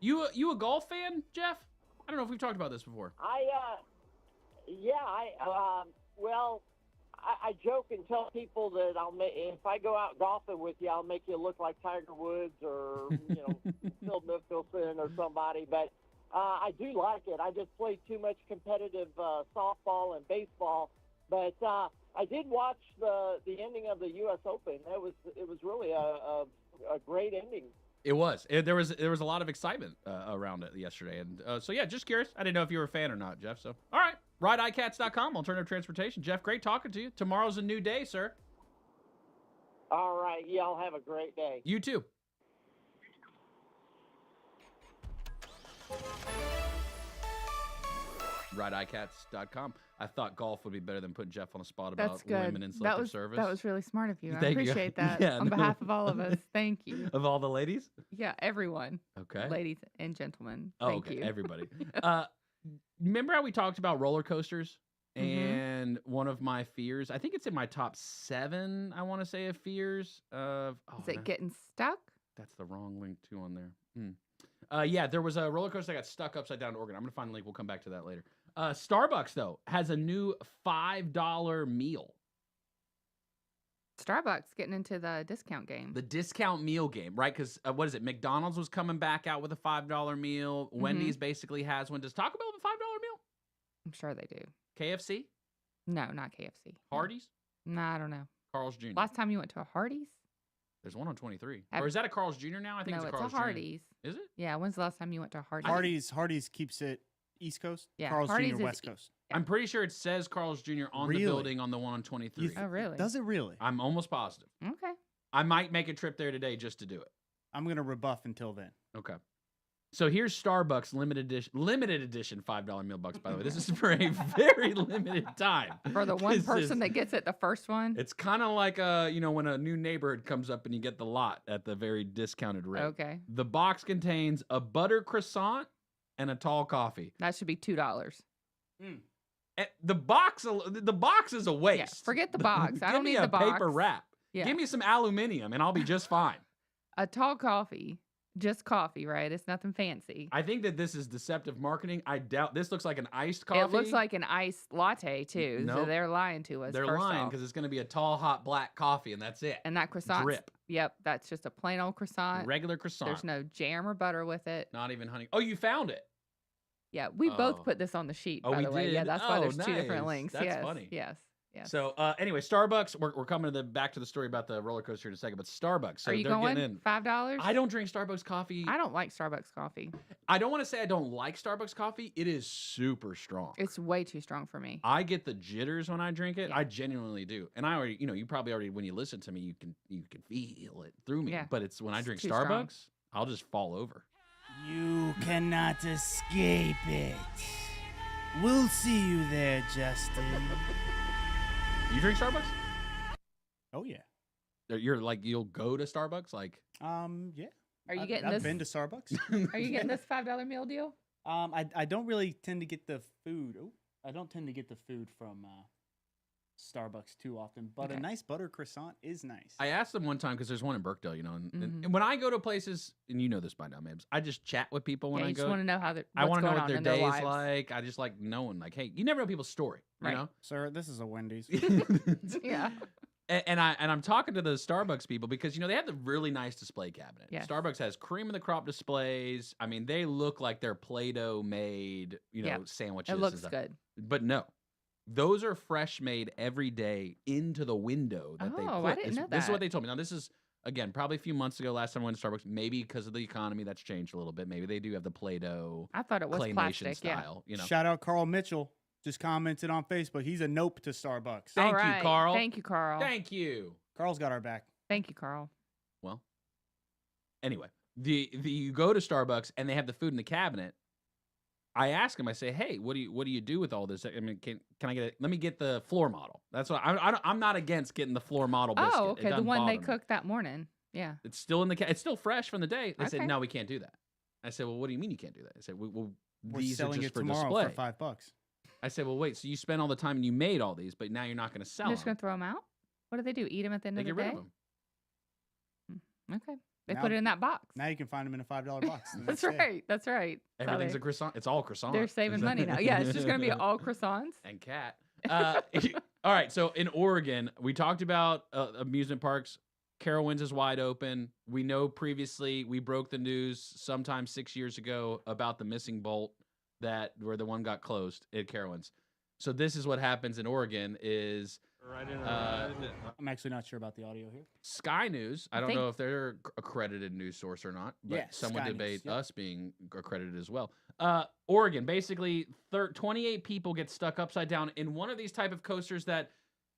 You a golf fan, Jeff? I don't know if we've talked about this before. I joke and tell people that if I go out golfing with you, I'll make you look like Tiger Woods or Phil Mickelson or somebody. But I do like it. I just play too much competitive softball and baseball. But I did watch the ending of the U.S. Open. It was really a great ending. It was. There was a lot of excitement around it yesterday, and so yeah, just curious. I didn't know if you were a fan or not, Jeff. So all right, RideICats.com, alternative transportation. Jeff, great talking to you. Tomorrow's a new day, sir. All right, y'all have a great day. You too. RideICats.com. I thought golf would be better than putting Jeff on a spot about women in selective service. That was really smart of you. I Thank appreciate you. that on behalf of all of us. Thank you. Of all the ladies? Yeah, everyone. Okay. Ladies and gentlemen. Oh, Thank okay. you. Everybody. Remember how we talked about roller coasters? And one of my fears, I think it's in my top 7, I want to say, of fears of... Is it getting stuck? That's the wrong link, too, on there. Yeah, there was a roller coaster that got stuck upside down in Oregon. I'm going to find the link. We'll come back to that later. Starbucks, though, has a new $5 meal. Starbucks getting into the discount game. The discount meal game, right? Because what is it? McDonald's was coming back out with a $5 meal. Wendy's basically has one. Does Taco Bell have a $5 meal? I'm sure they do. KFC? No, not KFC. Hardee's? No, I don't know. Carl's Jr. Last time you went to a Hardee's? There's one on 23. Have- Or is that a Carl's Jr. now? I think No, it's a Carl's a Hardee's. Jr. Is it? Yeah, when's the last time you went to a Hardee's? Hardee's keeps it East Coast. Yeah, Carl's Hardee's Jr. is West Coast. I'm pretty sure it says Carl's Jr. on the Really? building on the one on 23. Oh, really? Does it really? I'm almost positive. Okay. I might make a trip there today just to do it. I'm gonna rebuff until then. Okay. So here's Starbucks limited edition $5 meal bucks, by the way. This is for a very limited time. For the one person that gets it, the first one? It's kind of like when a new neighborhood comes up and you get the lot at the very discounted rate. Okay. The box contains a butter croissant and a tall coffee. That should be $2. The box is a waste. Yeah, forget the box. I Give don't me need a the box. paper wrap. Yeah. Give me some aluminum and I'll be just fine. A tall coffee. Just coffee, right? It's nothing fancy. I think that this is deceptive marketing. I doubt this looks like an iced coffee. It looks like an iced latte, too. So Nope. they're lying to us. They're first lying off. because it's going to be a tall, hot black coffee, and that's it. And that croissant. Drip. Yep, that's just a plain old croissant. Regular croissant. There's no jam or butter with it. Not even honey. Oh, you found it. Yeah, we both Oh. put this on the sheet, Oh, by we the way. did? Yeah, that's why Oh, there's two different nice. links. That's yes, funny. Yes. Yes. So anyway, Starbucks. We're coming to back to the story about the roller coaster in a second, but Starbucks. So Are you they're going? getting in. $5? I don't drink Starbucks coffee. I don't like Starbucks coffee. I don't want to say I don't like Starbucks coffee. It is super strong. It's way too strong for me. I get the jitters when I drink it. I genuinely do. And I already, you probably already, when you listen to me, you can feel it through me. Yeah. But it's when I drink too Starbucks, strong. I'll just fall over. You cannot escape it. We'll see you there, Justin. You drink Starbucks? Oh yeah. You're like, you'll go to Starbucks? Like, Yeah. Are you I've- getting I've this? been to Starbucks. Are you getting this $5 meal deal? I don't really tend to get the food. I don't tend to get the food from Starbucks too often, but a Okay. nice butter croissant is nice. I asked them one time because there's one in Birkdale, and Mhm. when I go to places, and you know this by now, Mabs, I just chat with people when Yeah, I you go. just want to know how they're. I want to know what their in day their is lives. like. I just like knowing, like, hey, you never know people's story, you Right. know? Sir, this is a Wendy's. Yeah. And I'm talking to the Starbucks people because they have the really nice display cabinet. Yes. Starbucks has cream of the crop displays. I mean, they look like they're Play-Doh made, Yeah. sandwiches. It and looks stuff. good. But no, those are fresh made every day into the window that they Oh, put. I didn't know This is what that. they told me. Now this is again probably a few months ago. Last time I went to Starbucks, maybe because of the economy that's changed a little bit. Maybe they do have the Play-Doh. I thought it was claymation plastic. style. Shout out Carl Mitchell. Just commented on Facebook. He's a nope to Starbucks. Thank All you, right. Carl. Thank you, Carl. Thank you. Carl's got our back. Thank you, Carl. Well, anyway, you go to Starbucks and they have the food in the cabinet. I ask him. I say, "Hey, what do you do with all this? I mean, can I get it? Let me get the floor model. That's what I'm not against getting the floor model biscuit. Oh, It okay. The doesn't one they bother me. cooked that morning. Yeah. It's still in the it's still fresh from the day. They said, Okay. "No, we can't do that." I said, "Well, what do you mean you can't do that?" I said, "Well, We're these are selling just it for tomorrow display." for $5. I said, "Well, wait. So you spent all the time and you made all these, but now you're not going to sell You're just them? gonna throw them out? What do they do? Eat them at the end They of the get rid day? of them." Okay. They Now- put it in that box. Now you can find them in a $5 box. and That's it. right. That's right. So Everything's a croissant. It's all croissant. They're saving money now. Yeah, it's just gonna be all croissants. And cat. All right. So in Oregon, we talked about amusement parks. Carowinds is wide open. We know previously we broke the news sometime 6 years ago about the missing bolt where the one got closed at Carowinds. So this is what happens in Oregon is I'm actually not sure about the audio here. Sky News. I don't know if they're accredited news source or not, but Yeah, some would Sky debate News, yep. us being accredited as well. Oregon, basically 28 people get stuck upside down in one of these type of coasters that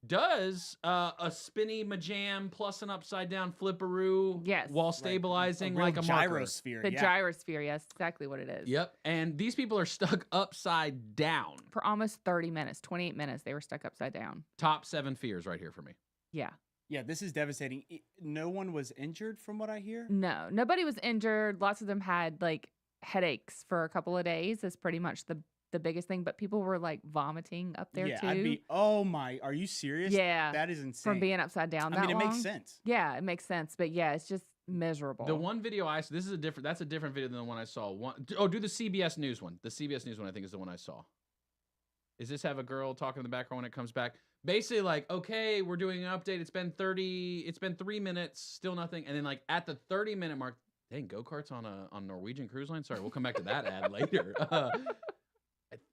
does a spinny majam plus an upside down flipperoo Yes. while stabilizing real like a marker. gyrosphere. The yeah. gyrosphere, yes, exactly what it is. Yep. And these people are stuck upside down. For almost 30 minutes, 28 minutes, they were stuck upside down. Top 7 fears right here for me. Yeah. Yeah, this is devastating. No one was injured from what I hear. No, nobody was injured. Lots of them had like headaches for a couple of days. That's pretty much the biggest thing. But people were like vomiting up there Yeah, too. I'd be. Oh my, are you serious? Yeah. that is insane. From being upside down. I mean, that it makes long. sense. Yeah, it makes sense. But yeah, it's just miserable. The one video that's a different video than the one I saw. Do the CBS News one. The CBS News one I think is the one I saw. Is this have a girl talking in the background when it comes back? Basically like, okay, we're doing an update. It's been 3 minutes, still nothing. And then like at the 30-minute mark, dang, go-karts on Norwegian Cruise Line? Sorry, we'll come back to that ad later.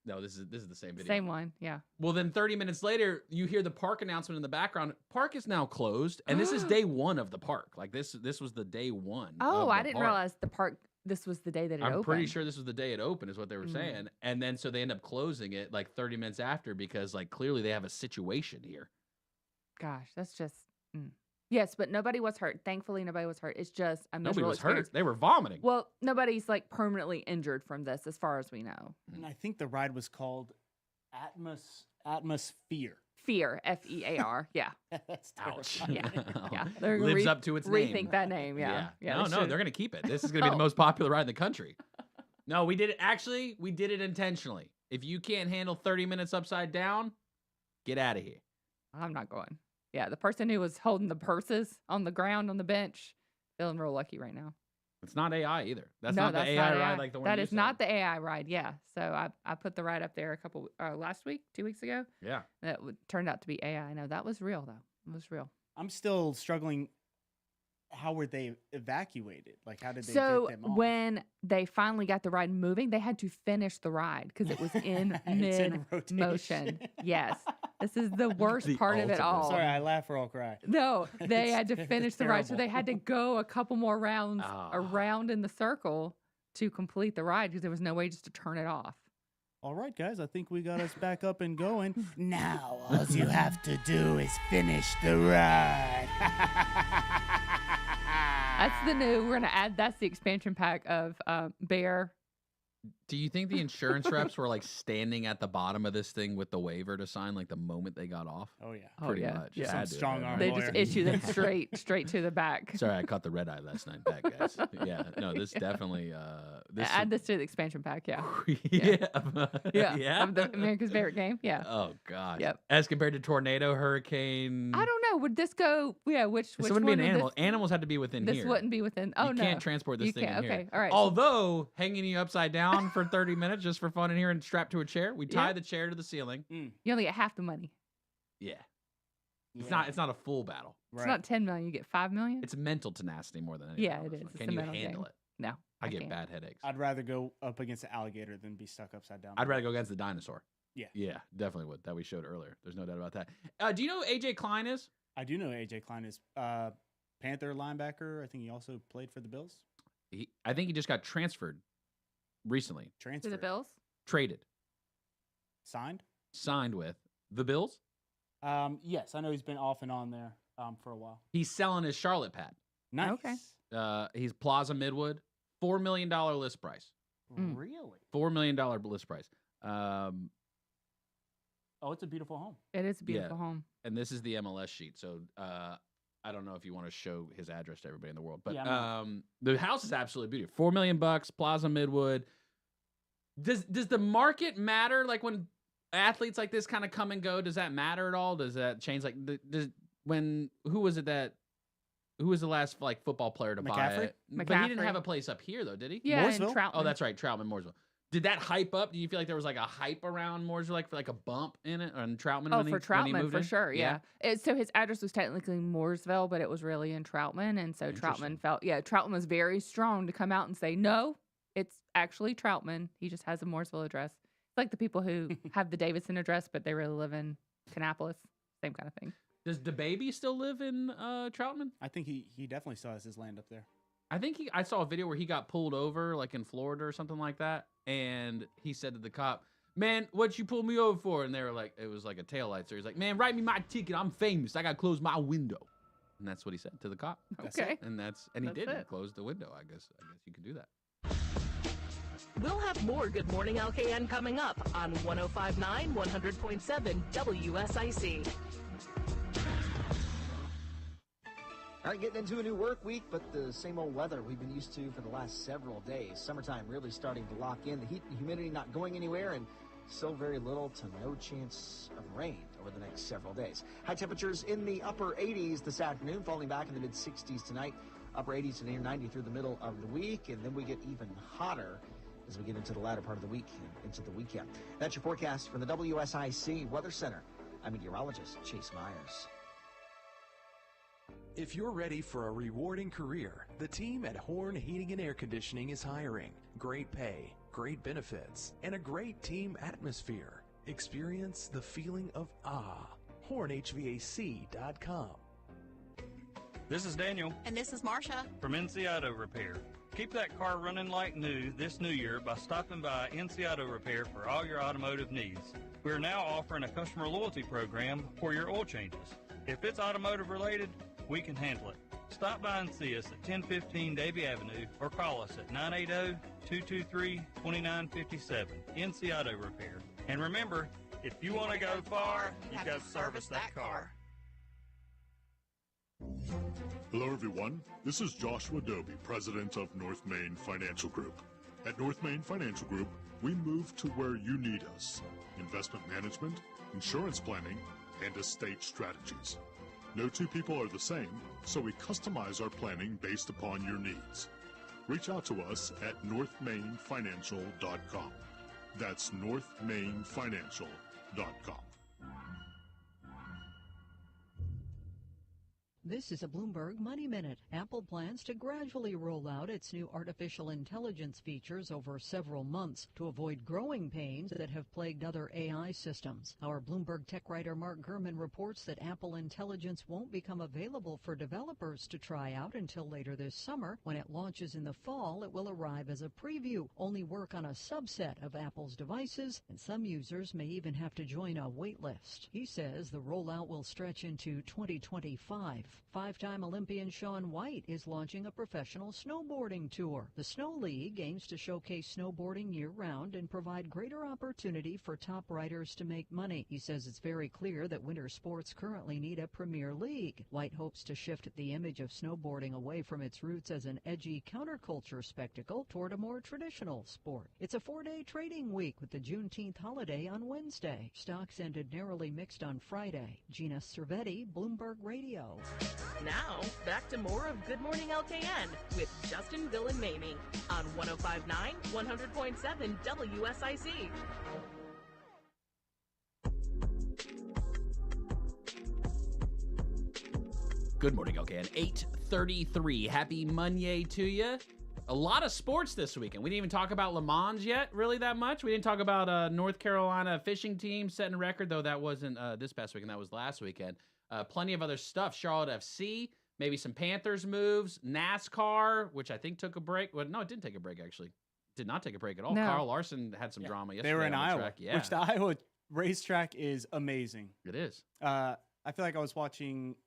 No, this is the same video. Same one, yeah. Well, then 30 minutes later, you hear the park announcement in the background. Park is now closed, and this is day one of the park. Like this was the day one. Oh, of I the didn't park. realize the park. This was the day that it opened. I'm pretty sure this was the day it opened, is what they were saying. And then so they end up closing it like 30 minutes after because like clearly they have a situation here. Gosh, that's just. Yes, but nobody was hurt. Thankfully, nobody was hurt. It's just a Nobody miserable was experience. hurt. They were vomiting. Well, nobody's like permanently injured from this, as far as we know. And I think the ride was called Atmosphere. Fear, F-E-A-R. Yeah. That's Ouch. terrifying. Yeah. They're gonna Lives up to its name. Rethink that name. Yeah. No, they should. they're gonna keep it. This is gonna be the most popular ride in the country. No, we did it. Actually, we did it intentionally. If you can't handle 30 minutes upside down, get out of here. I'm not going. Yeah, the person who was holding the purses on the ground on the bench, feeling real lucky right now. It's not AI either. That's No, not the that's AI not ride like the one That you is said. not the AI ride. Yeah. So I put the ride up there last week, 2 weeks ago. Yeah. That turned out to be AI. No, that was real though. It was real. I'm still struggling. How were they evacuated? Like, how did they So get them off? when they finally got the ride moving, they had to finish the ride because it was in It's in mid motion. Yes. This is the worst part of it all. Sorry, I laugh or I'll cry. No, they It's- had to finish it's the ride. So terrible. they had to go a couple more rounds around in the circle to complete the ride because there was no way just to turn it off. All right, guys, I think we got us back up and going. Now, all you have to do is finish the ride. That's the new, we're going to add, that's the expansion pack of Bear. Do you think the insurance reps were like standing at the bottom of this thing with the waiver to sign like the moment they got off? Oh, yeah. Pretty yeah. much. Yeah. Had Some to, strong right? arm They lawyer. just issue them straight to the back. Sorry, I caught the red eye last night. Back, guys. Yeah, no, this definitely. Add this to the expansion pack, yeah. yeah. Yeah. Of the America's favorite game, yeah. Oh God. Yep. As compared to tornado, hurricane. I don't know. Would this go, which This wouldn't be one an would animal. this- Animals had to be within This here. wouldn't be within, oh you no. can't transport this You thing can't, in here. okay, all right. Although hanging you upside down for 30 minutes just for fun in here and strapped to a chair, we tie Yeah. the chair to the ceiling. You only get half the money. Yeah. It's not a full battle. It's not 10 million. You get 5 million. It's mental tenacity more than anything. Yeah, else. it is. Like, It's can a you mental handle game. it? No, I get can't. bad headaches. I'd rather go up against an alligator than be stuck upside down. I'd rather go against the dinosaur. Yeah. Yeah, definitely would. That we showed earlier. There's no doubt about that. Do you know who AJ Klein is? I do know AJ Klein is Panther linebacker. I think he also played for the Bills. I think he just got transferred recently. To Transferred. the Bills? Traded. Signed with the Bills. Yes, I know he's been off and on there for a while. He's selling his Charlotte pad. Nice. Okay. He's Plaza Midwood. $4 million list price. Really? $4 million list price. Oh, it's a beautiful home. It is a beautiful home. And this is the MLS sheet. So I don't know if you want to show his address to everybody in the world, but Yeah, the house is absolutely beautiful. $4 million, Plaza Midwood. Does the market matter? Like when athletes like this kind of come and go, does that matter at all? Does that change? Like who was the last like football player to buy it? But he didn't have a place up here though, did he? Yeah, in Mooresville? Troutman. Oh, that's right, Troutman, Mooresville. Did that hype up? Do you feel like there was like a hype around Mooresville, like for like a bump in it on Troutman? Oh, when for he, when he Troutman, moved for in? sure. Yeah. So his address was technically Mooresville, but it was really in Troutman. And so Interesting. Troutman was very strong to come out and say, no, it's actually Troutman. He just has a Mooresville address. It's like the people who have the Davidson address, but they really live in Kannapolis. Same kind of thing. Does DeBaby still live in Troutman? I think he definitely still has his land up there. I think I saw a video where he got pulled over, like in Florida or something like that, and he said to the cop, "Man, what'd you pull me over for?" And they were like, it was like a taillight. So he's like, "Man, write me my ticket. I'm famous. I got to close my window." And that's what he said to the cop. Okay. And he That's did. He it. closed the window. I guess you could do that. We'll have more Good Morning LKN coming up on 105.9, 100.7 WSIC. All right, getting into a new work week, but the same old weather we've been used to for the last several days. Summertime really starting to lock in. The heat and humidity not going anywhere, and still very little to no chance of rain over the next several days. High temperatures in the upper 80s this afternoon, falling back in the mid-60s tonight. Upper 80s to near 90 through the middle of the week, and then we get even hotter as we get into the latter part of the week and into the weekend. That's your forecast from the WSIC Weather Center. I'm meteorologist Chase Myers. If you're ready for a rewarding career, the team at Horn Heating and Air Conditioning is hiring. Great pay, great benefits, and a great team atmosphere. Experience the feeling of hornhvac.com. This is Daniel. And this is Marsha. From NC Auto Repair. Keep that car running like new this new year by stopping by NC Auto Repair for all your automotive needs. We are now offering a customer loyalty program for your oil changes. If it's automotive related, we can handle it. Stop by and see us at 1015 Davie Avenue or call us at 980-223-2957. NC Auto Repair. And remember, if you want to go far, you got to service that car. Hello, everyone. This is Joshua Doby, president of North Main Financial Group. At North Main Financial Group, we move to where you need us. Investment management, insurance planning, and estate strategies. No two people are the same, so we customize our planning based upon your needs. Reach out to us at northmainfinancial.com. That's northmainfinancial.com. This is a Bloomberg Money Minute. Apple plans to gradually roll out its new artificial intelligence features over several months to avoid growing pains that have plagued other AI systems. Our Bloomberg tech writer Mark Gurman reports that Apple Intelligence won't become available for developers to try out until later this summer. When it launches in the fall, it will arrive as a preview, only work on a subset of Apple's devices, and some users may even have to join a wait list. He says the rollout will stretch into 2025. Five-time Olympian Shaun White is launching a professional snowboarding tour. The Snow League aims to showcase snowboarding year-round and provide greater opportunity for top riders to make money. He says it's very clear that winter sports currently need a premier league. White hopes to shift the image of snowboarding away from its roots as an edgy counterculture spectacle toward a more traditional sport. It's a 4-day trading week with the Juneteenth holiday on Wednesday. Stocks ended narrowly mixed on Friday. Gina Cervetti, Bloomberg Radio. Now, back to more of Good Morning LKN with Justin, Bill, and Mamie on 105.9, 100.7 WSIC. Good morning, LKN. 8:33. Happy Monday to you. A lot of sports this weekend. We didn't even talk about Le Mans yet, really, that much. We didn't talk about North Carolina fishing team setting a record, though that wasn't this past weekend. That was last weekend. Plenty of other stuff. Charlotte FC, maybe some Panthers moves, NASCAR, which I think took a break. Well, no, it didn't take a break, actually. Did not take a break at all. No. Carl Larson had some drama yesterday. They were in on the Iowa, track. Yeah. which the Iowa racetrack is amazing. It is. I feel like I was watching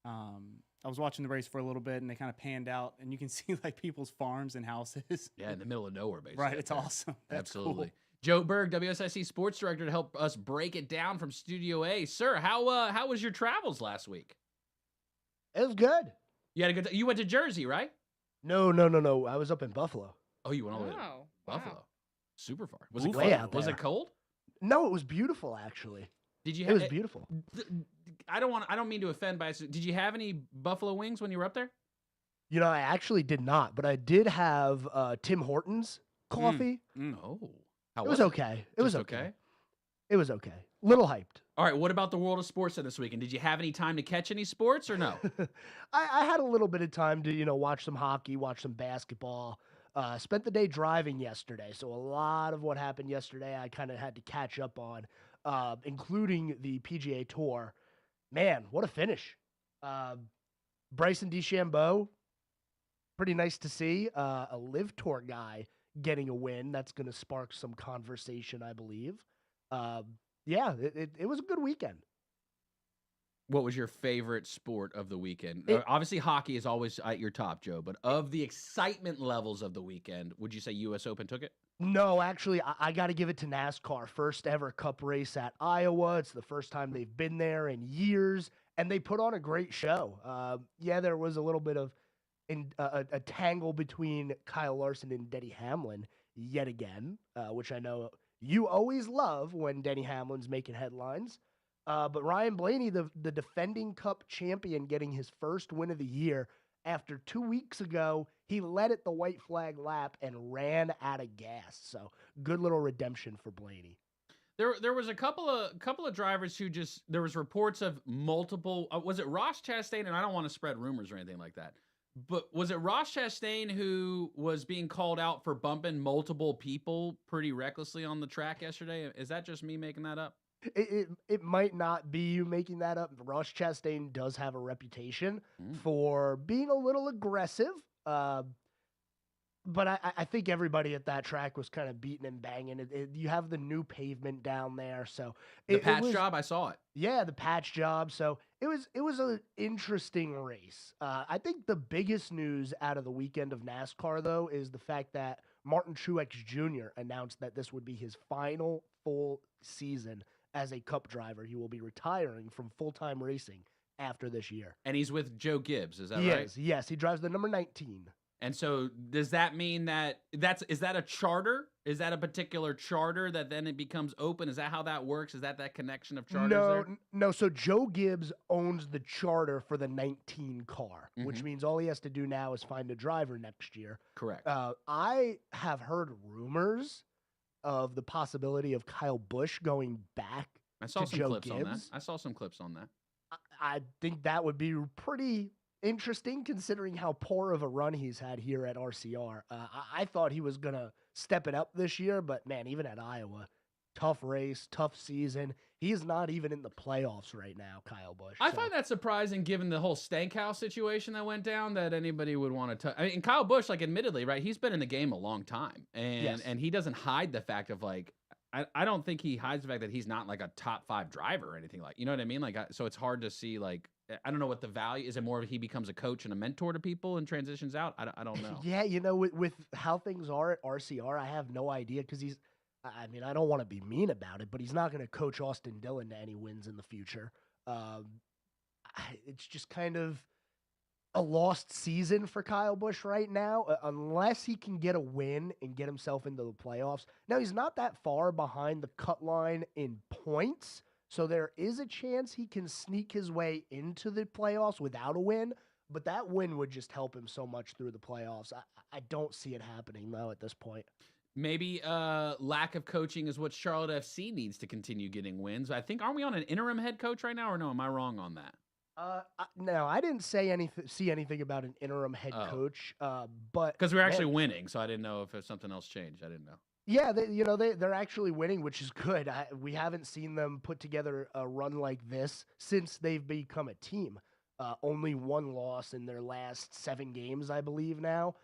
the race for a little bit, and they kind of panned out, and you can see like people's farms and houses. Yeah, in the middle of nowhere, basically. Right, it's awesome. That's Absolutely. cool. Joe Berg, WSIC sports director, to help us break it down from Studio A. Sir, how was your travels last week? It was good. You had a good. You went to Jersey, right? No. I was up in Buffalo. Oh, you went all the way to Wow. Buffalo. Super far. Was it Way cold? out there. Was it cold? No, it was beautiful actually. Did you? It was beautiful. I don't mean to offend, but did you have any buffalo wings when you were up there? You know, I actually did not, but I did have Tim Hortons coffee. Oh, how It was okay. It was Just okay. It was okay. Little hyped. All right. What about the world of sports this weekend? Did you have any time to catch any sports or no? I had a little bit of time to, watch some hockey, watch some basketball. Spent the day driving yesterday, so a lot of what happened yesterday I kind of had to catch up on, including the PGA Tour. Man, what a finish. Bryson DeChambeau, pretty nice to see. A Live Tour guy getting a win. That's going to spark some conversation, I believe. Yeah, it was a good weekend. What was your favorite sport of the weekend? Obviously, hockey is always at your top, Joe, but of the excitement levels of the weekend, would you say U.S. Open took it? No, actually, I got to give it to NASCAR. First ever Cup race at Iowa. It's the first time they've been there in years, and they put on a great show. Yeah, there was a little bit of a tangle between Kyle Larson and Denny Hamlin yet again, which I know you always love when Denny Hamlin's making headlines. But Ryan Blaney, the defending Cup champion, getting his first win of the year. After 2 weeks ago, he led at the white flag lap and ran out of gas. So good little redemption for Blaney. There was a couple of drivers who there was reports of multiple. Was it Ross Chastain? And I don't want to spread rumors or anything like that, But was it Ross Chastain who was being called out for bumping multiple people pretty recklessly on the track yesterday? Is that just me making that up? It might not be you making that up. Ross Chastain does have a reputation for being a little aggressive. But I think everybody at that track was kind of beating and banging. You have the new pavement down there, so The patch job, I saw it. yeah, the patch job. So it was an interesting race. I think the biggest news out of the weekend of NASCAR, though, is the fact that Martin Truex Jr. announced that this would be his final full season as a Cup driver. He will be retiring from full-time racing after this year. And he's with Joe Gibbs, is that He right? is, yes. He drives the number 19. And so does that mean that is that a charter? Is that a particular charter that then it becomes open? Is that how that works? Is that connection of charters there? No. So Joe Gibbs owns the charter for the 19 car, which means all he has to do now is find a driver next year. Correct. I have heard rumors of the possibility of Kyle Busch going back I saw to some Joe clips Gibbs. on that. I saw some clips on that. I think that would be pretty interesting considering how poor of a run he's had here at RCR. I thought he was going to step it up this year, but man, even at Iowa, tough race, tough season. He is not even in the playoffs right now, Kyle Busch. I find that surprising given the whole Stankhouse situation that went down that anybody would want to touch. I mean, Kyle Busch, like admittedly, right, he's been in the game a long time. And he doesn't hide the fact of like, I don't think he hides the fact that he's not like a top 5 driver or anything like, you know what I mean? Like, so it's hard to see like, I don't know what the value is. It more he becomes a coach and a mentor to people and transitions out? I don't know. Yeah, you know, with how things are at RCR, I have no idea because I mean, I don't want to be mean about it, but he's not going to coach Austin Dillon to any wins in the future. It's just kind of a lost season for Kyle Busch right now, unless he can get a win and get himself into the playoffs. Now, he's not that far behind the cut line in points, so there is a chance he can sneak his way into the playoffs without a win, but that win would just help him so much through the playoffs. I don't see it happening, though, at this point. Maybe lack of coaching is what Charlotte FC needs to continue getting wins. I think, aren't we on an interim head coach right now, or no? Am I wrong on that? No, I didn't see anything about an interim head coach, but because we're actually winning, so I didn't know if something else changed. I didn't know. Yeah, they're actually winning, which is good. We haven't seen them put together a run like this since they've become a team. Only one loss in their last 7 games, I believe now,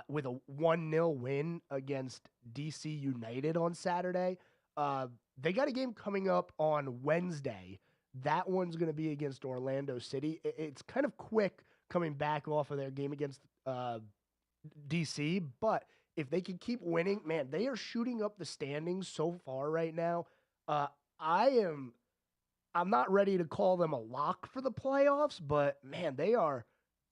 with a 1-0 win against DC United on Saturday. They got a game coming up on Wednesday. That one's going to be against Orlando City. It's kind of quick coming back off of their game against DC, but if they can keep winning, man, they are shooting up the standings so far right now. I'm not ready to call them a lock for the playoffs, but man, they are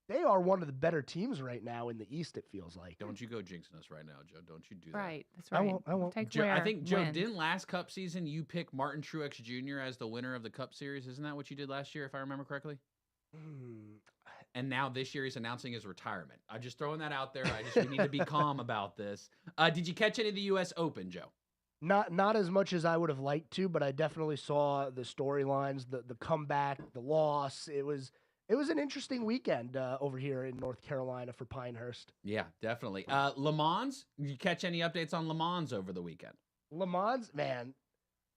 one of the better teams right now in the East, it feels like. Don't you go jinxing us right now, Joe. Don't you do that. Right. That's right. I won't. Take I think, Joe, wins. didn't last Cup season you pick Martin Truex Jr. as the winner of the Cup Series? Isn't that what you did last year, if I remember correctly? And now this year he's announcing his retirement. I'm just throwing that out there. We need to be calm about this. Did you catch any of the U.S. Open, Joe? Not as much as I would have liked to, but I definitely saw the storylines, the comeback, the loss. It was an interesting weekend over here in North Carolina for Pinehurst. Yeah, definitely. Le Mans, did you catch any updates on Le Mans over the weekend? Le Mans, man,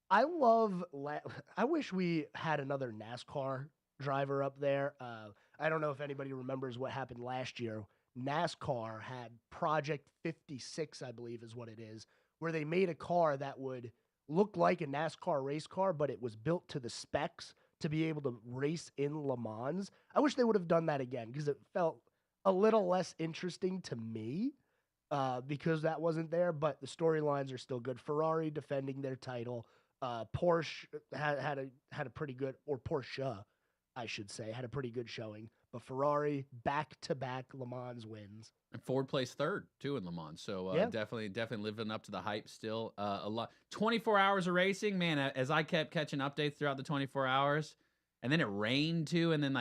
I wish we had another NASCAR driver up there. I don't know if anybody remembers what happened last year. NASCAR had Project 56, I believe is what it is, where they made a car that would look like a NASCAR race car, but it was built to the specs to be able to race in Le Mans. I wish they would have done that again because it felt a little less interesting to me because that wasn't there, but the storylines are still good. Ferrari defending their title. Porsche had a pretty good, or Porsche, I should say, had a pretty good showing. But Ferrari back-to-back Le Mans wins. And Ford placed third, too, in Le Mans. So definitely living up to the hype still. A lot. 24 hours of racing, man, as I kept catching updates throughout the 24 hours. And then it rained, too. And then,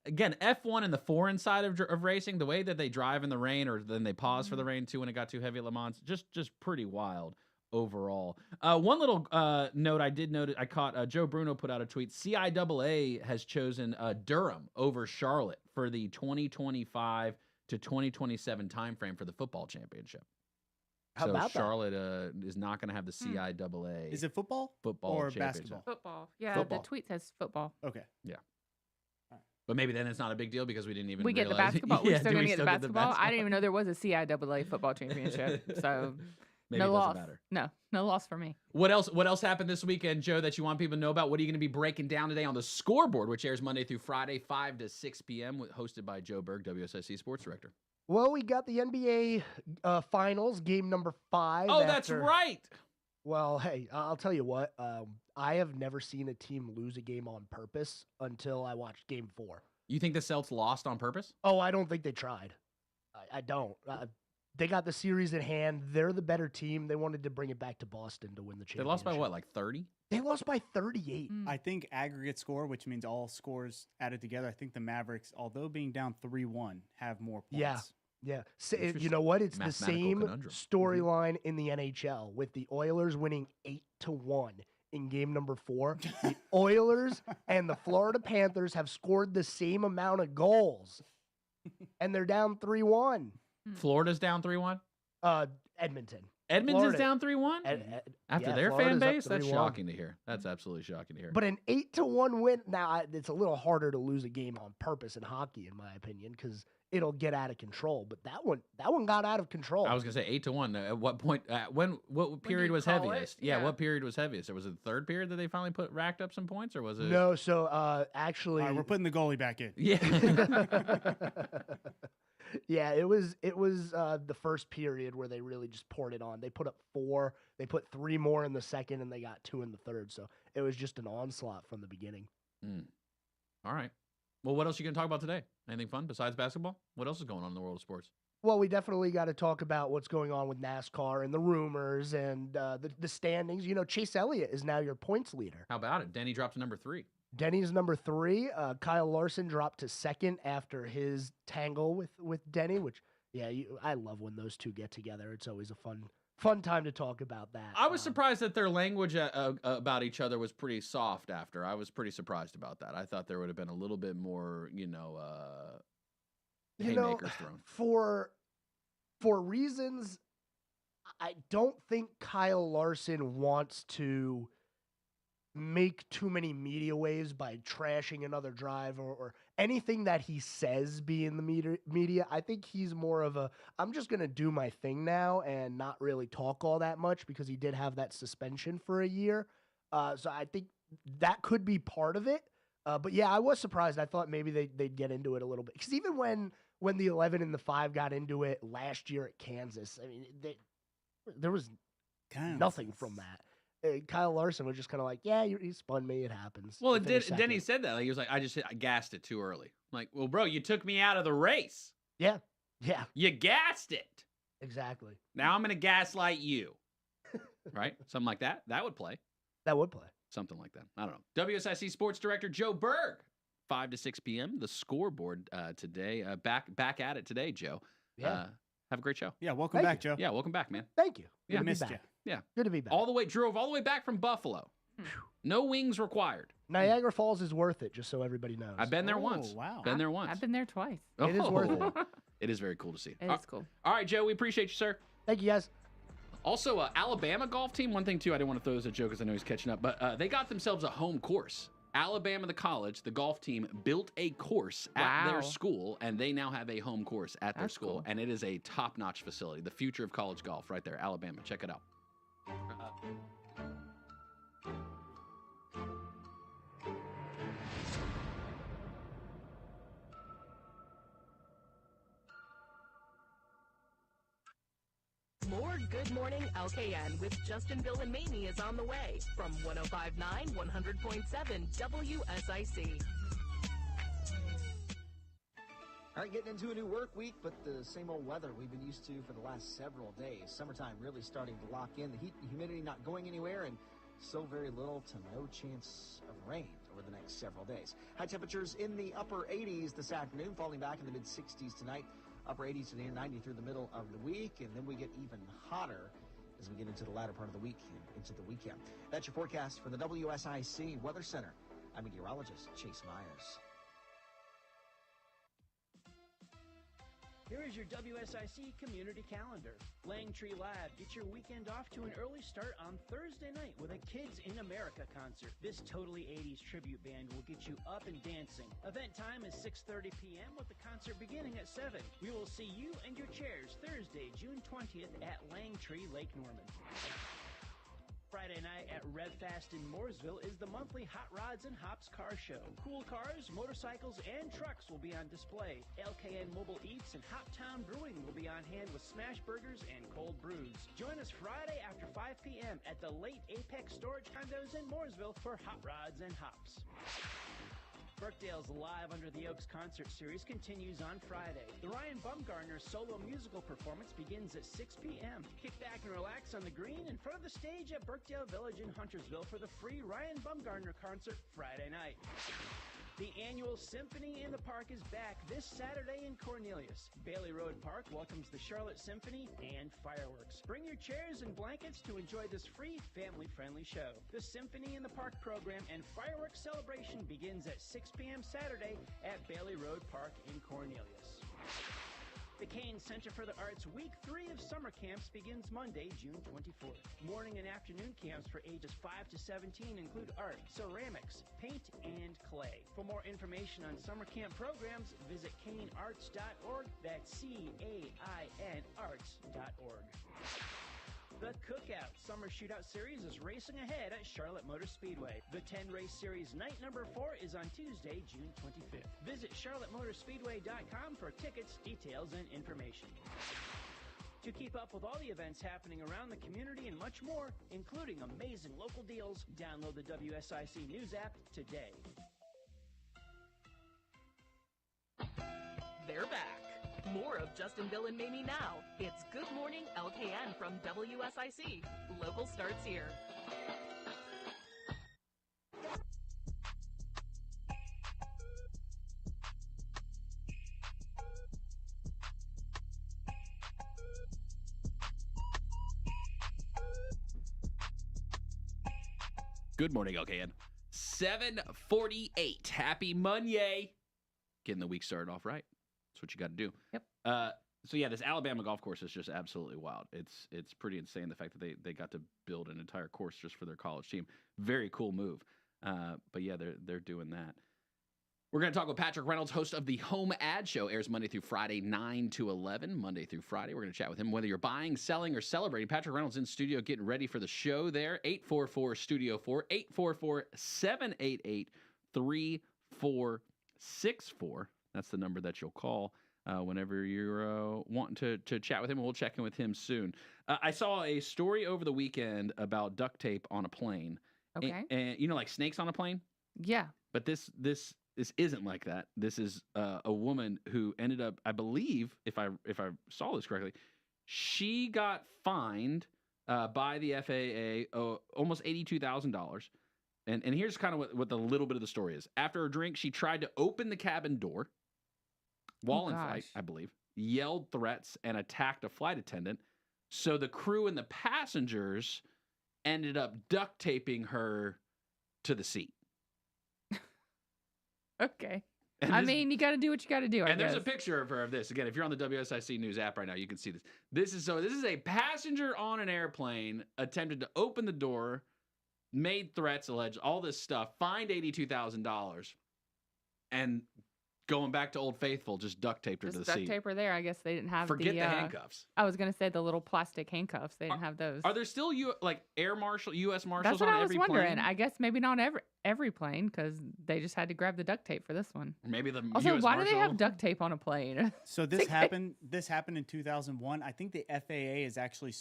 again, F1 and the foreign side of racing, the way that they drive in the rain, or then they pause for the rain, too, when it got too heavy at Le Mans, just pretty wild overall. One little note I caught Joe Bruno put out a tweet. CIAA has chosen Durham over Charlotte for the 2025 to 2027 timeframe for the football championship. How about that? Charlotte is not going to have the CIAA. Is it football? Football or championship. basketball? Football. Yeah, Football. the tweet says football. Okay. Yeah. But maybe then it's not a big deal because we didn't even We get the realize- basketball. Yeah, We're still do going we to get the still basketball. I didn't even know there was a CIAA football championship. So Maybe no it doesn't loss. matter. No loss for me. What else happened this weekend, Joe, that you want people to know about? What are you going to be breaking down today on the Scoreboard, which airs Monday through Friday, 5 to 6 p.m., hosted by Joe Berg, WSIC Sports Director? Well, we got the NBA Finals, game number 5. Oh, that's right. Well, hey, I'll tell you what. I have never seen a team lose a game on purpose until I watched game 4. You think the Celtics lost on purpose? Oh, I don't think they tried. I don't. They got the series at hand. They're the better team. They wanted to bring it back to Boston to win the championship. They lost by what, like 30? They lost by 38. I think aggregate score, which means all scores added together, I think the Mavericks, although being down 3-1, have more points. Yeah. So, you know what? It's the same storyline in the NHL with the Oilers winning 8-1 in game number 4. The Oilers and the Florida Panthers have scored the same amount of goals, and they're down 3-1. Florida's down 3-1? Edmonton. Edmonton's down 3-1? After their fan Florida's up base? That's 3-1. shocking to hear. That's absolutely shocking to hear. But an 8-1 win, now it's a little harder to lose a game on purpose in hockey, in my opinion, because it'll get out of control. But that one got out of control. I was gonna say 8-1. At what point? What period was call it? heaviest? Yeah, Yeah. what period was heaviest? Or was it the third period that they finally racked up some points, or was it? No, so actually, All right, we're putting the goalie back in. Yeah. Yeah, it was the first period where they really just poured it on. They put up 4, they put 3 more in the second, and they got 2 in the third. So it was just an onslaught from the beginning. All right. Well, what else are you gonna talk about today? Anything fun besides basketball? What else is going on in the world of sports? Well, we definitely got to talk about what's going on with NASCAR and the rumors and the standings. You know, Chase Elliott is now your points leader. How about it? Denny dropped to number 3. Denny's number 3. Kyle Larson dropped to 2nd after his tangle with Denny, which, I love when those two get together. It's always a fun time to talk about that. I was surprised that their language about each other was pretty soft after. I was pretty surprised about that. I thought there would have been a little bit more, haymakers thrown. For reasons, I don't think Kyle Larson wants to make too many media waves by trashing another driver or anything that he says be in the media. I think he's more of I'm just going to do my thing now and not really talk all that much because he did have that suspension for a year. So I think that could be part of it. But yeah, I was surprised. I thought maybe they'd get into it a little bit. Because even when the 11 and the 5 got into it last year at Kansas, I mean, there was nothing from that. Kyle Larson was just kind of like, yeah, he spun me. It happens. Well, Denny said that. Like, he was like, I gassed it too early. I'm like, well, bro, you took me out of the race. Yeah. You gassed it. Exactly. Now I'm going to gaslight you. Right? Something like that. That would play. That would play. Something like that. I don't know. WSIC Sports Director Joe Berg, 5 to 6 p.m. The Scoreboard today. Back at it today, Joe. Yeah. Have a great show. Yeah, welcome back, Joe. Yeah, welcome back, man. Thank you. Yeah, Good to be missed back. you. Yeah. Good to be back. Drove all the way back from Buffalo. No wings required. Niagara Falls is worth it, just so everybody knows. I've been there once. Wow. Been there once. I've been there twice. It is worth it. It is very cool to see. It is cool. All right, Joe, we appreciate you, sir. Thank you, guys. Also, Alabama golf team, one thing, too, I didn't want to throw as a joke because I know he's catching up, but they got themselves a home course. Alabama, the college, the golf team built a course at their school, and they now have a home course at their school, and it is a top-notch facility. The future of college golf right there, Alabama. Check it out. More Good Morning LKN with Justin, Bill, and Mamie is on the way from 105.9, 100.7 WSIC. All right, getting into a new work week, but the same old weather we've been used to for the last several days. Summertime really starting to lock in. The heat and humidity not going anywhere, and so very little to no chance of rain over the next several days. High temperatures in the upper 80s this afternoon, falling back in the mid-60s tonight. Upper 80s to near 90 through the middle of the week, and then we get even hotter as we get into the latter part of the week and into the weekend. That's your forecast from the WSIC Weather Center. I'm meteorologist Chase Myers. Here is your WSIC community calendar. Langtree Lab, get your weekend off to an early start on Thursday night with a Kids in America concert. This totally 80s tribute band will get you up and dancing. Event time is 6:30 p.m. with the concert beginning at 7. We will see you and your chairs Thursday, June 20th at Langtree, Lake Norman. Friday night at RevFast in Mooresville is the monthly Hot Rods and Hops car show. Cool cars, motorcycles, and trucks will be on display. LKN Mobile Eats and Hoptown Brewing will be on hand with smash burgers and cold brews. Join us Friday after 5 p.m. at the Late Apex Storage Condos in Mooresville for Hot Rods and Hops. Birkdale's Live Under the Oaks concert series continues on Friday. The Ryan Bumgarner solo musical performance begins at 6 p.m. Kick back and relax on the green in front of the stage at Birkdale Village in Huntersville for the free Ryan Bumgarner concert Friday night. The annual Symphony in the Park is back this Saturday in Cornelius. Bailey Road Park welcomes the Charlotte Symphony and fireworks. Bring your chairs and blankets to enjoy this free, family-friendly show. The Symphony in the Park program and fireworks celebration begins at 6 p.m. Saturday at Bailey Road Park in Cornelius. The Kane Center for the Arts Week 3 of summer camps begins Monday, June 24th. Morning and afternoon camps for ages 5 to 17 include art, ceramics, paint, and clay. For more information on summer camp programs, visit canearts.org. That's CAIN arts.org. The Cookout Summer Shootout Series is racing ahead at Charlotte Motor Speedway. The 10-race series night number 4 is on Tuesday, June 25th. Visit charlottemotorspeedway.com for tickets, details, and information. To keep up with all the events happening around the community and much more, including amazing local deals, download the WSIC News app today. They're back. More of Justin, Bill, and Mamie now. It's Good Morning LKN from WSIC. Local starts here. Good morning, LKN. 7:48. Happy Monday. Getting the week started off right. That's what you got to do. Yep. So yeah, this Alabama golf course is just absolutely wild. It's pretty insane the fact that they got to build an entire course just for their college team. Very cool move. But yeah, they're doing that. We're going to talk with Patrick Reynolds, host of the Home Ad Show. Airs Monday through Friday, 9 to 11. Monday through Friday. We're going to chat with him. Whether you're buying, selling, or celebrating, Patrick Reynolds in studio getting ready for the show there. 844-STUDIO-4, 844-788-3464. That's the number that you'll call whenever you're wanting to chat with him. We'll check in with him soon. I saw a story over the weekend about duct tape on a plane. Okay. And you know, like snakes on a plane? Yeah. But this isn't like that. This is a woman who ended up, I believe, if I saw this correctly, she got fined by the FAA almost $82,000. And here's kind of what the little bit of the story is. After her drink, she tried to open the cabin door while in flight, I believe, yelled threats, and attacked a flight attendant. So the crew and the passengers ended up duct taping her to the seat. Okay. I mean, you got to do what you got to do. And there's a picture of her of this. Again, if you're on the WSIC News app right now, you can see this. This is a passenger on an airplane attempted to open the door, made threats, alleged all this stuff, fined $82,000, and going back to Old Faithful, just duct taped her to the seat. Duct tape her there. I guess they didn't have Forget the handcuffs. I was going to say the little plastic handcuffs. They didn't have those. Are there still U.S. Marshals That's on what I was every wondering. plane? I guess maybe not every plane because they just had to grab the duct tape for this one. Maybe the Also, US why do they have Marshal? duct tape on a plane? So this happened. This happened in 2001. I think the FAA is actually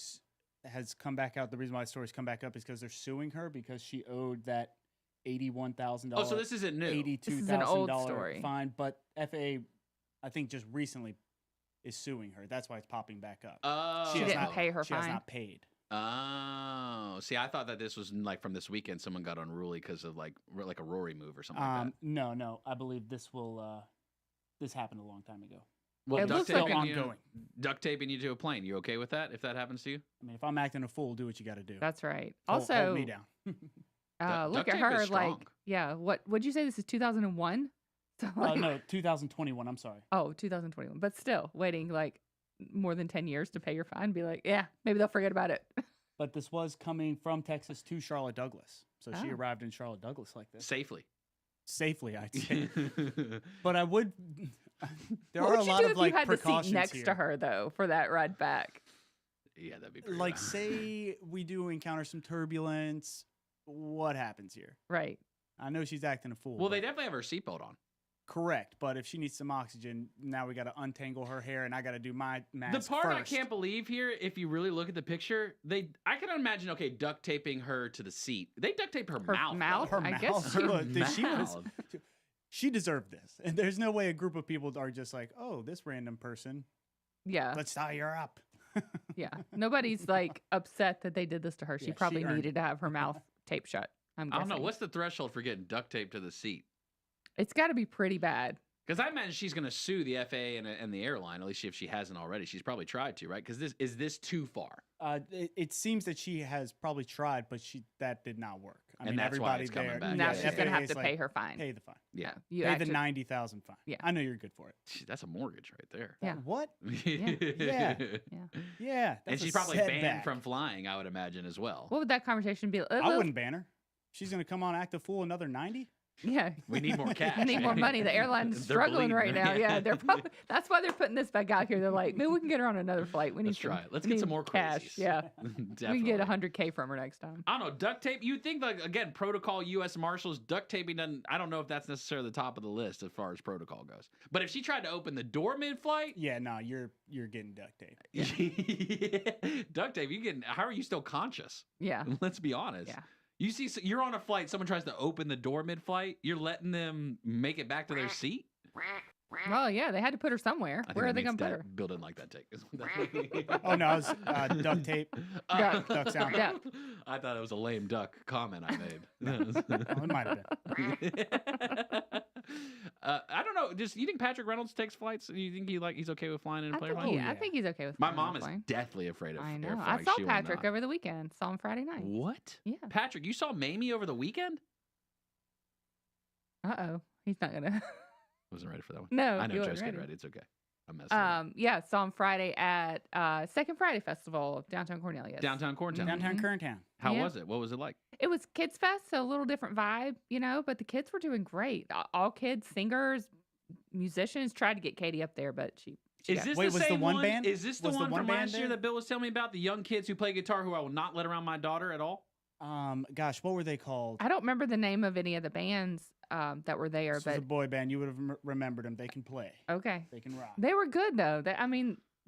has come back out. The reason why the story's come back up is because they're suing her because she owed that $81,000. Oh, so this isn't new. $82,000 fine. But FAA, I think, just recently is suing her. That's why it's popping back up. Oh, she didn't pay her She fine. has not paid. Oh, see, I thought that this was like from this weekend. Someone got unruly because of like a Rory move or something like that. No. I believe this will. This happened a long time ago. Well, It duct looks like taping ongoing. Duct taping you to a plane. You okay with that? If that happens to you? I mean, if I'm acting a fool, do what you got to do. That's right. Hold Also, me down. look duct at tape her. is Like, strong. yeah. Would you say this is 2001? So like, No, 2021. I'm sorry. oh, 2021. But still, waiting like more than 10 years to pay your fine. Be like, yeah, maybe they'll forget about it. But this was coming from Texas to Charlotte Douglas. So she Oh. arrived in Charlotte Douglas like this. Safely. Safely, I'd say. But I would. There What are a would you lot do of if like you had the seat precautions next here. to her though for that ride back? Yeah, that'd be pretty Like, bad. say we do encounter some turbulence. What happens here? Right. I know she's acting a fool. Well, they but- definitely have her seatbelt on. Correct, but if she needs some oxygen, now we got to untangle her hair, and I got to do my mask The part first. I can't believe here, if you really look at the picture, I can imagine, okay, duct taping her to the seat. They duct taped her mouth. Her I mouth. guess Her Look, dude, mouth. she deserved this, and there's no way a group of people are just like, oh, this random person. Yeah. Let's tie her up. Yeah. Nobody's like upset that they did this to her. She Yeah, she probably earned needed to have her mouth taped shut. I'm I guessing. don't know. What's the threshold for getting duct taped to the seat? It's got to be pretty bad. Because I imagine she's going to sue the FAA and the airline, at least if she hasn't already. She's probably tried to, right? Because is this too far? It seems that she has probably tried, but that did not work. I And mean, that's why everybody it's coming there. back. Now Yeah, she's yeah, going to FAA have is to like, pay her fine. Pay the fine. Yeah. You pay actually- the 90,000 fine. Yeah. I know you're good for it. Gee, that's a mortgage right there. Yeah. What? Yeah. Yeah. Yeah. And That's she's a probably banned setback. from flying, I would imagine, as well. What would that conversation be? I wouldn't ban her. She's going to come on act a fool another 90? Yeah. We need more cash. I need more money. The airline's They're struggling bleeding. right now. Yeah, they're probably, that's why they're putting this back out here. They're like, maybe we can get her on another flight. We need Let's try some, it. Let's we get need some more cash. crazies. Yeah, we can get Definitely. $100K from her next time. I don't know, duct tape. You'd think, like, again, protocol U.S. Marshals, duct taping doesn't, I don't know if that's necessarily the top of the list as far as protocol goes. But if she tried to open the door mid-flight, Yeah, no, you're getting duct tape. duct tape, how are you still conscious? Yeah. Let's be honest. Yeah. You see, you're on a flight, someone tries to open the door mid-flight, you're letting them make it back to their seat? Well, yeah, they had to put her somewhere. I think Where are that they going means to put her? that building like that take. Oh, no, it's duct tape. Duck sound. Yeah. I thought it was a lame duck comment I made. Well, it might have been. I don't know. You think Patrick Reynolds takes flights? You think he's okay with flying in a I player think, plane? I think he's okay with My flying mom on a is plane. deathly afraid of I air know. flights. I saw She will Patrick not. over the weekend. Saw him Friday night. What? Yeah. Patrick, you saw Mamie over the weekend? Uh-oh. He's not going to. Wasn't ready for that one. No, I know you Joe's weren't getting ready. ready. It's okay. I'm messing up. Yeah, saw him Friday at Second Friday Festival, downtown Cornelius. Downtown Corntown. Downtown Kerntown. How Yeah. was it? What was it like? It was Kids Fest, so a little different vibe, but the kids were doing great. All kids, singers, musicians. Tried to get Katie up there, but she Is got- this Wait, the was the same one band? Is this the Was the one one from band last year there? that Bill was telling me about? The young kids who play guitar who I will not let around my daughter at all? Gosh, what were they called? I don't remember the name of any of the bands that were there, This was but a boy band. You would have remembered them. They can play. okay. They can rock. They were good though.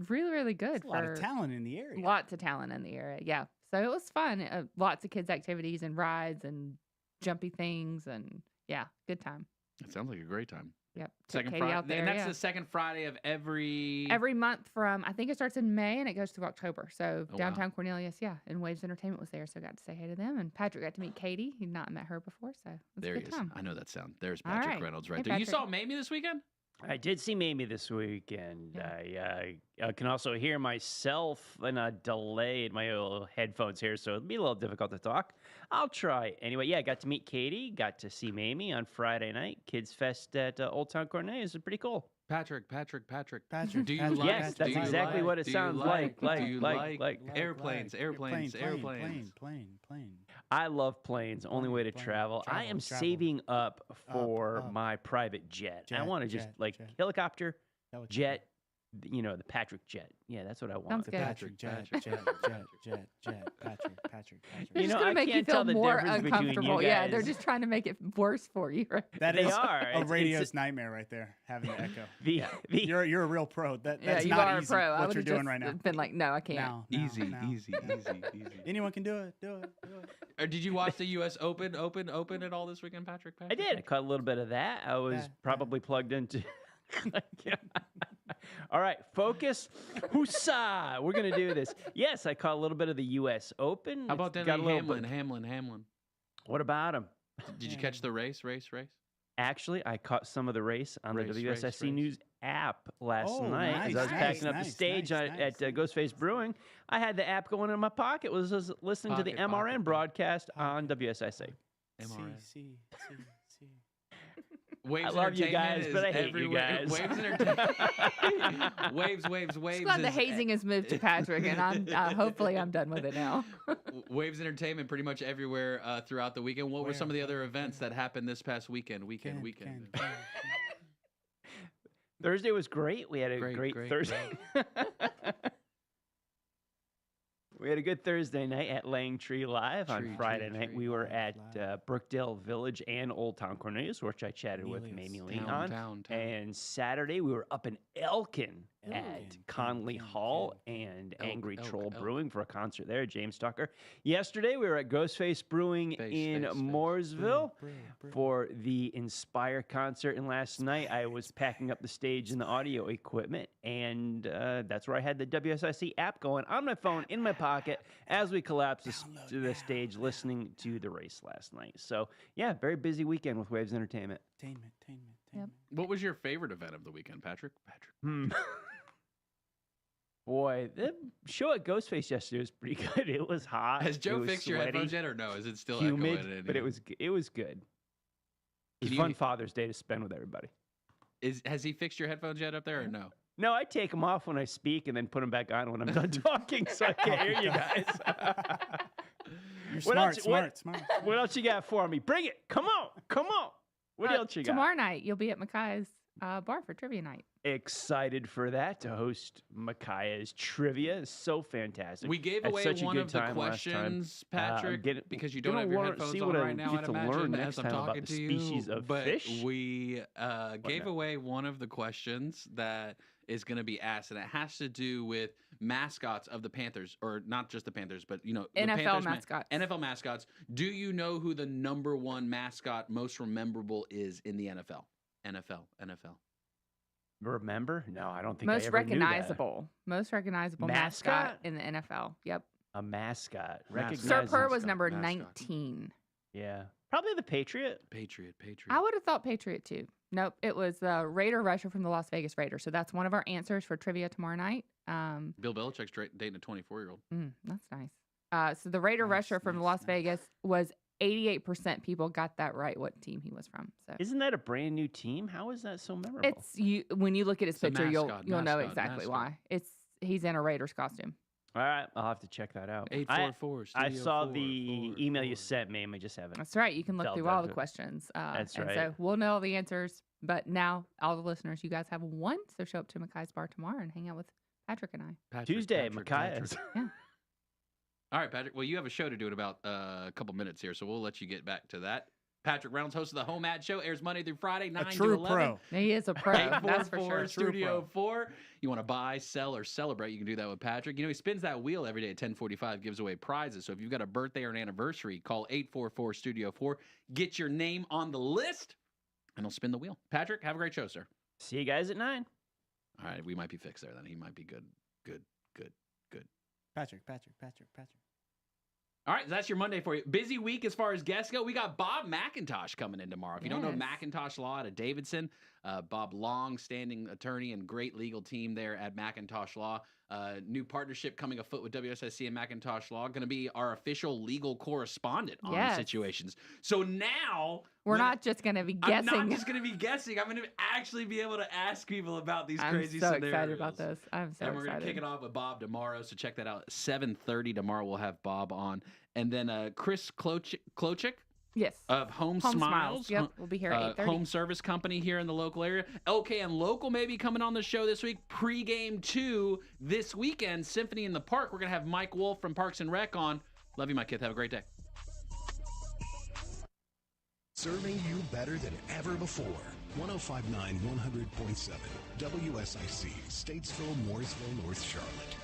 Really, really good. There's a lot of for- talent in the area. Lots of talent in the area. Yeah. So it was fun. Lots of kids' activities and rides and jumpy things and yeah, good time. It sounds like a great time. Yep. Took Second Katie Friday, out there. and that's yeah. the second Friday of every. Every month from I think it starts in May and it goes through October. So Oh, wow. downtown Cornelius, yeah, and Waves Entertainment was there, so I got to say hey to them. And Patrick got to meet Katie. He'd not met her before, so it was There a he good is. time. I know that sound. There's All Patrick right. Reynolds right Hey, there. You Patrick. saw Mamie this weekend? I did see Mamie this weekend. I can also hear myself in a delay in my little headphones here, so it'll be a little difficult to talk. I'll try. Anyway, yeah, I got to meet Katie, got to see Mamie on Friday night. Kids Fest at Old Town Cornelius is pretty cool. Patrick. Patrick. Do you Patrick, like? Yes, do that's you exactly like- what it do you sounds like. Do you like airplanes? Plane. I love planes. Only way to travel. I am travel. saving up for up. my private jet. I Jet, want to just jet. helicopter, jet, the Patrick jet. Yeah, that's what I want. Sounds good. Patrick, jet. Patrick. They're You just know, gonna I make you can't feel tell the more difference between you uncomfortable. Yeah, they're guys. just trying to make it worse for you. Right? That They is are. a It's- radio's it's- nightmare right there, having the echo. The You're a real pro. Yeah, That's you not are easy, a pro. I what would you're have doing just right now. been like, no, I can't. No, Easy. Anyone can do it. Do it. Or did you watch the U.S. Open at all this weekend, Patrick? I did. I caught a little bit of that. I was probably plugged into. All right, focus. Hussa! We're gonna do this. Yes, I caught a little bit of the U.S. Open. How about It's Denny got a little Hamlin? bit- Hamlin. What about him? Did you catch the race? Actually, I caught some of the race on the Race, WSIC race. News app last Oh, night as I was nice, packing up the nice, stage nice, at Ghostface Brewing. I had the app going in my pocket. Was listening to the Pocket, MRN pocket, broadcast on WSIC. MRN. See. Waves I love you guys, Entertainment but I is hate everywhere. you guys. Waves Entertainment. Waves. Just glad the is- hazing has moved to Patrick, and I'm hopefully I'm done with it now. Waves Entertainment pretty much everywhere throughout the weekend. What were some of the other events that happened this past weekend? Thursday was great. We had a great Thursday. We had a good Thursday night at Langtree Live. On Friday night, we were at Brookdale Village and Old Town Cornelius, which I chatted with Mamie Lee on. And Saturday, we were up in Elkin at Conley Hall and Angry Troll Brewing for a concert there, James Tucker. Yesterday, we were at Ghostface Brewing in Mooresville for the Inspire concert. And last night, I was packing up the stage and the audio equipment. And that's where I had the WSIC app going on my phone, in my pocket, as we collapsed to the stage listening to the race last night. So, yeah, very busy weekend with Waves Entertainment. Yep. What was your favorite event of the weekend, Patrick? Boy, the show at Ghostface yesterday was pretty good. It was hot. Has Joe it was fixed your sweaty, headphones yet, or no? Is it still humid? echoing? But it was good. It was Can fun you- Father's Day to spend with everybody. Has he fixed your headphones yet up there, or no? No, I take them off when I speak and then put them back on when I'm done talking, so I can't hear you guys. You're smart. What else you got for me? Bring it. Come on. What else you got? Tomorrow night, you'll be at Makai's bar for trivia night. Excited for that, to host Micaiah's trivia. It's so fantastic. We gave Had away such a one good of the time last time. questions, Patrick, because you don't gonna have your learn- headphones see on what I right now, get I'd to learn imagine, next as I'm time about talking the to you. species of but fish. we gave no. away one of the questions that is going to be asked, and it has to do with mascots of the Panthers, or not just the Panthers, but, the NFL Panthers mascots. NFL mascots. Do you know who the number one mascot most memorable is in the NFL? NFL. Remember? No, I don't think I Most ever knew that. Most recognizable mascot Mascot? in the NFL. Yep. A mascot. Sir Recognized Purr was mascot. number 19. Yeah. Probably the Patriot. Patriot. I would have thought Patriot too. Nope, it was the Raider rusher from the Las Vegas Raiders. So that's one of our answers for trivia tomorrow night. Bill Belichick's dating a 24-year-old. That's nice. So the Raider rusher from Las Vegas was 88% people got that right, what team he was from. So Isn't that a brand new team? How is that so memorable? it's you when you look at his It's a picture, you'll know mascot, exactly mascot. why. He's in a Raiders costume. All right, I'll have to check that out. 844 I Studio saw 4, the email you sent me. I just haven't. That's right. You can look delved through all the into it. questions. That's and right. so we'll know all the answers. But now, all the listeners, you guys have one. So show up to Makai's bar tomorrow and hang out with Patrick and I. Tuesday, Micaiah's. Yeah. All right, Patrick. Well, you have a show to do in about a couple minutes here, so we'll let you get back to that. Patrick Reynolds, host of the Home Ad Show, airs Monday through Friday, 9 to 11. He is a pro. That's for 844 sure. Studio 4. You want to buy, sell, or celebrate, you can do that with Patrick. He spins that wheel every day at 10:45, gives away prizes. So if you've got a birthday or an anniversary, call 844 Studio 4. Get your name on the list, and he'll spin the wheel. Patrick, have a great show, sir. See you guys at 9. All right, we might be fixed there then. He might be good. Patrick. All right, that's your Monday for you. Busy week as far as guests go. We got Bob McIntosh coming in tomorrow. If you don't know McIntosh Law out of Davidson, Bob, long-standing attorney and great legal team there at McIntosh Law. New partnership coming afoot with WSIC and McIntosh Law. Going to be our official legal correspondent on Yes. situations. So now We're not just going to be guessing. I'm not just going to be guessing. I'm going to actually be able to ask people about these I'm crazy so scenarios. excited about this. I'm so And we're going to kick excited. it off with Bob tomorrow, so check that out. 7:30 tomorrow, we'll have Bob on. And then Chris Klochik Yes. of Home Home Smiles. Smiles. Yep, we'll be here at 8:30. Home service company here in the local area. LKN Local may be coming on the show this week. Pre-game 2 this weekend, Symphony in the Park. We're going to have Mike Wolf from Parks and Rec on. Love you, Mike Kith. Have a great day. Serving you better than ever before. 105.9, 100.7. WSIC, Statesville, Mooresville, North Charlotte.